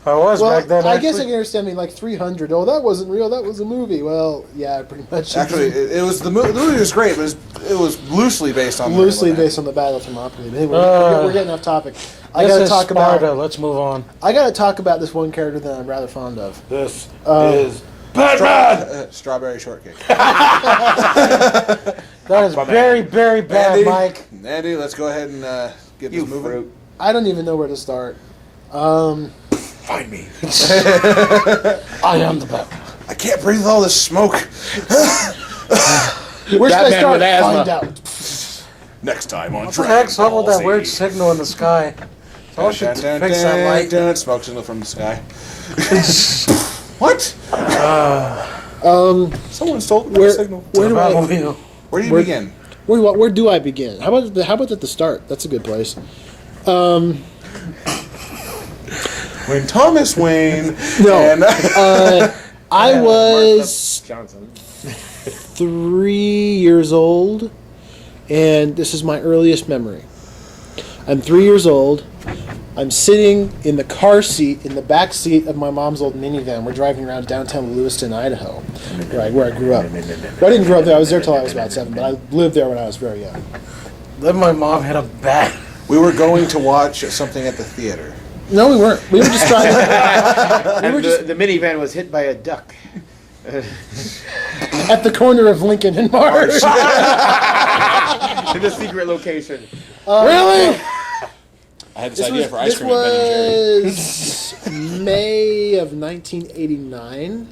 I was Well, back then. I guess I actually. can understand me like 300. Oh, that wasn't real. That was a movie. Well, yeah, pretty much. Actually, it was the movie was great, but it was loosely based on based on the Battle of Thermopylae. But anyway, we're getting off topic. I This gotta is talk Sparta. about. Let's move on. I gotta talk about this one character that I'm rather fond of. This is Batman. Strawberry shortcake. That is very, very bad, Andy, Mike. Andy, let's go ahead and get this moving. Fruit. I don't even know where to start. Find me. I am the Batman. I can't breathe all this smoke. Where should I Batman start? with asthma. Find out. Next time on What the heck's up with that weird signal in the sky? Someone should fix that light. Smoke signal from the sky. What? Someone stole the signal. Where do I? Batmobile. Where do you begin? Where do I begin? How about at the start? That's a good place. When Thomas Wayne No. and I was Johnson. 3 years old, and this is my earliest memory. I'm 3 years old. I'm sitting in the car seat, in the back seat of my mom's old minivan. We're driving around downtown Lewiston, Idaho, where I grew up. Well, I didn't grow up there. I was there till I was about 7, but I lived there when I was very young. Then my mom had a bat. we were going to watch something at the theater. No, we weren't. We were just driving. And the minivan was hit by a duck. At the corner of Lincoln and Marsh. In the secret location. Really? I had this, This idea was, for ice this cream at Ben and Jerry's. was May of 1989,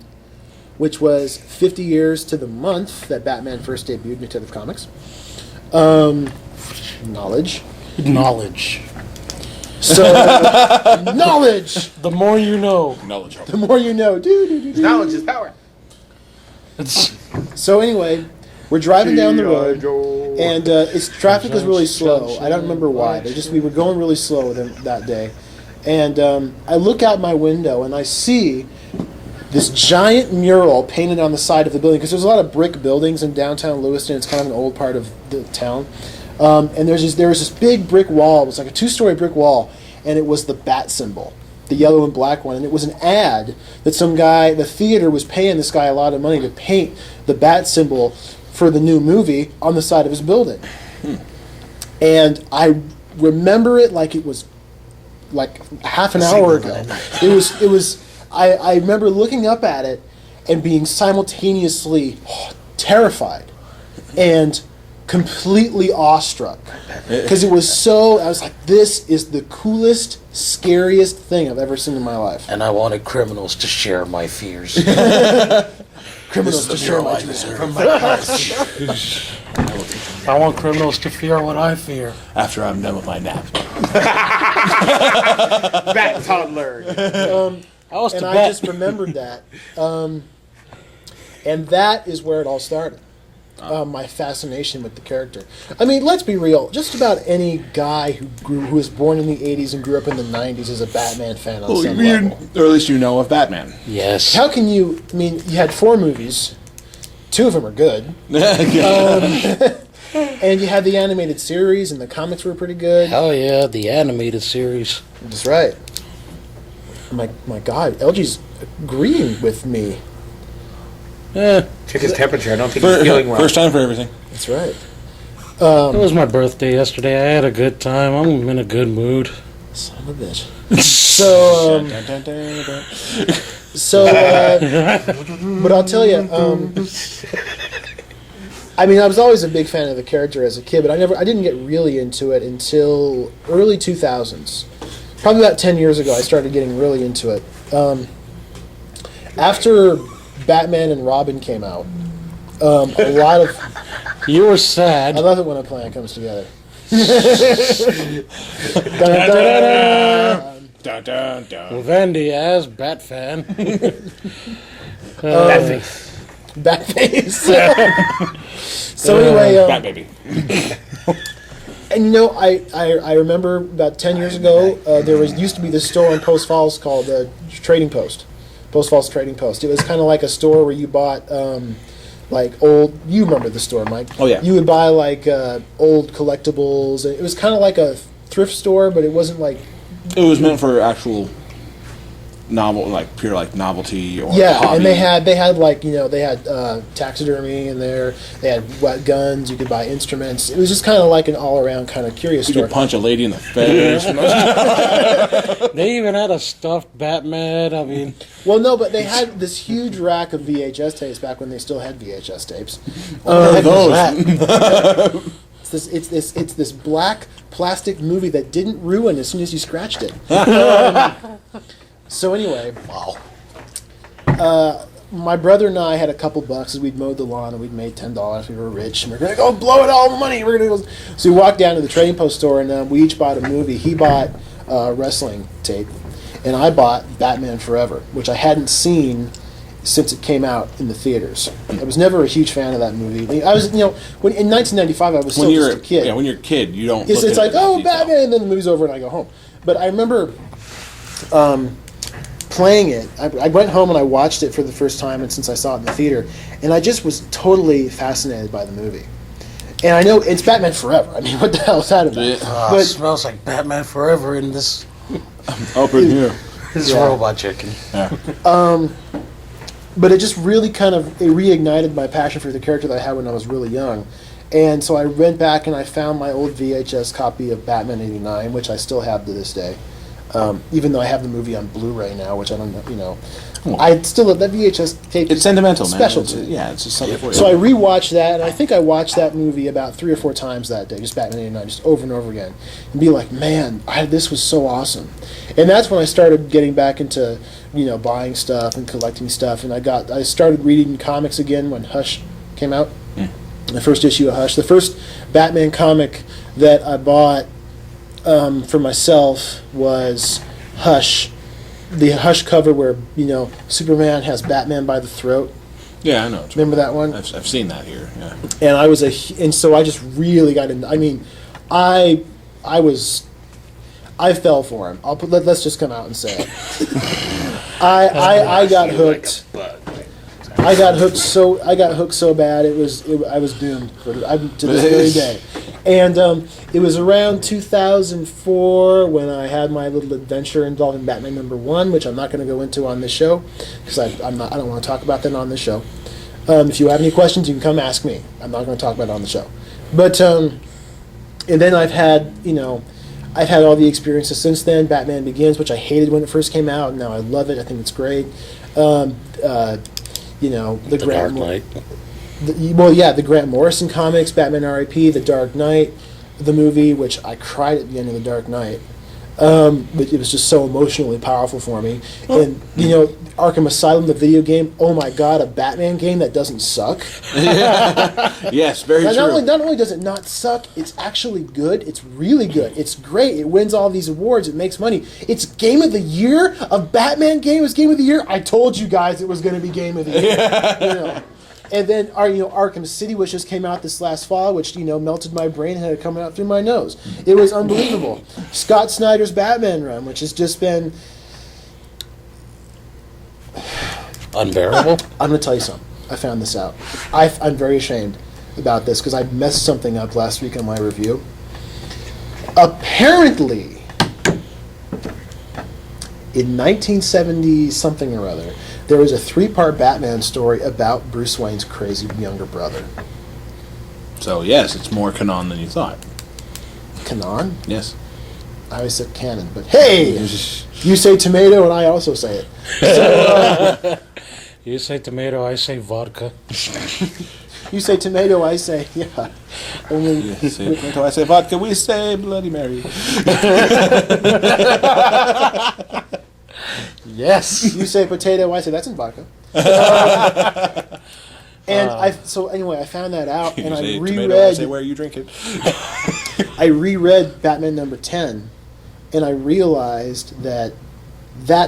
which was 50 years to the month that Batman first debuted in Detective Comics. Knowledge. So, knowledge! The more you know. Knowledge. The more you know. Knowledge is power. So anyway, we're driving down the road, and traffic was really slow. I don't remember why. We were going really slow that day. And I look out my window, and I see this giant mural painted on the side of the building, because there's a lot of brick buildings in downtown Lewiston. It's kind of an old part of the town. And there was this big brick wall. It was like a 2-story brick wall, and it was the bat symbol, the yellow and black one. And it was an ad that some guy, the theater was paying this guy a lot of money to paint the bat symbol for the new movie on the side of his building. And I remember it like it was like half an hour ago. It was I remember looking up at it and being simultaneously terrified and completely awestruck, because it was so, I was like, this is the coolest, scariest thing I've ever seen in my life. And I wanted criminals to share my fears. Criminals to share my dreams. I want criminals to fear what I fear. After I'm done with my nap. Bat toddler. I just remembered that. And that is where it all started. My fascination with the character. I mean, let's be real. Just about any guy who was born in the 80s and grew up in the 90s is a Batman fan on some level. Or at least you know of Batman. Yes. How can you... I mean, you had 4 movies. 2 of them are good. And you had the animated series, and the comics were pretty good. Hell yeah, the animated series. That's right. My God, LG's agreeing with me. Check his temperature. I don't think he's feeling well. First time for everything. That's right. It was my birthday yesterday. I had a good time. I'm in a good mood. Son of a bitch. But I'll tell you, I mean, I was always a big fan of the character as a kid, but I didn't get really into it until early 2000s. Probably about 10 years ago, I started getting really into it. After Batman and Robin came out, a lot of... You were sad. I love it when a plan comes together. With Andy as Bat fan. Batface. So anyway... Bat baby. And you know, I remember about 10 years ago, there used to be this store in Post Falls called Trading Post. Post Falls Trading Post. It was kind of like a store where you bought like old... You remember the store, Mike? Oh, yeah. You would buy like old collectibles. It was kind of like a thrift store, but it wasn't like... It was meant for actual novel, like pure like novelty or yeah, hobby. and they had like, you know, they had taxidermy in there. They had wet guns. You could buy instruments. It was just kind of like an all around kind of curious You store. could punch a lady in the face. They even had a stuffed Batman. I mean, Well, no, but they had this huge rack of VHS tapes back when they still had VHS tapes. It's this black plastic movie that didn't ruin as soon as you scratched it. So anyway, wow. My brother and I had a couple bucks as we'd mowed the lawn and we'd made $10. We were rich and we were gonna go blow it all money. We're gonna go. So we walked down to the Trading Post store and we each bought a movie. He bought a wrestling tape, and I bought Batman Forever, which I hadn't seen since it came out in the theaters. I was never a huge fan of that movie. I was, you know, in 1995 I was still just a kid. Yeah, when you're a kid, you don't. It's like, oh, Batman, and then the movie's over and I go home. But I remember playing it. I went home and I watched it for the first time, and since I saw it in the theater, and I just was totally fascinated by the movie. And I know it's Batman Forever. I mean, what the hell is that about? It smells like Batman Forever in this up in here. robot chicken. Yeah. But it just really kind of reignited my passion for the character that I had when I was really young. And so I went back and I found my old VHS copy of Batman '89, which I still have to this day. Even though I have the movie on Blu-ray now, which I don't know, you know. I still have that VHS tape. It's sentimental, special man. to me. Yeah, it's just something for you. So I rewatched that, and I think I watched that movie about 3 or 4 times that day, just Batman '89, just over and over again, and be like, man, this was so awesome. And that's when I started getting back into, you know, buying stuff and collecting stuff, and I started reading comics again when Hush came out. The first issue of Hush. The first Batman comic that I bought for myself was Hush. The Hush cover where, you know, Superman has Batman by the throat. Yeah, I know. Remember that one? I've seen that here. Yeah. And and so I just really got into. I mean, I fell for him. Let's just come out and say it. I got hooked. I got hooked so bad I was doomed to this very day. And it was around 2004 when I had my little adventure involving Batman #1, which I'm not going to go into on this show because I don't want to talk about that on this show. If you have any questions, you can come ask me. I'm not going to talk about it on the show. But and then I've had all the experiences since then. Batman Begins, which I hated when it first came out, and now I love it. I think it's great. The Dark Knight. The Grant Morrison comics, Batman R.I.P., The Dark Knight, the movie, which I cried at the end of The Dark Knight. But it was just so emotionally powerful for me. And, Arkham Asylum, the video game, oh my god, a Batman game that doesn't suck. Yes, very Now, true. not only does it not suck, it's actually good. It's really good. It's great. It wins all these awards. It makes money. It's Game of the Year. A Batman game was Game of the Year. I told you guys it was going to be Game of the Year. And then Arkham City, which just came out this last fall, which melted my brain and had it coming out through my nose. It was unbelievable. Scott Snyder's Batman run, which has just been Unbearable. I'm going to tell you something. I found this out. I'm very ashamed about this because I messed something up last week in my review. Apparently, in 1970 something or other, there was a 3-part Batman story about Bruce Wayne's crazy younger brother. So, yes, it's more canon than you thought. Canon? Yes. I always said canon, but hey! You say tomato and I also say it. So, You say tomato, I say vodka. you say tomato, I say, yeah. Only Until I say vodka, we say Bloody Mary. yes. You say potato, I say that's in vodka. And I found that out, and I say reread. tomato, I say where you drink it. I reread Batman number 10, and I realized that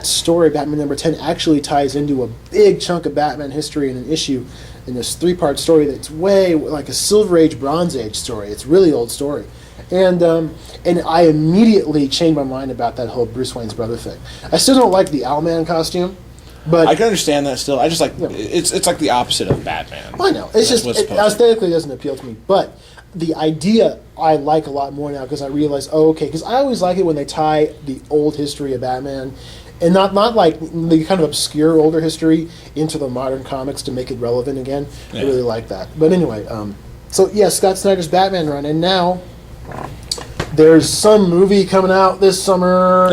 story, Batman number 10, actually ties into a big chunk of Batman history in an issue in this 3-part story that's way like a Silver Age, Bronze Age story. It's a really old story. And I immediately changed my mind about that whole Bruce Wayne's brother thing. I still don't like the Owlman costume, but I can understand that still. I just like it's like the opposite of Batman. I know. It's That's just what's supposed to be. aesthetically doesn't appeal to me, but the idea I like a lot more now because I realize, because I always like it when they tie the old history of Batman, and not like the kind of obscure older history into the modern comics to make it relevant again. I really like that. But anyway, Scott Snyder's Batman run, and now there's some movie coming out this summer.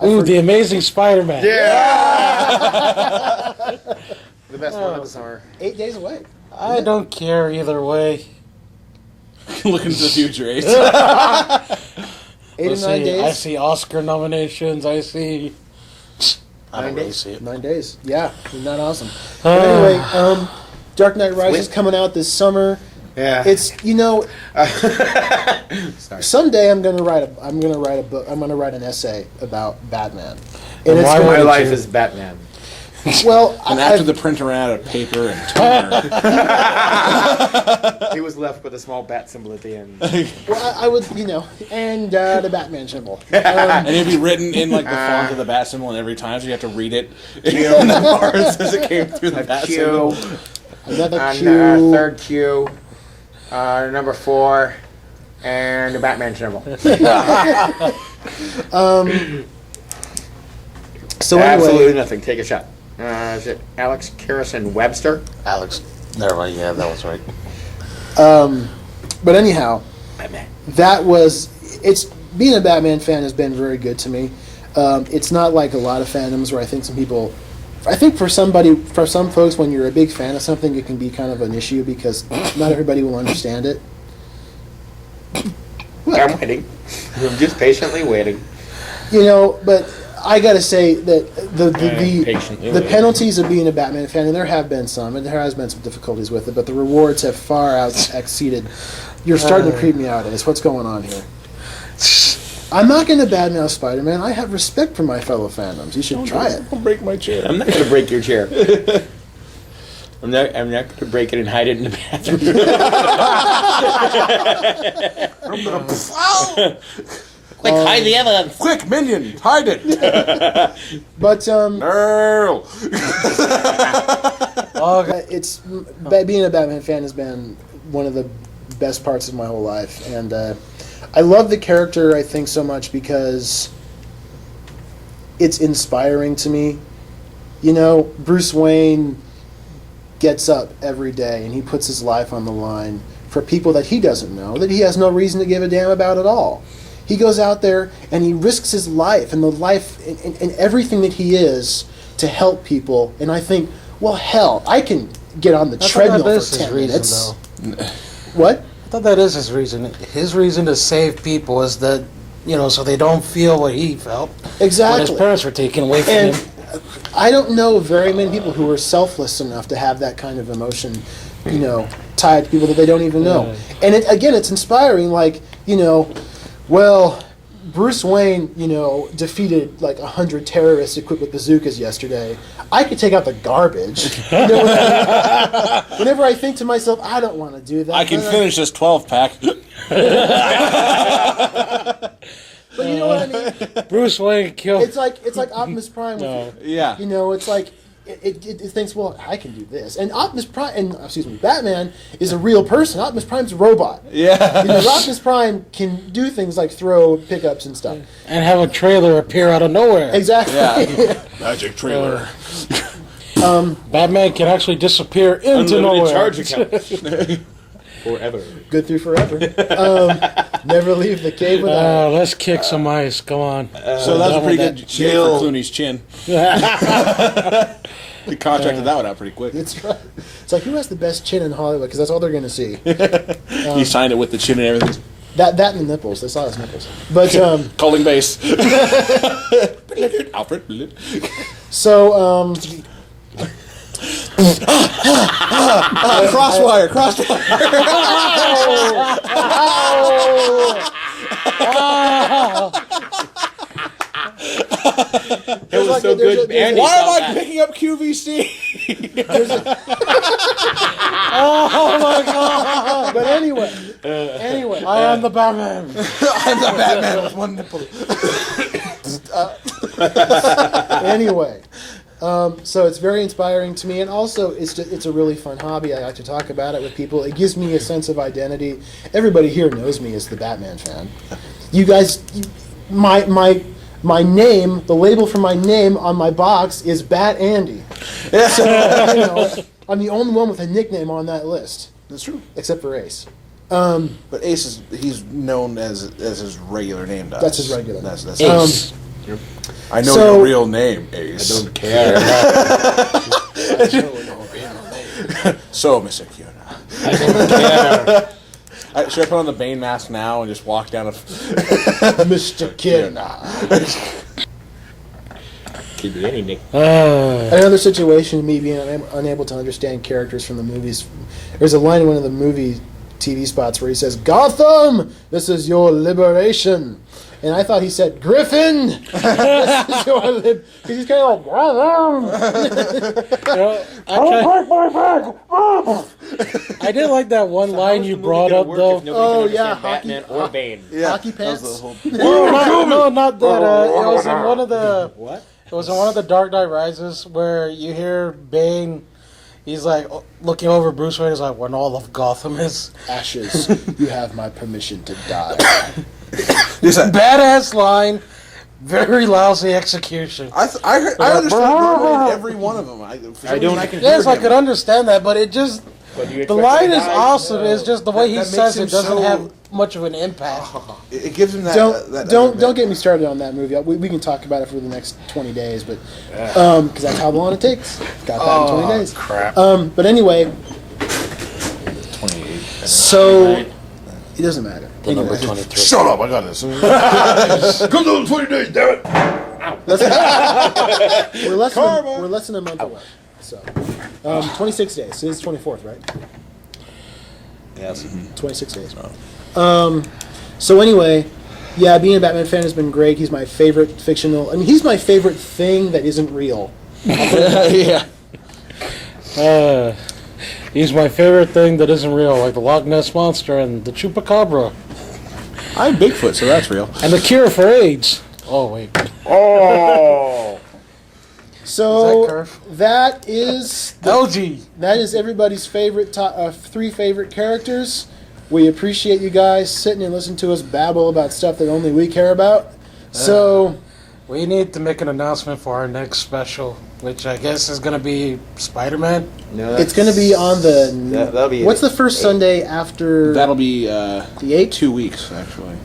Ooh, The Amazing Spider-Man. The best one of the summer. 8 days away. I don't care either way. Look into the future, Ace. 8 Let's and 9 see, days. I see Oscar nominations. I see. I don't really see it. 9 days. Yeah, isn't that awesome? But anyway, Dark Knight Rises coming out this summer. Yeah. It's Sorry. someday I'm gonna write a book. I'm gonna write an essay about Batman. And it's why gonna- My would life you? is Batman. well, And after the printer ran out of paper and toner, He was left with a small bat symbol at the end. I would and the Batman symbol. and it'd be written in like the font of the bat symbol, and every time so you have to read it in the bars as it came through the bat symbol. Q. Another And Q. third Q. Number 4. And the Batman symbol. So Absolutely anyway, nothing. Take a shot. Is it Alex Kirsten Webster? Alex. Never mind. Yeah, that was right. but anyhow, Batman. it's being a Batman fan has been very good to me. It's not like a lot of fandoms where I think for some folks, when you're a big fan of something, it can be kind of an issue because not everybody will understand it. I'm waiting. I'm just patiently waiting. But I gotta say that patiently the penalties of being a Batman fan, and there have been some, and there has been some difficulties with it, but the rewards have far exceeded. You're starting to creep me out, Ace. What's going on here? I'm not going to badmouth Spider-Man. I have respect for my fellow fandoms. You should try it. Don't break my chair. I'm not going to break your chair. I'm not going to break it and hide it in the bathroom. Quick, hide the evidence. Quick, minion, hide it. But Earl. being a Batman fan has been one of the best parts of my whole life, and I love the character. I think so much because it's inspiring to me. Bruce Wayne gets up every day and he puts his life on the line for people that he doesn't know, that he has no reason to give a damn about at all. He goes out there and he risks his life and the life and everything that he is to help people. And I think, well, hell, I can get on the treadmill for 10 minutes. What? I thought that is his reason. His reason to save people is that, so they don't feel what he felt Exactly. when his parents were taken away from And him. I don't know very many people who are selfless enough to have that kind of emotion, tied to people that they don't even know. And it's inspiring. Like, well, Bruce Wayne, defeated like 100 terrorists equipped with bazookas yesterday. I could take out the garbage. You know what I mean? Whenever I think to myself, I don't want to do that. I can finish this 12-pack. But you know what I mean? Bruce Wayne killed. It's like Optimus Prime. Yeah. It's like it thinks, well, I can do this. And Batman is a real person. Optimus Prime's a robot. Yeah. Optimus Prime can do things like throw pickups and stuff. And have a trailer appear out of nowhere. Exactly. Yeah. Magic trailer. Batman can actually disappear into Unlimited nowhere. charge account. Forever. Good through forever. Never leave the cave without. Let's kick some ice. Come on. So that's a pretty good chill for Clooney's chin. He contracted that one out pretty quick. It's right. It's like, who has the best chin in Hollywood? Because that's all they're going to see. He signed it with the chin and everything. That and the nipples. They saw his nipples. But Calling bass. Alfred. so Crosswire. It was so good. Andy Why am felt I that. picking up QVC? Oh my god! but anyway, I am the Batman. I'm the Batman with one nipple. anyway. So it's very inspiring to me, and also it's a really fun hobby. I like to talk about it with people. It gives me a sense of identity. Everybody here knows me as the Batman fan. You guys, my name, the label for my name on my box is Bat Andy. So I'm the only one with a nickname on that list. That's true. Except for Ace. But Ace he's known as his regular name. That's his regular name. That's Ace. I know So- your real name, Ace. I don't care. So, Mr. Kiona. I don't care. Should I put on the Bane mask now and just walk down a... Mr. Kid. Could be any nick. Another situation, me being unable to understand characters from the movies. There's a line in one of the movie TV spots where he says, "Gotham, this is your liberation." And I thought he said, "Griffin, this is your lib." Because he's kind of like, "Gotham." I did like that one line you brought up, though. Oh, yeah, hockey- Batman or Bane. Hockey pants. No, not that. It was in one of the. What? It was in one of the Dark Knight Rises where you hear Bane. He's like looking over Bruce Wayne. He's like, "When all of Gotham is Ashes, you have my permission to die. badass line, very lousy execution." I understood normally every one of them. I don't. I can hear Yes, I him. could understand that, but it just But do you the expect line him to is die? awesome. No. It's just the way he That says makes it him doesn't so- have much of an impact. It gives him that. Don't get me started on that movie. We can talk about it for the next 20 days, but because that's how long it takes. Got that in 20 days. Crap. But anyway, 28. so it doesn't matter. The number Anyway, 23. Shut up! I got this. Come on, 20 days, damn it! we're less than a month away. So 26 days. So it's 24th, right? Yes. 26 days. So anyway, yeah, being a Batman fan has been great. He's my favorite fictional. I mean, he's my favorite thing that isn't real. Yeah. He's my favorite thing that isn't real, like the Loch Ness Monster and the Chupacabra. I'm Bigfoot, so that's real. And the cure for AIDS. Oh, wait. Oh! So Is that Curve? that is LG. that is everybody's favorite three favorite characters. We appreciate you guys sitting and listening to us babble about stuff that only we care about. So We need to make an announcement for our next special, which I guess is going to be Spider-Man. No, It's going to be on the. that'll be. What's the first Sunday after That'll be the 8th? 2 weeks, actually.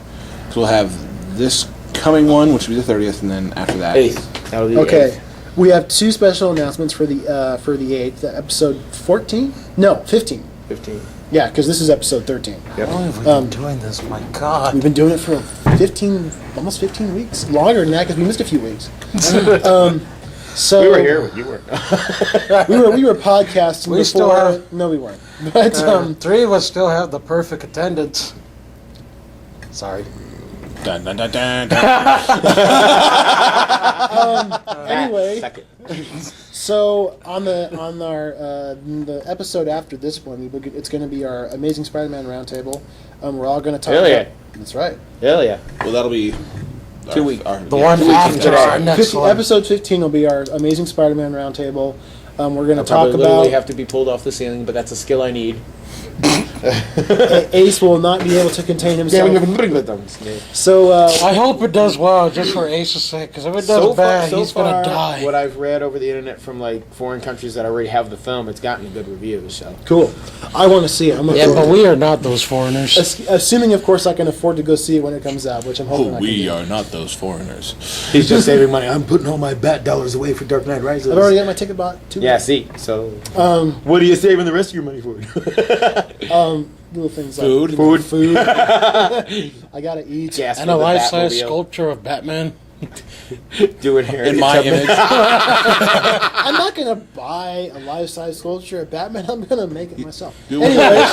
So we'll have this coming one, which will be the 30th, and then after that. 8th? That'll be the Okay. 8th. We have 2 special announcements for the 8th. Episode 14? No, 15. 15. Yeah, because this is episode 13. How long have we been doing this? My God. We've been doing it for almost 15 weeks. Longer than that because we missed a few weeks. So We were here, but you weren't. we were podcasting We before. still have- No, we weren't. But 3 of us still have the perfect attendance. Sorry. Dun, dun, dun, dun, dun. anyway, Second. so on the episode after this one, it's going to be our Amazing Spider-Man roundtable. We're all going to talk. Hell yeah. about, that's right. Hell yeah. Well, that'll be 2 weeks. The one after our next one. Episode 15 will be our Amazing Spider-Man roundtable. We're going to talk Probably literally about. have to be pulled off the ceiling, but that's a skill I need. Ace will not be able to contain himself. So I hope it does well, just for Ace's sake, because if it does bad, he's going to die. What I've read over the internet from like foreign countries that already have the film, it's gotten good reviews. So cool. I want to see it. I'm Yeah, but we are not those foreigners. assuming, of course, I can afford to go see it when it comes out, which I'm hoping. I can do. are not those foreigners. he's just saving money. I'm putting all my bat dollars away for Dark Knight Rises. I've already got my ticket bought. 2 Yeah, weeks. see. So What are you saving the rest of your money for? Little things Food. like food. I gotta eat. Gas And for a the life-size Batmobile. sculpture of Batman. Doing hair. In my image. I'm not gonna buy a life-size sculpture of Batman. I'm gonna make it myself. Do Anyway,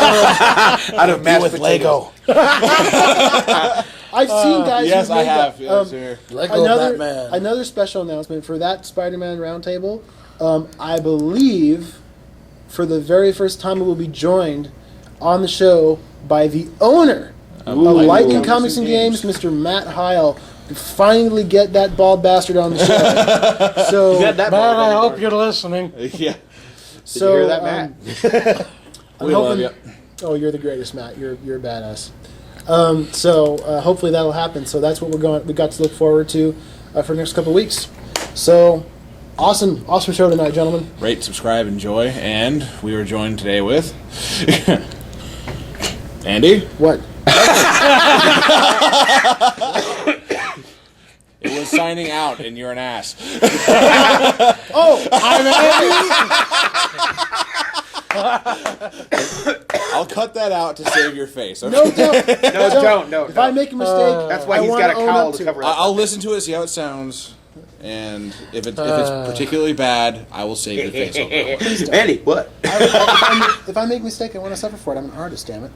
Out of mashed with Lego. I've seen guys. Yes, who've I made have. that. Yes, sir. Lego Batman. Another special announcement for that Spider-Man roundtable. I believe, for the very first time, it will be joined on the show by the owner of Lightning Comics and Games, Mr. Matt Heil. To finally get that bald bastard on the show. So, got that Man, I ball hope you're listening. Yeah. so hear that, Matt? I'm We love hoping- you. Oh, you're the greatest, Matt. You're a badass. So hopefully that'll happen. So that's what we got to look forward to for the next couple of weeks. So awesome show tonight, gentlemen. Rate, subscribe, enjoy, and we were joined today with Andy. What? It was signing out, and you're an ass. Oh, I'm I'll cut that out to save your face. Okay? No, don't. No. If I make a mistake, That's why I he's wanna got a own cowl up to cover it. I'll listen to it, see how it sounds, and if it's particularly bad, I will save your face. Okay? Andy, what? If I make a mistake, I want to suffer for it. I'm an artist, damn it.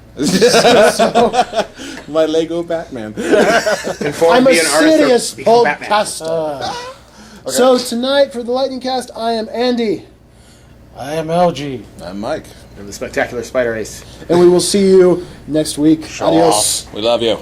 My Lego Batman. I'm a be an artist or serious become Batman. podcaster. So tonight for the Lightning Cast, I am Andy, I am LG. I'm Mike. And the Spectacular Spider Ace. and we will see you next week. Adios. We love you.